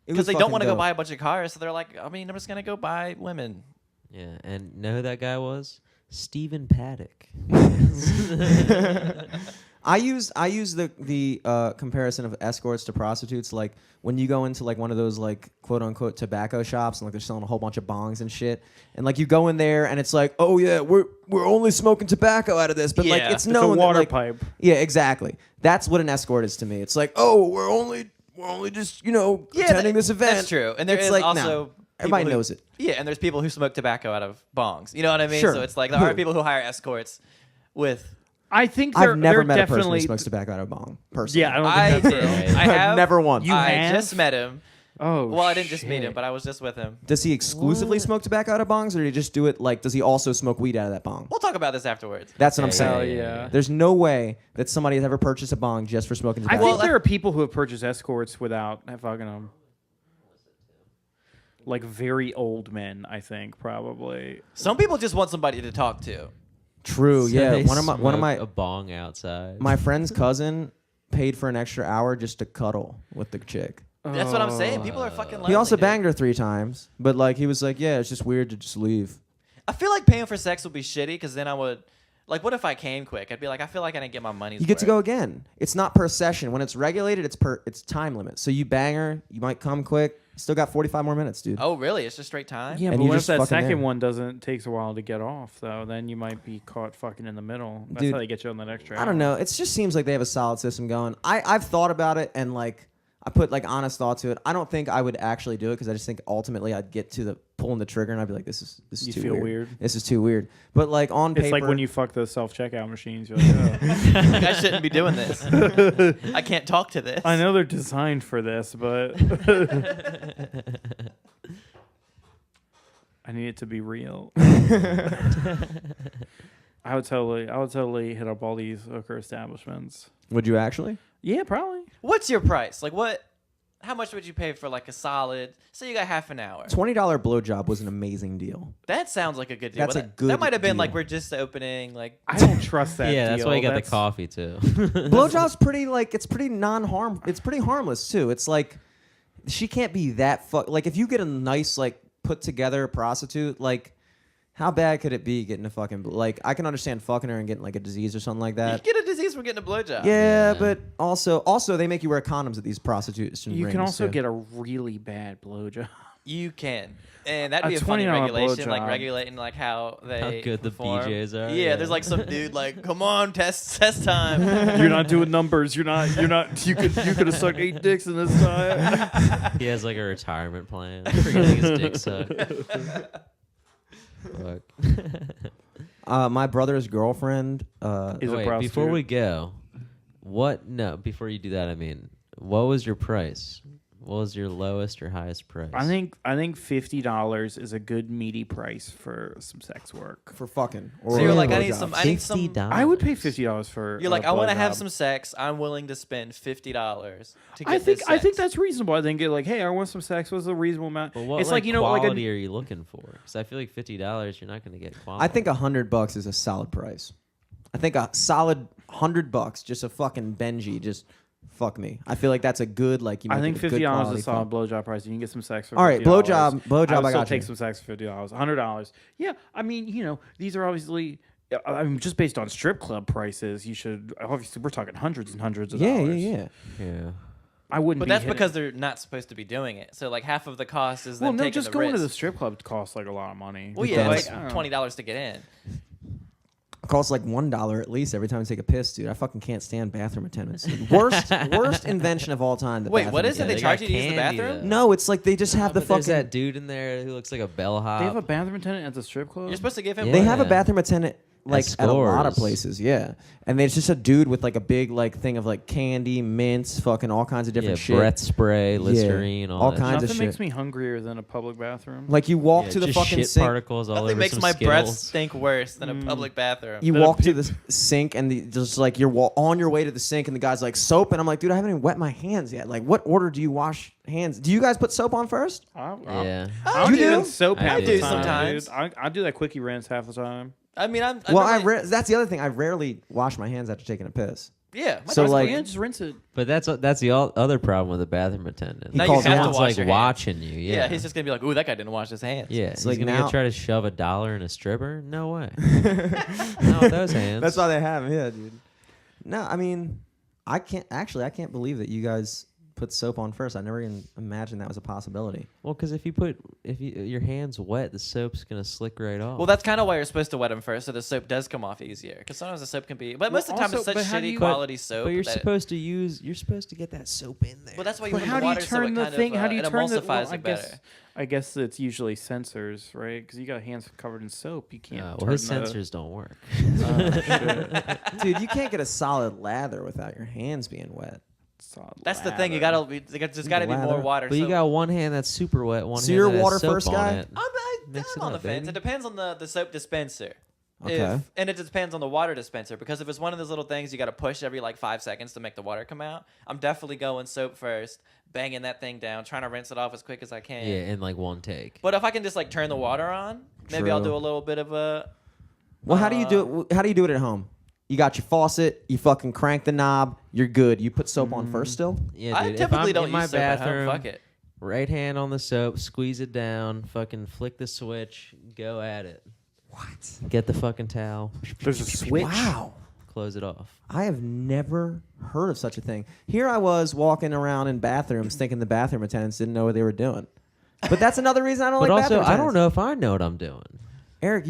It because was they don't want to fucking go buy a dope. bunch of cars. So they're like, I mean, I'm just gonna go buy women. Yeah, and know who that guy was? Stephen Paddock. I use the comparison of escorts to prostitutes. Like when you go into like one of those like quote unquote tobacco shops and like they're selling a whole bunch of bongs and shit, and like you go in there and it's like, oh yeah, we're only smoking tobacco out of this, but like it's known a water that, like, pipe. Yeah, exactly. That's what an escort is to me. It's like, oh, we're only just attending this event. That's true. And there it's is like, also no, everybody knows it. Yeah, and there's people who smoke tobacco out of bongs. You know what I mean? Sure. So it's like there are people who hire escorts with. I think I've never met a person definitely who smokes tobacco out of a bong. Personally, Yeah, I don't I think that's did. real. I have never once. You I have? just met him. Oh, Well, I didn't just meet him, shit. but I was just with him. Does he exclusively smoke tobacco out of bongs, or did he just do it like? Does he also smoke weed out of that bong? We'll talk about this afterwards. That's what I'm Yeah, saying. yeah. There's no way that somebody has ever purchased a bong just for smoking I tobacco. think there are people who have purchased escorts without fucking them. Like very old men, I think probably. Some people just want somebody to talk to. True. So Yeah. they One of smoke my a bong outside. my friend's cousin paid for an extra hour just to cuddle with the chick. That's what I'm saying. People are fucking lonely. He also dude. banged her 3 times, but like he was like, yeah, it's just weird to just leave. I feel like paying for sex would be shitty because then I would. Like, what if I came quick? I'd be like, I feel like I didn't get my money's You get to worth. go again. It's not per session. When it's regulated, it's time limit. So you bang her, you might come quick. Still got 45 more minutes, dude. Oh, really? It's just straight time? Yeah, And but you're what if just that fucking second there. one takes a while to get off though? Then you might be caught fucking in the middle. That's Dude, how they get you on that extra. I don't know. It just seems like they have a solid system going. I've thought about it and like I put like honest thought to it. I don't think I would actually do it because I just think ultimately I'd get to the pulling the trigger and I'd be like, this is You too feel weird. weird? This is too weird. But like on It's paper, like when you fuck those self-checkout machines. You're like, oh. Like, I shouldn't be doing this. I can't talk to this. I know they're designed for this, but I need it to be real. I would totally hit up all these hooker establishments. would you actually? Yeah, probably. What's your price? Like, how much would you pay for like a solid? Say you got half an hour. $20 blowjob was an amazing deal. That sounds like a good deal. That's but a good That might have been like deal. we're just opening. Like, I don't trust that. yeah, that's deal. why you got the coffee too. Blowjob's pretty like it's pretty it's pretty harmless too. It's like she can't be that like if you get a nice like put together prostitute, like how bad could it be getting a fucking like I can understand fucking her and getting like a disease or something like you that. get a disease from getting a blowjob. Yeah, but also they make you wear condoms at these prostitution You rings, can also too. get a really bad blowjob. You can. And that'd A be a funny $20 regulation, like blowjob. regulating like how they How good the perform. BJs are, Yeah, yeah. there's like some dude like, come on, test time. You're not doing numbers. You're not. You could have sucked 8 dicks in this time. He has like a retirement plan for getting his dick sucked. Fuck. My brother's girlfriend. Is a Wait, prostitute. before we go, before you do that, I mean, what was your price? What was your lowest or highest price? I think $50 is a good meaty price for some sex work. for fucking. So you're like, I need blowjobs. some. I need some. $50. I would pay $50 for. You're like, a I want to blowjob. have some sex. I'm willing to spend $50 to get I think this I think sex. that's reasonable. I think like, hey, I want some sex. What's a reasonable amount? But what it's like, like like quality are you looking for? Because I feel like $50, you're not going to get quality. I think $100 is a solid price. I think a solid $100, just a fucking Benji, just fuck me. I feel like that's a good like. You I might think get a good $50 quality is a solid fuck. blowjob price. You can get some sex for. All right, $50. blowjob, I would I still got take you. some sex for $50. $100. Yeah, I mean, these are obviously. I mean, just based on strip club prices, you should obviously we're talking hundreds and hundreds of Yeah, dollars. yeah. Yeah. I wouldn't. But be that's hitting- because they're not supposed to be doing it. So like half of the cost is them Well, no, taking just the going to risk. the strip club costs like a lot of money. Well, yeah, does. like I don't know. $20 to get in. It costs like $1 at least every time I take a piss, dude. I fucking can't stand bathroom attendants. worst invention of all time. The Wait, bathroom what is it? They attendant. charge got you to use the candy, bathroom? though. No, it's like they just have the But there's fucking. that dude in there who looks like a bellhop. They have a bathroom attendant at the strip club. You're supposed to give him. Yeah. They money. have a bathroom attendant like at a lot of Scores. places, yeah. And it's just a dude with like a big like thing of like candy, mints, fucking all kinds of different shit. breath spray, Listerine, all that kinds shit. of Nothing shit. makes me hungrier than a public bathroom. Like you walk Yeah, to the just fucking shit sink. particles all Nothing over makes some my breath Skittles. stink worse than a public bathroom. You The walk to the sink and just like you're on your way to the sink and the guy's like soap and I'm like, dude, I haven't even wet my hands yet. Like, what order do you wash hands? Do you guys put soap on first? Yeah. I'll You do do? soap I half do the time, sometimes. dude. I do that quickie rinse half the time. I mean, I'm. That's the other thing. I rarely wash my hands after taking a piss. Yeah. my So, dad's like- Yeah, just rinse it. But that's the other problem with the bathroom attendant. Now you have to Someone's wash like your hands. watching you. Yeah. Yeah. He's just gonna be like, "Ooh, that guy didn't wash his hands." Yeah. It's He's like gonna now- go try to shove $1 in a stripper? No way. Not with those hands. That's why they have him, yeah, dude. No, I mean, I can't believe that you guys put soap on first. I never even imagined that was a possibility. Well, because if your hand's wet, the soap's gonna slick right off. Well, that's kind of why you're supposed to wet them first, so the soap does come off easier. Because sometimes the soap can be, but most of the time it's also, such but how do shitty you- quality soap. But you're that supposed to get that soap in there. well, that's why you But put how the do you water so turn it the kind thing? of How do you it turn the? emulsifies Well, it better. I guess it's usually sensors, right? Because you got hands covered in soap. You can't. well, turn his the- sensors don't work. Oh, shit. Dude, you can't get a solid lather without your hands being wet. Solid That's the thing. You lather. there's got to be more Lather. water. But you got one hand that's super wet, one So hand you're a that has water soap first on guy? it. Mix I'm it on up, the fence. baby. It depends on the soap dispenser. Okay. And it depends on the water dispenser, because if it's one of those little things you got to push every like 5 seconds to make the water come out, I'm definitely going soap first, banging that thing down, trying to rinse it off as quick as I can. Yeah, in like one take. But if I can just like turn the water on, maybe I'll True. do a little bit of a. Well, how do you do it? How do you do it at home? You got your faucet. You fucking crank the knob. You're good. You put soap on first still. Yeah, I dude. If typically I'm don't in my use soap at home. bathroom, Fuck it. right hand on the soap, squeeze it down, fucking flick the switch, go at it. What? Get the fucking towel, There's a switch. Wow. close it off. I have never heard of such a thing. Here I was walking around in bathrooms thinking the bathroom attendants didn't know what they were doing. But that's another reason I don't But like also, bathroom I don't attendants. know if I know what I'm doing. Eric,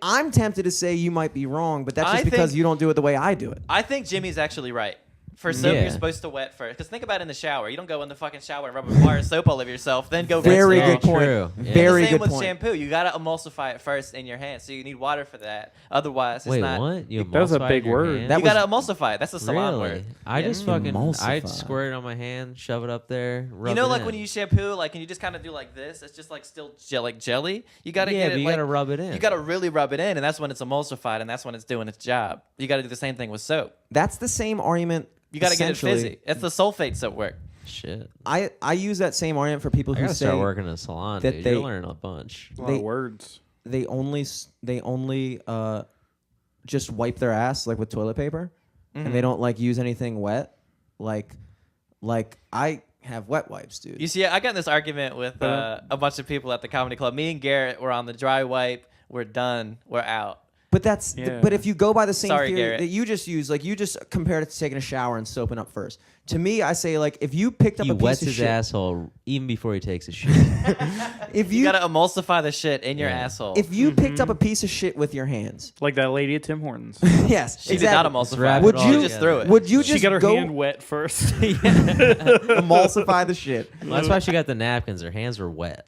I'm tempted to say you might be wrong, but that's just I because think- you don't do it the way I do it. I think Jimmy's actually right. For soap, Yeah. you're supposed to wet first. Because think about it in the shower. You don't go in the fucking shower and rub a bar of soap all over yourself, then go Very rinse it good off. point. True. Yeah. Very the same good with point. shampoo. You gotta emulsify it first in your hand, so you need water for that. Otherwise, it's Wait, not. what? You That was a emulsified big your word. hand? That You was- gotta emulsify it. That's the salon really? word. I Yeah. just fucking Emulsify. I'd squirt it on my hand, shove it up there, rub You know, it like in. when you use shampoo, like, and you just kind of do like this. It's just like still like jelly. You gotta Yeah, get but it. you like, gotta rub it in. You gotta really rub it in, and that's when it's emulsified, and that's when it's doing its job. You gotta do the same thing with soap. That's the same argument. You gotta get it essentially. fizzy. It's the sulfate soap work. Shit. I use that same argument for people I who gotta say start working in a salon, that dude. they- You're learning a bunch. A lot They- of words. they only just wipe their ass like with toilet paper, and they don't like use anything wet. Like I have wet wipes, dude. You see, I got in this argument with a bunch of people at the comedy club. Me and Garrett were on the dry wipe. We're done. We're out. But that's Yeah. but if you go by the same Sorry, theory Garrett. that you just use, like you just compared it to taking a shower and soaping up first. To me, I say like if you picked up He a piece wets of his shit, asshole even before he takes a shit. if You you gotta emulsify the shit in your Yeah. asshole. if you picked up a piece of shit with your hands, Like that lady at Tim Hortons. yes, she exactly. did not emulsify. wrap it. Would it all you- She just threw it. Would you She just got her go hand wet first. emulsify the shit? Well, that's why she got the napkins. Her hands were wet.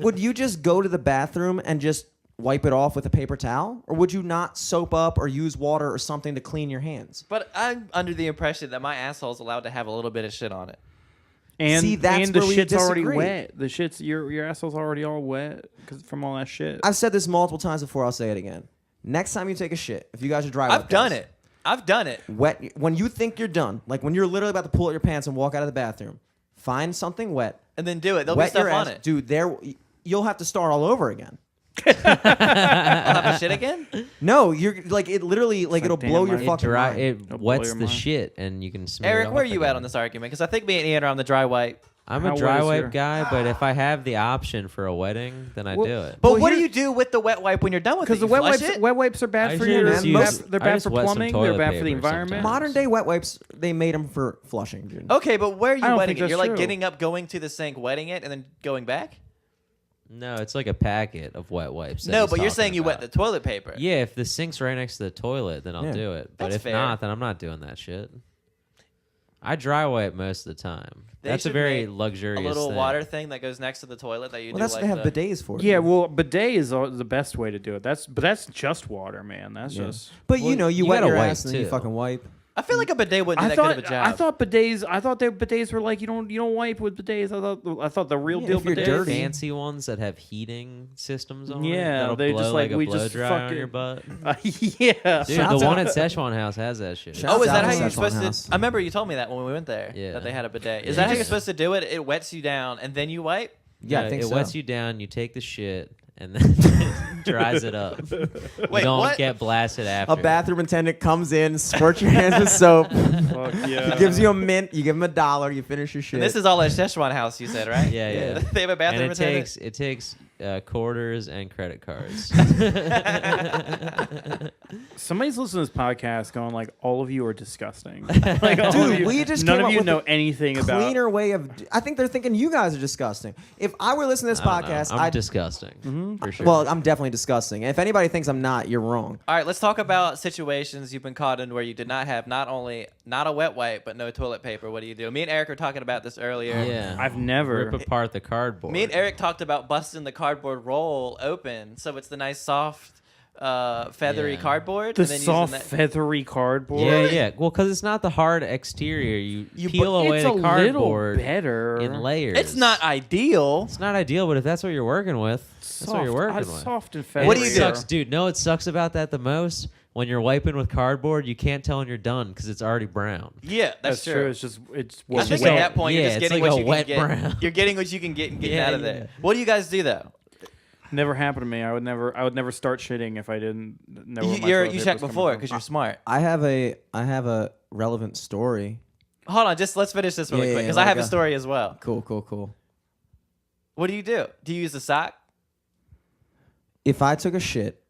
Would you just go to the bathroom and just wipe it off with a paper towel, or would you not soap up or use water or something to clean your hands? But I'm under the impression that my asshole is allowed to have a little bit of shit on it. And, See, that's and the where we shit's already disagree. wet. The shit's your asshole's already all wet from all that shit. I've said this multiple times before. I'll say it again. Next time you take a shit, if you guys are dry, I've wiped done guys, it. I've done it. Wet when you think you're done, like when you're literally about to pull out your pants and walk out of the bathroom. Find something wet, And then do it. There'll be wet stuff your on ass, it. dude. You'll have to start all over again. I'll have a shit again? No, you're like it. Literally, like it'll damn, blow your man. fucking mind. It It'll blow wets your the mind. shit, and you can smell Eric, it where are off you at again. on this argument? Because I think me and Ian are on the dry wipe. I'm How a wet dry is wipe your- guy, but if I have the option for a wedding, then I Well, do it. But Well, what do here- you do with the wet wipe when you're done with it? Because the You wet flush wipes, it? wet wipes are bad I for just your. use- They're I bad just for wet some plumbing. They're toilet bad for the paper environment. sometimes. Modern day wet wipes, they made them for flushing, dude. Okay, but where are you I don't wetting think it? You're that's like true. getting up, going to the sink, wetting it, and then going back? No, it's like a packet of wet wipes. that No, he's but you're talking saying you wet about. the toilet paper. Yeah, if the sink's right next to the toilet, then I'll Yeah. do it. But That's if fair. not, then I'm not doing that shit. I dry wipe most of the time. They That's a should very make luxurious A little thing. water thing that goes next to the toilet that you Well, do that's like what they have the- bidets for. Yeah, dude. well, bidet is the best way to do it. But that's just water, man. That's Yeah. just. But Well, you know, you you wet gotta your wipe, ass and then you too. fucking wipe. I feel like a bidet wouldn't do I that thought good of a job. I thought bidets were like you don't wipe with bidets. I thought the real Yeah, deal if you're bidets. dirty. Fancy ones that have heating systems on it. Yeah, that'll they blow just like like a we blow just dryer on fucking- your butt. Yeah. Dude, Shouts the out- one at Szechuan House has that shit. Shouts Oh, is out that to how you're Szechuan supposed House. to? I remember you told me that when we went there. Yeah. That they had a bidet. Is Yeah. that how you're Just- supposed to do it? It wets you down and then you wipe. Yeah, No, I think it so. wets you down. You take the shit and then it dries it up. Wait, you don't what? get blasted after. A bathroom attendant comes in, squirts your hands with soap, Fuck yeah. gives you a mint, you give him $1, you finish your shit. And this is all at Szechuan House, you said, right? Yeah, yeah. They have a bathroom And attendant. it takes quarters and credit cards. Somebody's listening to this podcast going like, all of you are disgusting. Like, all Dude, of you, we just none came of up you with know a anything about. Cleaner way of. I think they're thinking you guys are disgusting. If I were listening to this I don't know. podcast, I'm I'd disgusting for sure. Well, I'm definitely disgusting. And if anybody thinks I'm not, you're wrong. All right, let's talk about situations you've been caught in where you did not have not a wet wipe but no toilet paper. What do you do? Me and Eric were talking about this earlier. yeah, I've never. rip apart the cardboard. Me and Eric talked about busting the cardboard roll open, so it's the nice soft, feathery Yeah. cardboard. The and then soft, using that. feathery cardboard. Yeah. Well, because it's not the hard exterior. You peel But away it's the a little cardboard better. in layers. It's not ideal. It's not ideal, but if that's what you're working with, that's what you're working with. Soft and And feathery. What do it you do? sucks, dude? No, it sucks about that the most. When you're wiping with cardboard, you can't tell when you're done because it's already brown. Yeah, That's true. It's I wet. think just at a- that point you're yeah, just it's getting like what a you wet can get. brown. You're getting what you can get and getting Yeah, out of yeah. there. What do you guys do though? Never happened to me. I would never start shitting if I didn't know. where my You toilet paper checked was before coming because from. you're smart. I have a relevant story. Hold on, just let's finish this really Yeah, quick yeah, because I have like a story as well. Cool. What do you do? Do you use a sock? If I took a shit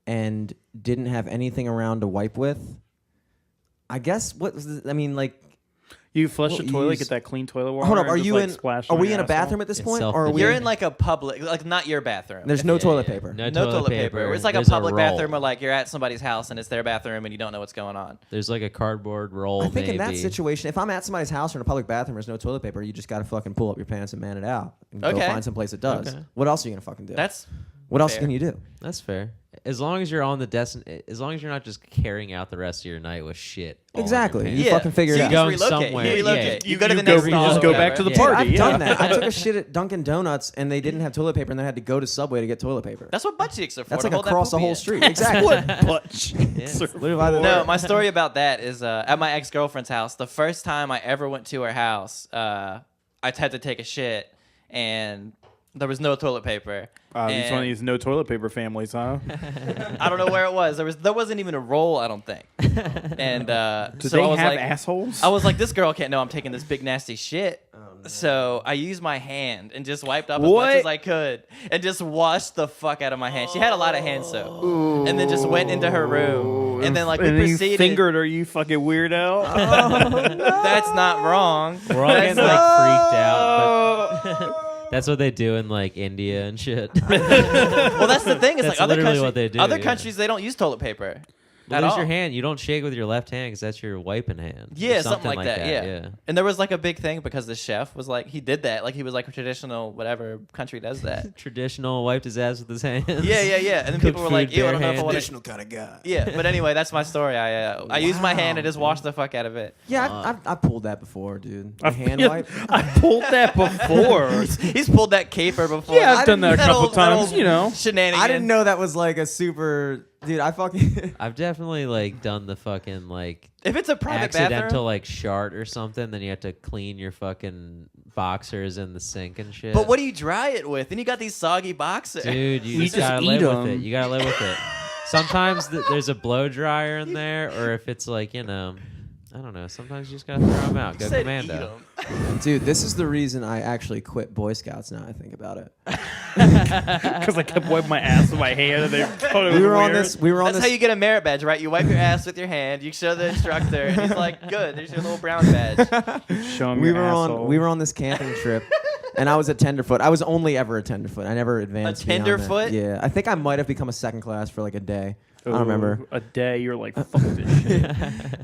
and didn't have anything around to wipe with, I guess like. You flush the Well, toilet, use- get that clean toilet water. Hold up, and are just, you like, in? splash Are on we your in a asshole? bathroom at this It's point, or are we? You're in like a public, like not your bathroom. There's no Yeah, toilet yeah. paper. No, No toilet paper. It's like a There's public roll. bathroom where like you're at somebody's house and it's their bathroom and you don't know what's going on. There's like a cardboard roll. I think in that maybe. situation, if I'm at somebody's house or in a public bathroom, there's no toilet paper. You just gotta fucking pull up your pants and man it out. And Okay. Go find some place that does. Okay. What else are you gonna fucking do? That's what else fair. can you do? That's fair. As long as you're on the as long as you're not just carrying out the rest of your night with shit. all in your Exactly. pants. You yeah. fucking figure so it you out. just Going relocate. somewhere. You relocate. Yeah. You go to the You next go- you stall just or go back whatever. to the Yeah. party. I've yeah. done that. I took a shit at Dunkin' Donuts and they didn't have toilet paper and then I had to go to Subway to get toilet paper. That's what butt cheeks are for. That's to like hold that across the poopy whole in. street. Exactly. Butt cheeks are Live by the No, word. my story about that is at my ex-girlfriend's house. The first time I ever went to her house, I had to take a shit, and there was no toilet paper. It's And one of these no toilet paper families, huh? I don't know where it was. There wasn't even a roll, I don't think. And Do so they I was have like, assholes? I was like, this girl can't know I'm taking this big nasty shit. So I used my hand and just wiped up as much as I could and just washed the fuck out of my hand. She had a lot of hand soap. And then just went into her room. And then like we and then you proceeded. fingered her, you fucking weirdo. That's not wrong. We're all getting like freaked out, but that's what they do in like India and shit. Well, that's the thing. It's That's like other literally countries, what they do, other yeah. countries they don't use toilet paper. At Lose all. your hand. You don't shake with your left hand because that's your wiping hand. or Yeah, something like that. Yeah. yeah. And there was like a big thing because the chef was like, he did that. Like he was like a traditional whatever country does that. Traditional wiped his ass with his hands. Yeah. And then Cooked people were like, food ew, I don't know if I barehanded. want to. Traditional kind of guy. Yeah, but anyway, that's my story. I used my hand and Wow, just washed the fuck out of it. Yeah, I pulled that before, dude. A hand wipe. I pulled that before. He's pulled that caper before. Yeah, I've done that a That couple old- that times, old you know. Shenanigans. I didn't know that was like a super. Dude, I fucking. I've definitely like done the fucking like If it's a private accidental bathroom. like shart or something, then you have to clean your fucking boxers in the sink and shit. But what do you dry it with? Then you got these soggy boxers. Dude, you We just just gotta eat live 'em. with it. You gotta live with it. Sometimes there's a blow dryer in there, or if it's like, you know, I don't know. Sometimes you just gotta throw them out. Go Said commando. eat 'em. Dude, this is the reason I actually quit Boy Scouts now I think about it. Because I kept wiping my ass with my hand and they thought it was We were on weird. this. We were on That's this. how you get a merit badge, right? You wipe your ass with your hand. You show the instructor, and he's like, "Good, there's your little brown badge." Show 'em we your were asshole. on. We were on this camping trip, and I was a tenderfoot. I was only ever a tenderfoot. I never advanced. beyond that. tenderfoot? Yeah, I think I might have become a second class for like a day. I don't Ooh, remember. A day, you're like, fuck this shit.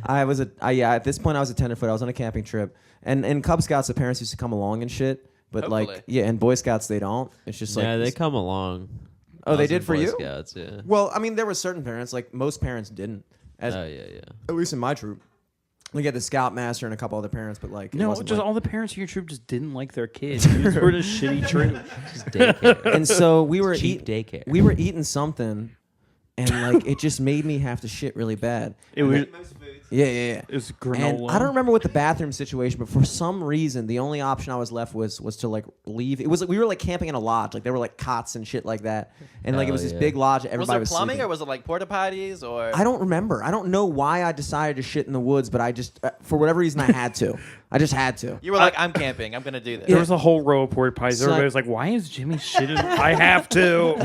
I was yeah. At this point, I was a tenderfoot. I was on a camping trip, and in Cub Scouts, the parents used to come along and shit. But Hopefully. like, yeah, in Boy Scouts, they don't. It's just like, Yeah, they come along. oh, they Us did in for Boy you. Scouts, yeah. Well, I mean, there were certain parents, like most parents didn't. As Oh yeah. at least in my troop, we get the scoutmaster and a couple other parents, but like, it No, wasn't just like- all the parents in your troop just didn't like their kids. You were in a shitty troop. Just daycare. And so we were cheap daycare. We were eating something, and like it just made me have to shit really bad. It was, Yeah. it was granola. And I don't remember what the bathroom situation, but for some reason, the only option I was left was to like leave. It was like we were like camping in a lodge, like there were like cots and shit like that, and like it Oh, was this yeah. big lodge. That Was everybody there was plumbing, sleeping. or was it like porta potties, or? I don't remember. I don't know why I decided to shit in the woods, but I just for whatever reason I had to. I just had to. You were like, I'm camping. I'm gonna do this. There was a whole row of porta potties. So Everybody was like, "Why is Jimmy shitting?" I have to.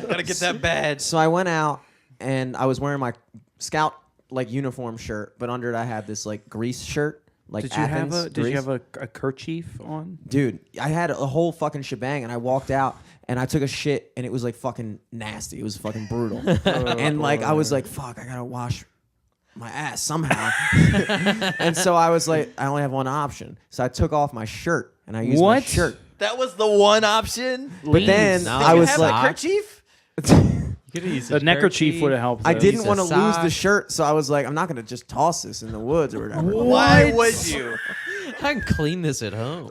Gotta get that badge. So I went out and I was wearing my scout like uniform shirt, but under it I had this like Greece shirt. Like Did you Athens, have a Did Greece. you have a kerchief on? Dude, I had a whole fucking shebang, and I walked out and I took a shit, and it was like fucking nasty. It was fucking brutal. And like I was like, fuck, I gotta wash my ass somehow. And so I was like, I only have one option. So I took off my shirt and I used my What? shirt. That was the one option. But then No, I you was have like, a kerchief? You could've used The a neckerchief kerchief. would have helped. I though. didn't Use a want to lose the sock. shirt, so I was like, I'm not gonna just toss this in the woods or whatever. Why would you? I can clean this at home.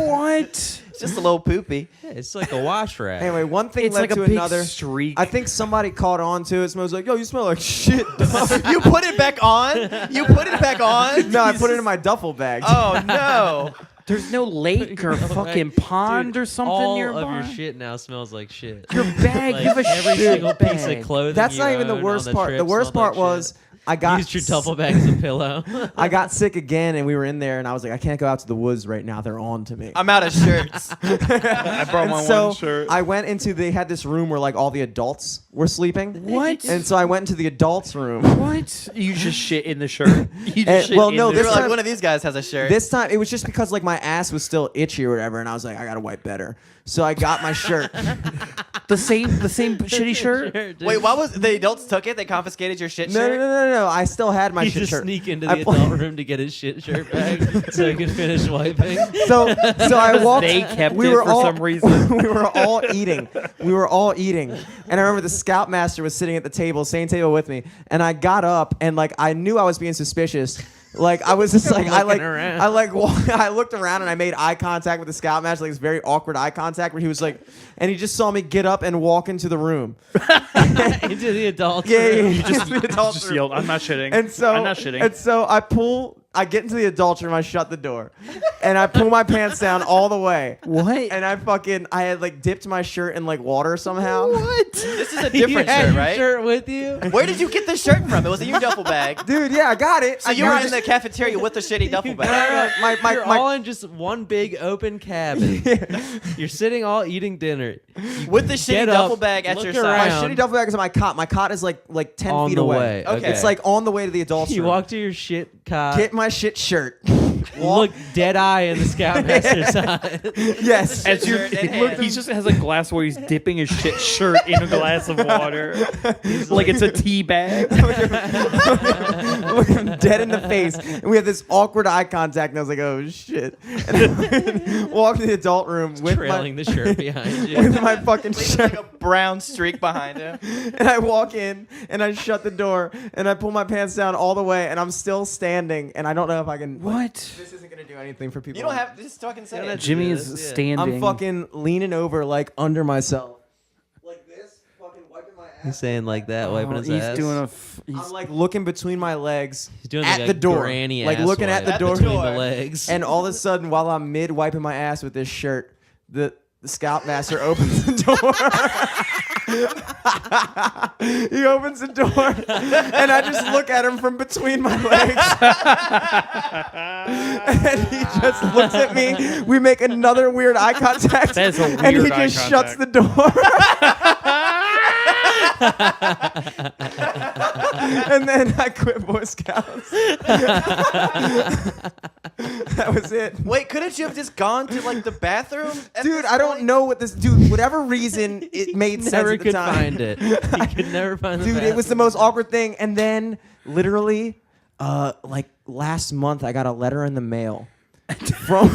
What? It's just a little poopy. Yeah, it's like a wash rag. Anyway, one thing It's led like a to big another. streak. I think somebody caught on to it. Someone was like, "Yo, you smell like shit." dog." You put it back on? You put it back on? No, I put it in my duffel bag. Oh no. There's no lake or fucking pond Dude, or something all nearby. of your shit now smells like shit. Your bag. Like, you have a every shit single piece bag. of clothing. That's you not even the own worst on the part. trip The worst smelled part like was shit. I got Used your duffel bag as a pillow. I got sick again, and we were in there, and I was like, I can't go out to the woods right now. They're on to me. I'm out of shirts. I brought And my so one shirt. I went into. They had this room where like all the adults were sleeping. What? And so I went into the adults' room. What? You just shit in the shirt? You just shit well, in no, the You this were shirt? like, one of these guys has a shirt. This time it was just because like my ass was still itchy or whatever, and I was like, I gotta wipe better. So I got my shirt. the same shitty shirt. Wait, why was the adults took it? They confiscated your shit No, shirt? no. I still had my He shit just shirt. sneak into I the pl- adult room to get his shit shirt back so he could finish wiping. So I walked. They kept we it were for all, some reason. we were all eating. We were all eating, and I remember the scoutmaster was sitting at the table, same table with me, and I got up and like I knew I was being suspicious. Like I was just like I Looking around. I looked around and I made eye contact with the scoutmaster, like this very awkward eye contact where he was like, and he just saw me get up and walk into the room. Into the adult Yeah, room. you just the adult Just room. yelled, "I'm not shitting." And so, I'm not shitting. And so I get into the adult room, I shut the door, and I pull my pants down all the way. What? And I had like dipped my shirt in like water somehow. What? This is a You different had shirt, your right? shirt with you? Where did you get this shirt from? It was in your duffel bag. Dude, yeah, I got it. So you were in the cafeteria with the shitty duffel bag. You're all in just one big open cabin. You're sitting all eating dinner. You With the shitty get duffel up, bag at look your My side. around. shitty duffel bag is in my cot. My cot is like 10 On feet the away. way. Okay. It's like on the way to the adults You room. walk to your shit cot. Get my shit shirt. Look dead eye in the scoutmaster's eye. Yes. As you're, Shirt in hand. he just has a glass where he's dipping his shit shirt in a glass of water, like it's a tea bag. Look him dead in the face, and we had this awkward eye contact, and I was like, "Oh shit!" And then walk to the adult room with Trailing the shirt behind you. with my fucking Leaving shirt, like a brown streak behind him. and I walk in, and I shut the door, and I pull my pants down all the way, and I'm still standing, and I don't know if I can. What? This isn't gonna do anything for people. You don't have to just fucking say it. Jimmy Yeah, is yeah. standing. I'm fucking leaning over, like under myself, like this, fucking wiping my He's ass. saying like that, wiping his he's ass. doing a. I'm like looking between my legs He's doing at like the a door, granny like ass looking at wipe the At the door. door. between the legs. And all of a sudden, while I'm mid wiping my ass with this shirt, the scoutmaster opens the door. He opens the door, and I just look at him from between my legs. And he just looks at me. We make another weird eye contact. That is a and he weird eye just shuts the contact. door. And then I quit Boy Scouts. That was it. Wait, couldn't you have just gone to like the bathroom? at Dude, this I don't point? know what this dude. Whatever reason, it made sense never at the could time. find it. He could never find the Dude, it was the bathroom. most awkward thing. And then, literally, like last month, I got a letter in the mail from.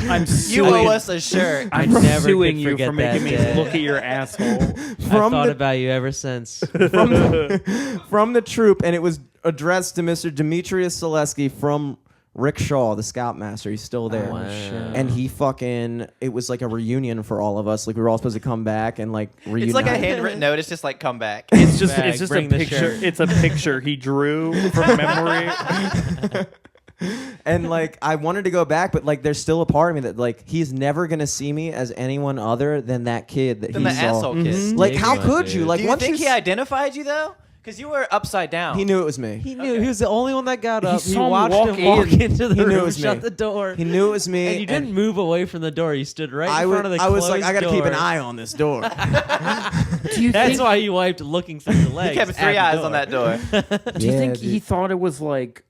I'm You suing. owe us a shirt. I I'm never suing could you forget for making me that day. look at your asshole. I've from thought the about you ever since. from the troop, and it was addressed to Mr. Demetrius Selesky from Rick Shaw, the scoutmaster. He's still there. Wow. And he fucking, it was like a reunion for all of us. Like we were all supposed to come back and like reunite. It's like a handwritten note. It's just like, come back. It's just Bag, it's just a bring the picture. shirt. It's a picture he drew from memory. And like I wanted to go back, but like there's still a part of me that like he's never gonna see me as anyone other than that kid that Than he the saw. asshole kid. Like how Stigma, could dude. you? Like Do you once think you he identified you though? Because you were upside down. He knew it was me. He knew he was the only one that got up. He saw him watched walk him walk in. into the He knew it room, was shut me. the door. He knew it was me. And you didn't move away from the door. You stood right in front of the I was like, closed I gotta keep an door. eye on this door. Do you That's think, why you wiped looking through the legs. He kept at 3 the eyes door. on that door. do you Yeah, think dude. he thought it was like?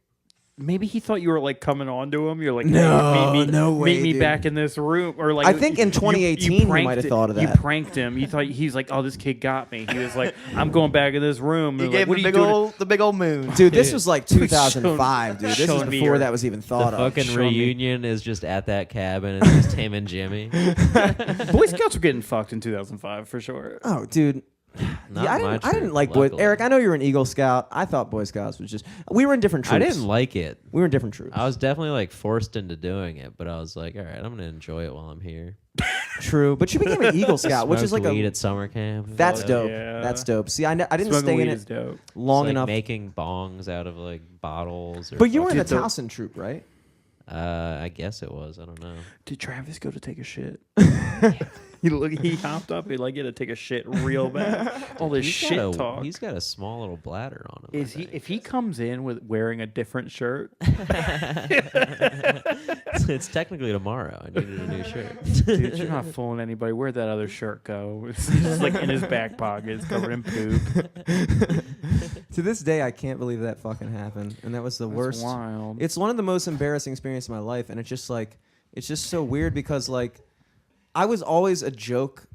Maybe he thought you were like coming on to him. You're like, No, hey, meet me, no way, meet me dude. back in this room, or like I think in 2018 he pranked might have it- thought of You that. pranked him. You thought he's like, oh, this kid got me. He was like, I'm going back in this room. You And gave like, him what the are you big doing? the big old moon. Dude, this was like 2005, dude. This is showing me before your- that was even The thought of. fucking Show me. reunion is just at that cabin. It's just him and Jimmy. Boy Scouts were getting fucked in 2005 for sure. Oh, dude. Not Yeah, my I didn't troop, like Boy. luckily. Eric, I know you were an Eagle Scout. I thought Boy Scouts was just. We were in different troops. I didn't like it. We were in different troops. I was definitely like forced into doing it, but I was like, all right, I'm gonna enjoy it while I'm here. True, but you became an Eagle Scout, which is like Smoked weed a. at summer camp. That's Oh, dope. yeah. That's dope. See, I didn't Smoking stay in weed it is dope. long like enough. making bongs out of like bottles. Or But you were in the fucking- Towson troop, right? I guess it was. I don't know. Did Travis go to take a shit? He hopped up. He like had to take a shit real bad. All this He's shit got a, talk. He's got a small little bladder on him. I Is he? think. If he comes in with wearing a different shirt, It's technically tomorrow. I needed a new shirt. dude, you're not fooling anybody. Where'd that other shirt go? It's just like in his back pocket. It's covered in poop. To this day, I can't believe that fucking happened, and that was the That's worst. wild. It's one of the most embarrassing experiences of my life, and it's just like, it's just so weird because like, I was always a joke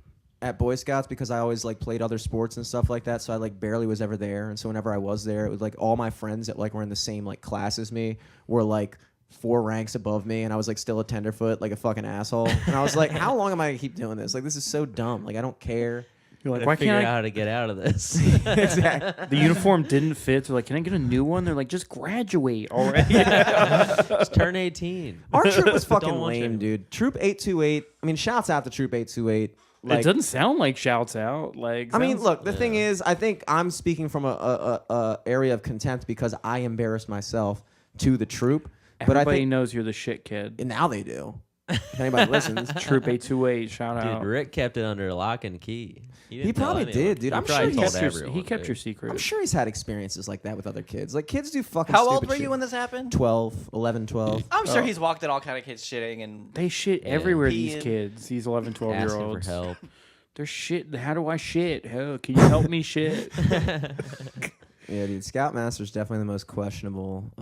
at Boy Scouts because I always like played other sports and stuff like that, so I like barely was ever there, and so whenever I was there, it was like all my friends that like were in the same like class as me were like 4 ranks above me, and I was like still a tenderfoot, like a fucking asshole, and I was like, how long am I gonna keep doing this? Like, this is so dumb. Like, I don't care. You're like, Gotta why figure can't out I? how to get out of this. Exactly. The uniform didn't fit. They're like, can I get a new one? They're like, just graduate already. Just turn 18. Our troop was Don't fucking want lame, you. dude. Troop 828. I mean, shouts out to Troop 828. Like, it doesn't sound like shouts out. Like, I mean, sounds- look. The thing is, I think I'm speaking from a area of contempt because I embarrassed myself to the troop. But I everybody think knows you're the shit kid. and now they do. If anybody listens, Troop 828, shout Dude, out. Rick kept it under lock and key. He He probably did, dude. He I'm probably sure he told kept everyone. He kept dude. your secret. I'm sure he's had experiences like that with other kids. Like, kids do fucking How stupid old were shit. you when this happened? 12, 11, 12. I'm sure Oh. he's walked at all kind of kids shitting and They shit Yeah. everywhere, these Peeing. kids. These 11, 12 year Asking for olds. help. They're shit. How do I shit? Hell, can you help me shit? Yeah, dude. Scoutmaster's definitely the most questionable.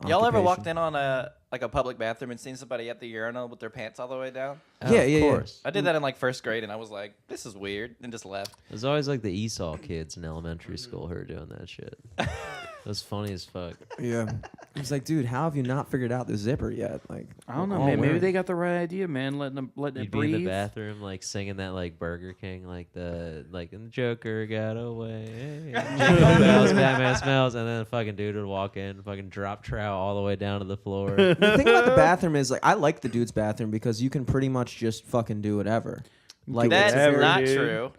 Y'all ever occupation. walked in on a public bathroom and seen somebody at the urinal with their pants all the way down? Oh, Yeah, of yeah, yeah. course. I did that in like first grade and I was like, this is weird, and just left. There's always like the Esau kids in elementary school who are doing that shit. That's funny as fuck. Yeah. He's like, dude, how have you not figured out the zipper yet? Like, I don't know, all man. Maybe wearing- they got the right idea, man. Letting You'd it be in breathe. the bathroom like singing that like Burger King, like the Joker got away. Jingle bells, Batman smells, and then the fucking dude would walk in, fucking drop trout all the way down to the floor. The thing about the bathroom is, like, I like the dude's bathroom because you can pretty much just fucking do whatever. Like, That's it's very- not dude. true.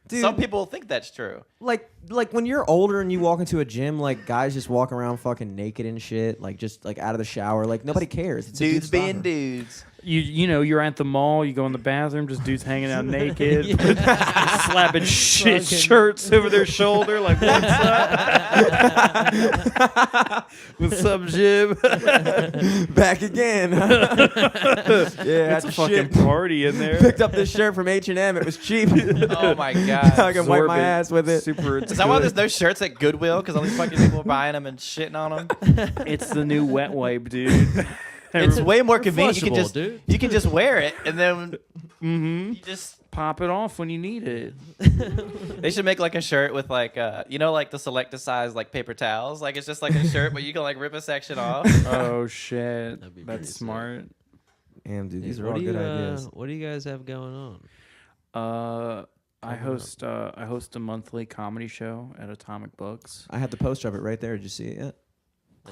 Dude. Some people think that's true. like when you're older and you walk into a gym, like guys just walk around fucking naked and shit, like just like out of the shower, like nobody cares. It's a Dudes dude's being bathroom. dudes. You know, you're at the mall, you go in the bathroom, just dudes hanging out naked, slapping shit Fucking- shirts over their shoulder, like, what's up? What's up, Jim? Back again. Yeah, It's a fucking party in there. picked up this shirt from H&M. It was cheap. Oh my I god. can wipe my Absorbent, ass with it. Super. Is that why there's no shirts at Goodwill? Because all these fucking people are buying them and shitting on them. It's the new wet wipe, dude. It's way more convenient. You can flushable, just dude. you can just wear it and then Mm-hmm. you just. Pop it off when you need it. They should make like a shirt with like like the selected size like paper towels. Like it's just like a shirt, but you can like rip a section off. Oh shit, That'd be pretty that's sick. smart. Damn, dude, these are What all do you, good ideas. What do you guys have going on? I host a monthly comedy show at Atomic Books. I had the poster of it right there. Did you see it yet?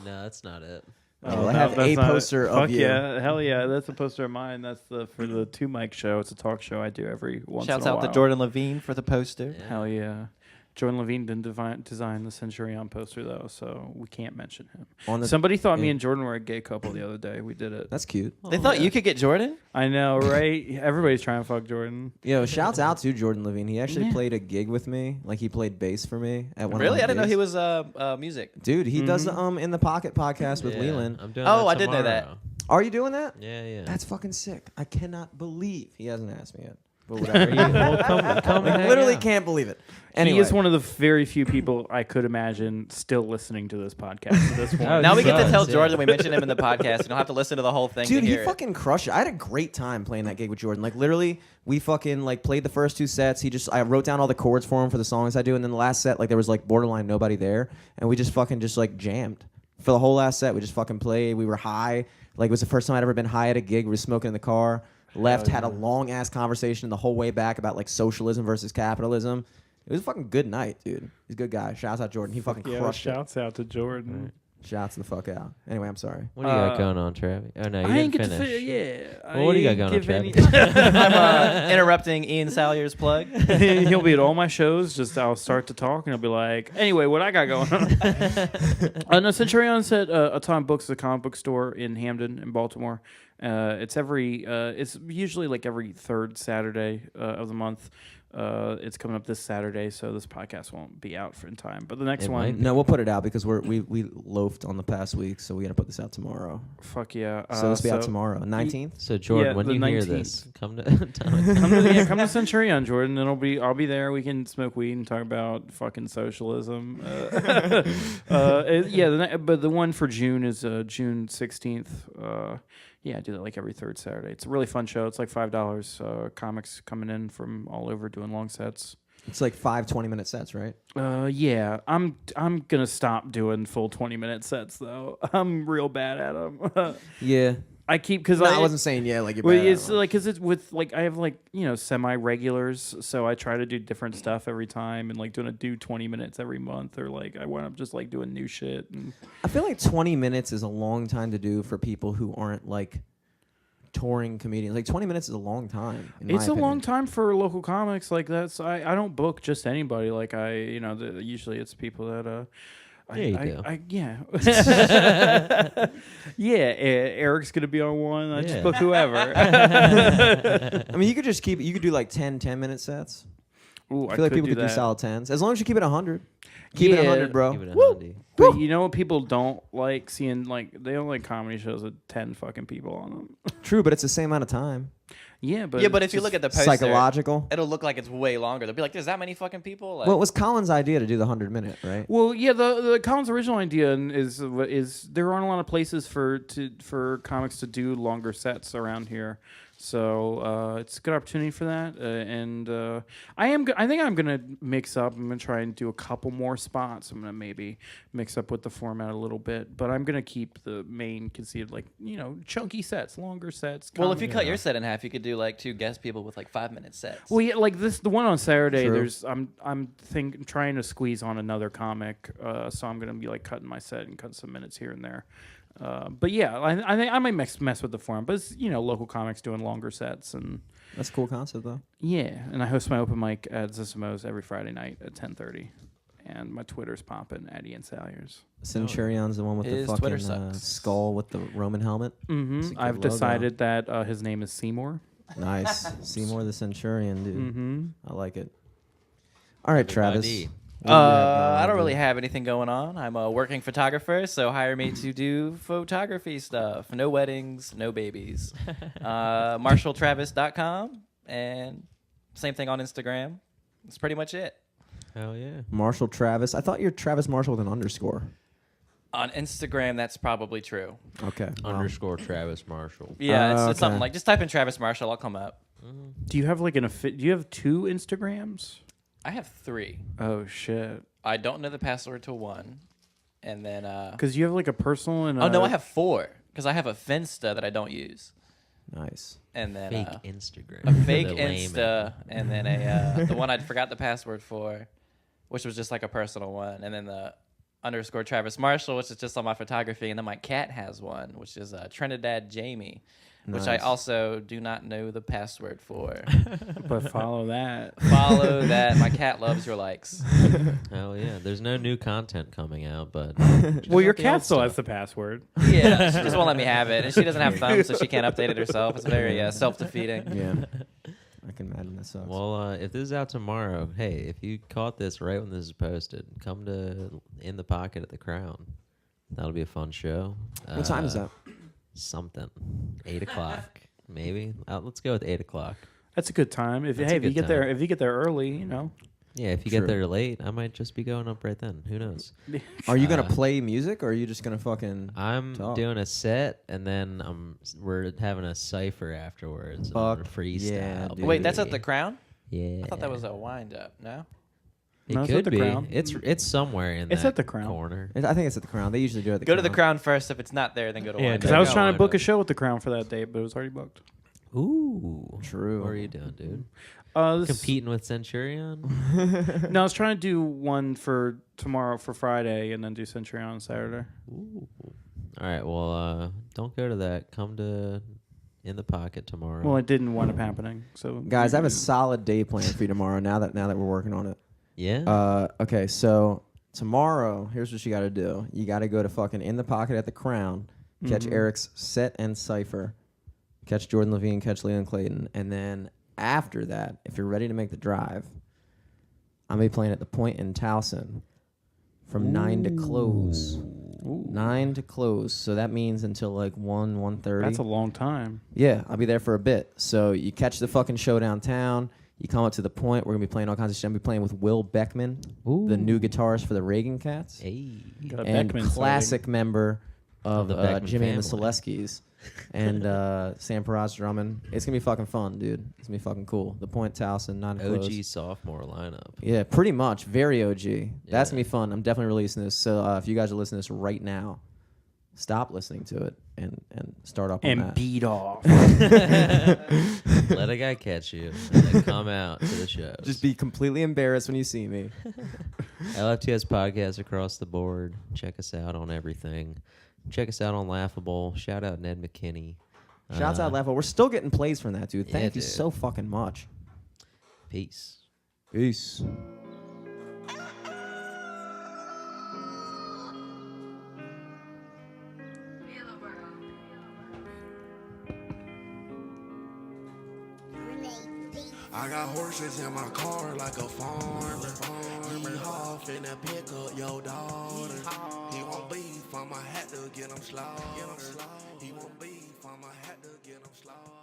No, that's not it. Oh, I have a poster of Fuck you. yeah, hell yeah, that's a poster of mine. That's for the Two Mic show. It's a talk show I do every once Shouts in a out while. to Jordan Levine for the poster. Yeah. Hell yeah. Jordan Levine didn't design the Centurion poster though, so we can't mention him. Somebody thought me and Jordan were a gay couple the other day. We did it. That's cute. They thought you could get Jordan? I know, right? Everybody's trying to fuck Jordan. Yo, shouts out to Jordan Levine. He actually played a gig with me. Like he played bass for me at one. Really? Of my I didn't know gigs. he was music. Dude, he does the In the Pocket podcast with Yeah, Leland. I'm doing Oh, that I did know that. tomorrow. Are you doing that? Yeah. That's fucking sick. I cannot believe he hasn't asked me yet. But Are whatever. you, well, come and hang Literally out. can't believe it. Anyway, He is one of the very few people I could imagine still listening to this podcast at this point. Oh, Now we he get to does, tell yeah. Jordan we mentioned him in the podcast. You don't have to listen to the whole thing dude, to he hear it. fucking crushed it. I had a great time playing that gig with Jordan. Like literally, we fucking like played the first 2 sets. I wrote down all the chords for him for the songs I do, and then the last set, like there was like borderline nobody there, and we just fucking just like jammed for the whole last set. We just fucking played. We were high. Like it was the first time I'd ever been high at a gig. We were smoking in the car. Left, had a long ass conversation the whole way back about like socialism versus capitalism. It was a fucking good night, dude. He's a good guy. Shouts out Jordan. He fucking crushed it. Shouts out to Jordan. Shouts the fuck out. Anyway, I'm sorry. What do you got going on, Travis? Oh no, you I ain't didn't get to finish. yeah. Well, what do you I got ain't going on, give Travis? I'm interrupting Ian Salyers' plug. He'll be at all my shows. Just I'll start to talk and he'll be like, "Anyway, what I got going on?" No, Centurion's at Atomic Books, the comic book store in Hamden, in Baltimore. It's usually like every third Saturday of the month. It's coming up this Saturday, so this podcast won't be out in time. But the next It one, might be. No, we'll put it out because we loafed on the past week, so we got to put this out tomorrow. fuck yeah. So this will be out tomorrow, 19th. So Jordan, Yeah, when the you hear 19th. this, come to Come to Centurion, Jordan. I'll be there. We can smoke weed and talk about fucking socialism. But the one for June is June 16th. I do that like every third Saturday. It's a really fun show. It's like $5. Comics coming in from all over doing long sets. It's like 5 20-minute sets, right? I'm gonna stop doing full 20-minute sets though. I'm real bad at them. Yeah. I keep because No, I wasn't saying yeah, like you're Well, bad at it's them. like because it's with like I have like semi-regulars, so I try to do different stuff every time, and like do 20 minutes every month, or like I wind up just like doing new shit. And I feel like 20 minutes is a long time to do for people who aren't like touring comedians. Like 20 minutes is a long time. it's a long time for local comics. Like I don't book just anybody. Like usually it's people that There you go. Yeah. Eric's gonna be on one. I just Yeah. book whoever. I mean, you could do like 10-minute sets. Ooh, I feel like people do could do that. solid 10s. As long as you keep it 100. Keep it Yeah. 100, bro. Give it a hundy. But you know what people don't like seeing? Like they don't like comedy shows with 10 fucking people on them. True, but it's the same amount of time. Yeah, but But if you look at the poster, Psychological. it'll look like it's way longer. They'll be like, "There's that many fucking people." Like, Well, it was Colin's idea to do the 100-minute, right? Well, yeah, the Colin's original idea is there aren't a lot of places for comics to do longer sets around here, so it's a good opportunity for that. I think I'm gonna mix up. I'm gonna try and do a couple more spots. I'm gonna maybe mix up with the format a little bit, but I'm gonna keep the main conceit like chunky sets, longer sets. well, if you comedy. cut your set in half, you could do like 2 guest people with like 5-minute sets. Well, yeah, like the one on Saturday. True. I'm trying to squeeze on another comic, so I'm gonna be like cutting my set and cut some minutes here and there. But yeah, I think I might mess with the form, but it's local comics doing longer sets and That's a cool concept, though. yeah. And I host my open mic at Zissimo's every Friday night at 10:30, and my Twitter's popping at Ian Salyers. Centurion's the one with His the Twitter fucking sucks. skull with the Roman helmet. It's a Mm-hmm. good I've logo. decided that his name is Seymour. Nice. Seymour the Centurion, dude. Mm-hmm. I like it. All right, Travis. Everybody. What do you have going I on, don't really dude? have anything going on. I'm a working photographer, so hire me to do photography stuff. No weddings, no babies. MarshallTravis.com, and same thing on Instagram. That's pretty much it. Hell yeah. Marshall Travis. I thought you're Travis Marshall with an underscore. On Instagram, that's probably true. Okay. Underscore Travis Marshall. Yeah, it's something okay. like just type in Travis Marshall, I'll come up. Do you have like do you have 2 Instagrams? I have 3. Oh shit. I don't know the password to one, and then Because you have like a personal and oh no, I have 4 because I have a Finsta that I don't use, Nice. and then Fake Instagram. a fake The layman. Insta, and then the one I forgot the password for, which was just like a personal one, and then the _Travis Marshall, which is just on my photography, and then my cat has one, which is Trinidad Jamie, which I Nice. also do not know the password for. But follow that. Follow that. My cat loves your likes. Hell yeah. There's no new content coming out, but Well, your out the old cat still has stuff. the password. Yeah, she just won't let me have it, and she doesn't have thumbs, so she can't update it herself. It's very self-defeating. Yeah. I can imagine that sucks. Well, if this is out tomorrow, hey, if you caught this right when this is posted, come to In the Pocket at the Crown. That'll be a fun show. what time is that? Something. 8 o'clock, maybe. Let's go with 8 o'clock. That's a good time. If That's a if you good get there, time. if you get there early, you know. Yeah, if you True. get there late, I might just be going up right then. Who knows? Are you gonna Uh, play music, or are you just gonna fucking? I'm Talk. doing a set, and then we're having a cipher afterwards. and I'm Fuck gonna freestyle. yeah, dude. Wait, that's at the baby. Crown? Yeah. I thought that was a wind-up. No? It No, it's could at the be. Crown. It's somewhere in It's that at the Crown. corner. I think it's at the Crown. They usually do it at the Go Crown. to the Crown first. If it's not there, then go to Yeah, Wind because Up. I was Go trying on, to book man. a show at the Crown for that date, but it was already booked. Ooh. True. What are you doing, dude? This- Competing with Centurion? No, I was trying to do one for tomorrow for Friday, and then do Century on Saturday. Ooh. All right. Well, don't go to that. Come to In the Pocket tomorrow. Well, it didn't wind up happening. So Guys, I have a solid day plan for you tomorrow. Now that we're working on it. yeah. Okay, so tomorrow, here's what you got to do. You got to go to fucking In the Pocket at the Crown, catch Eric's set and cipher, catch Jordan Levine, catch Leon Clayton, and then after that, if you're ready to make the drive, I'm gonna be playing at the Point in Towson from 9 to close. 9 to close. So that means until like 1:30. That's a long time. Yeah, I'll be there for a bit. So you catch the fucking show downtown. You come up to the Point. We're gonna be playing all kinds of shit. I'm gonna be playing with Will Beckman, the new guitarist for the Reagan Cats, Hey. Got a and Beckman classic member of the Beckman Jimmy and the family. Seleskis, and Sam Peraz drumming. It's gonna be fucking fun, dude. It's gonna be fucking cool. The Point Towson, 9 to close. OG sophomore lineup. Yeah, pretty much. Very OG. That's Yeah. gonna be fun. I'm definitely releasing this. So if you guys are listening to this right now, stop listening to it and start up on And that. beat off. Let a guy catch you and then come out to the show. Just be completely embarrassed when you see me. LFTS podcast across the board. Check us out on everything. Check us out on Laughable. Shout out Ned McKinney. Shouts out Level. We're still getting plays from that, dude. Yeah, Thank you dude. so fucking much. Peace. Peace. I got horses in my car like a farmer. He haul finna pick up your daughter. He want beef, I'ma have to get him slaughtered. He want beef, I'ma have to get him slaughtered.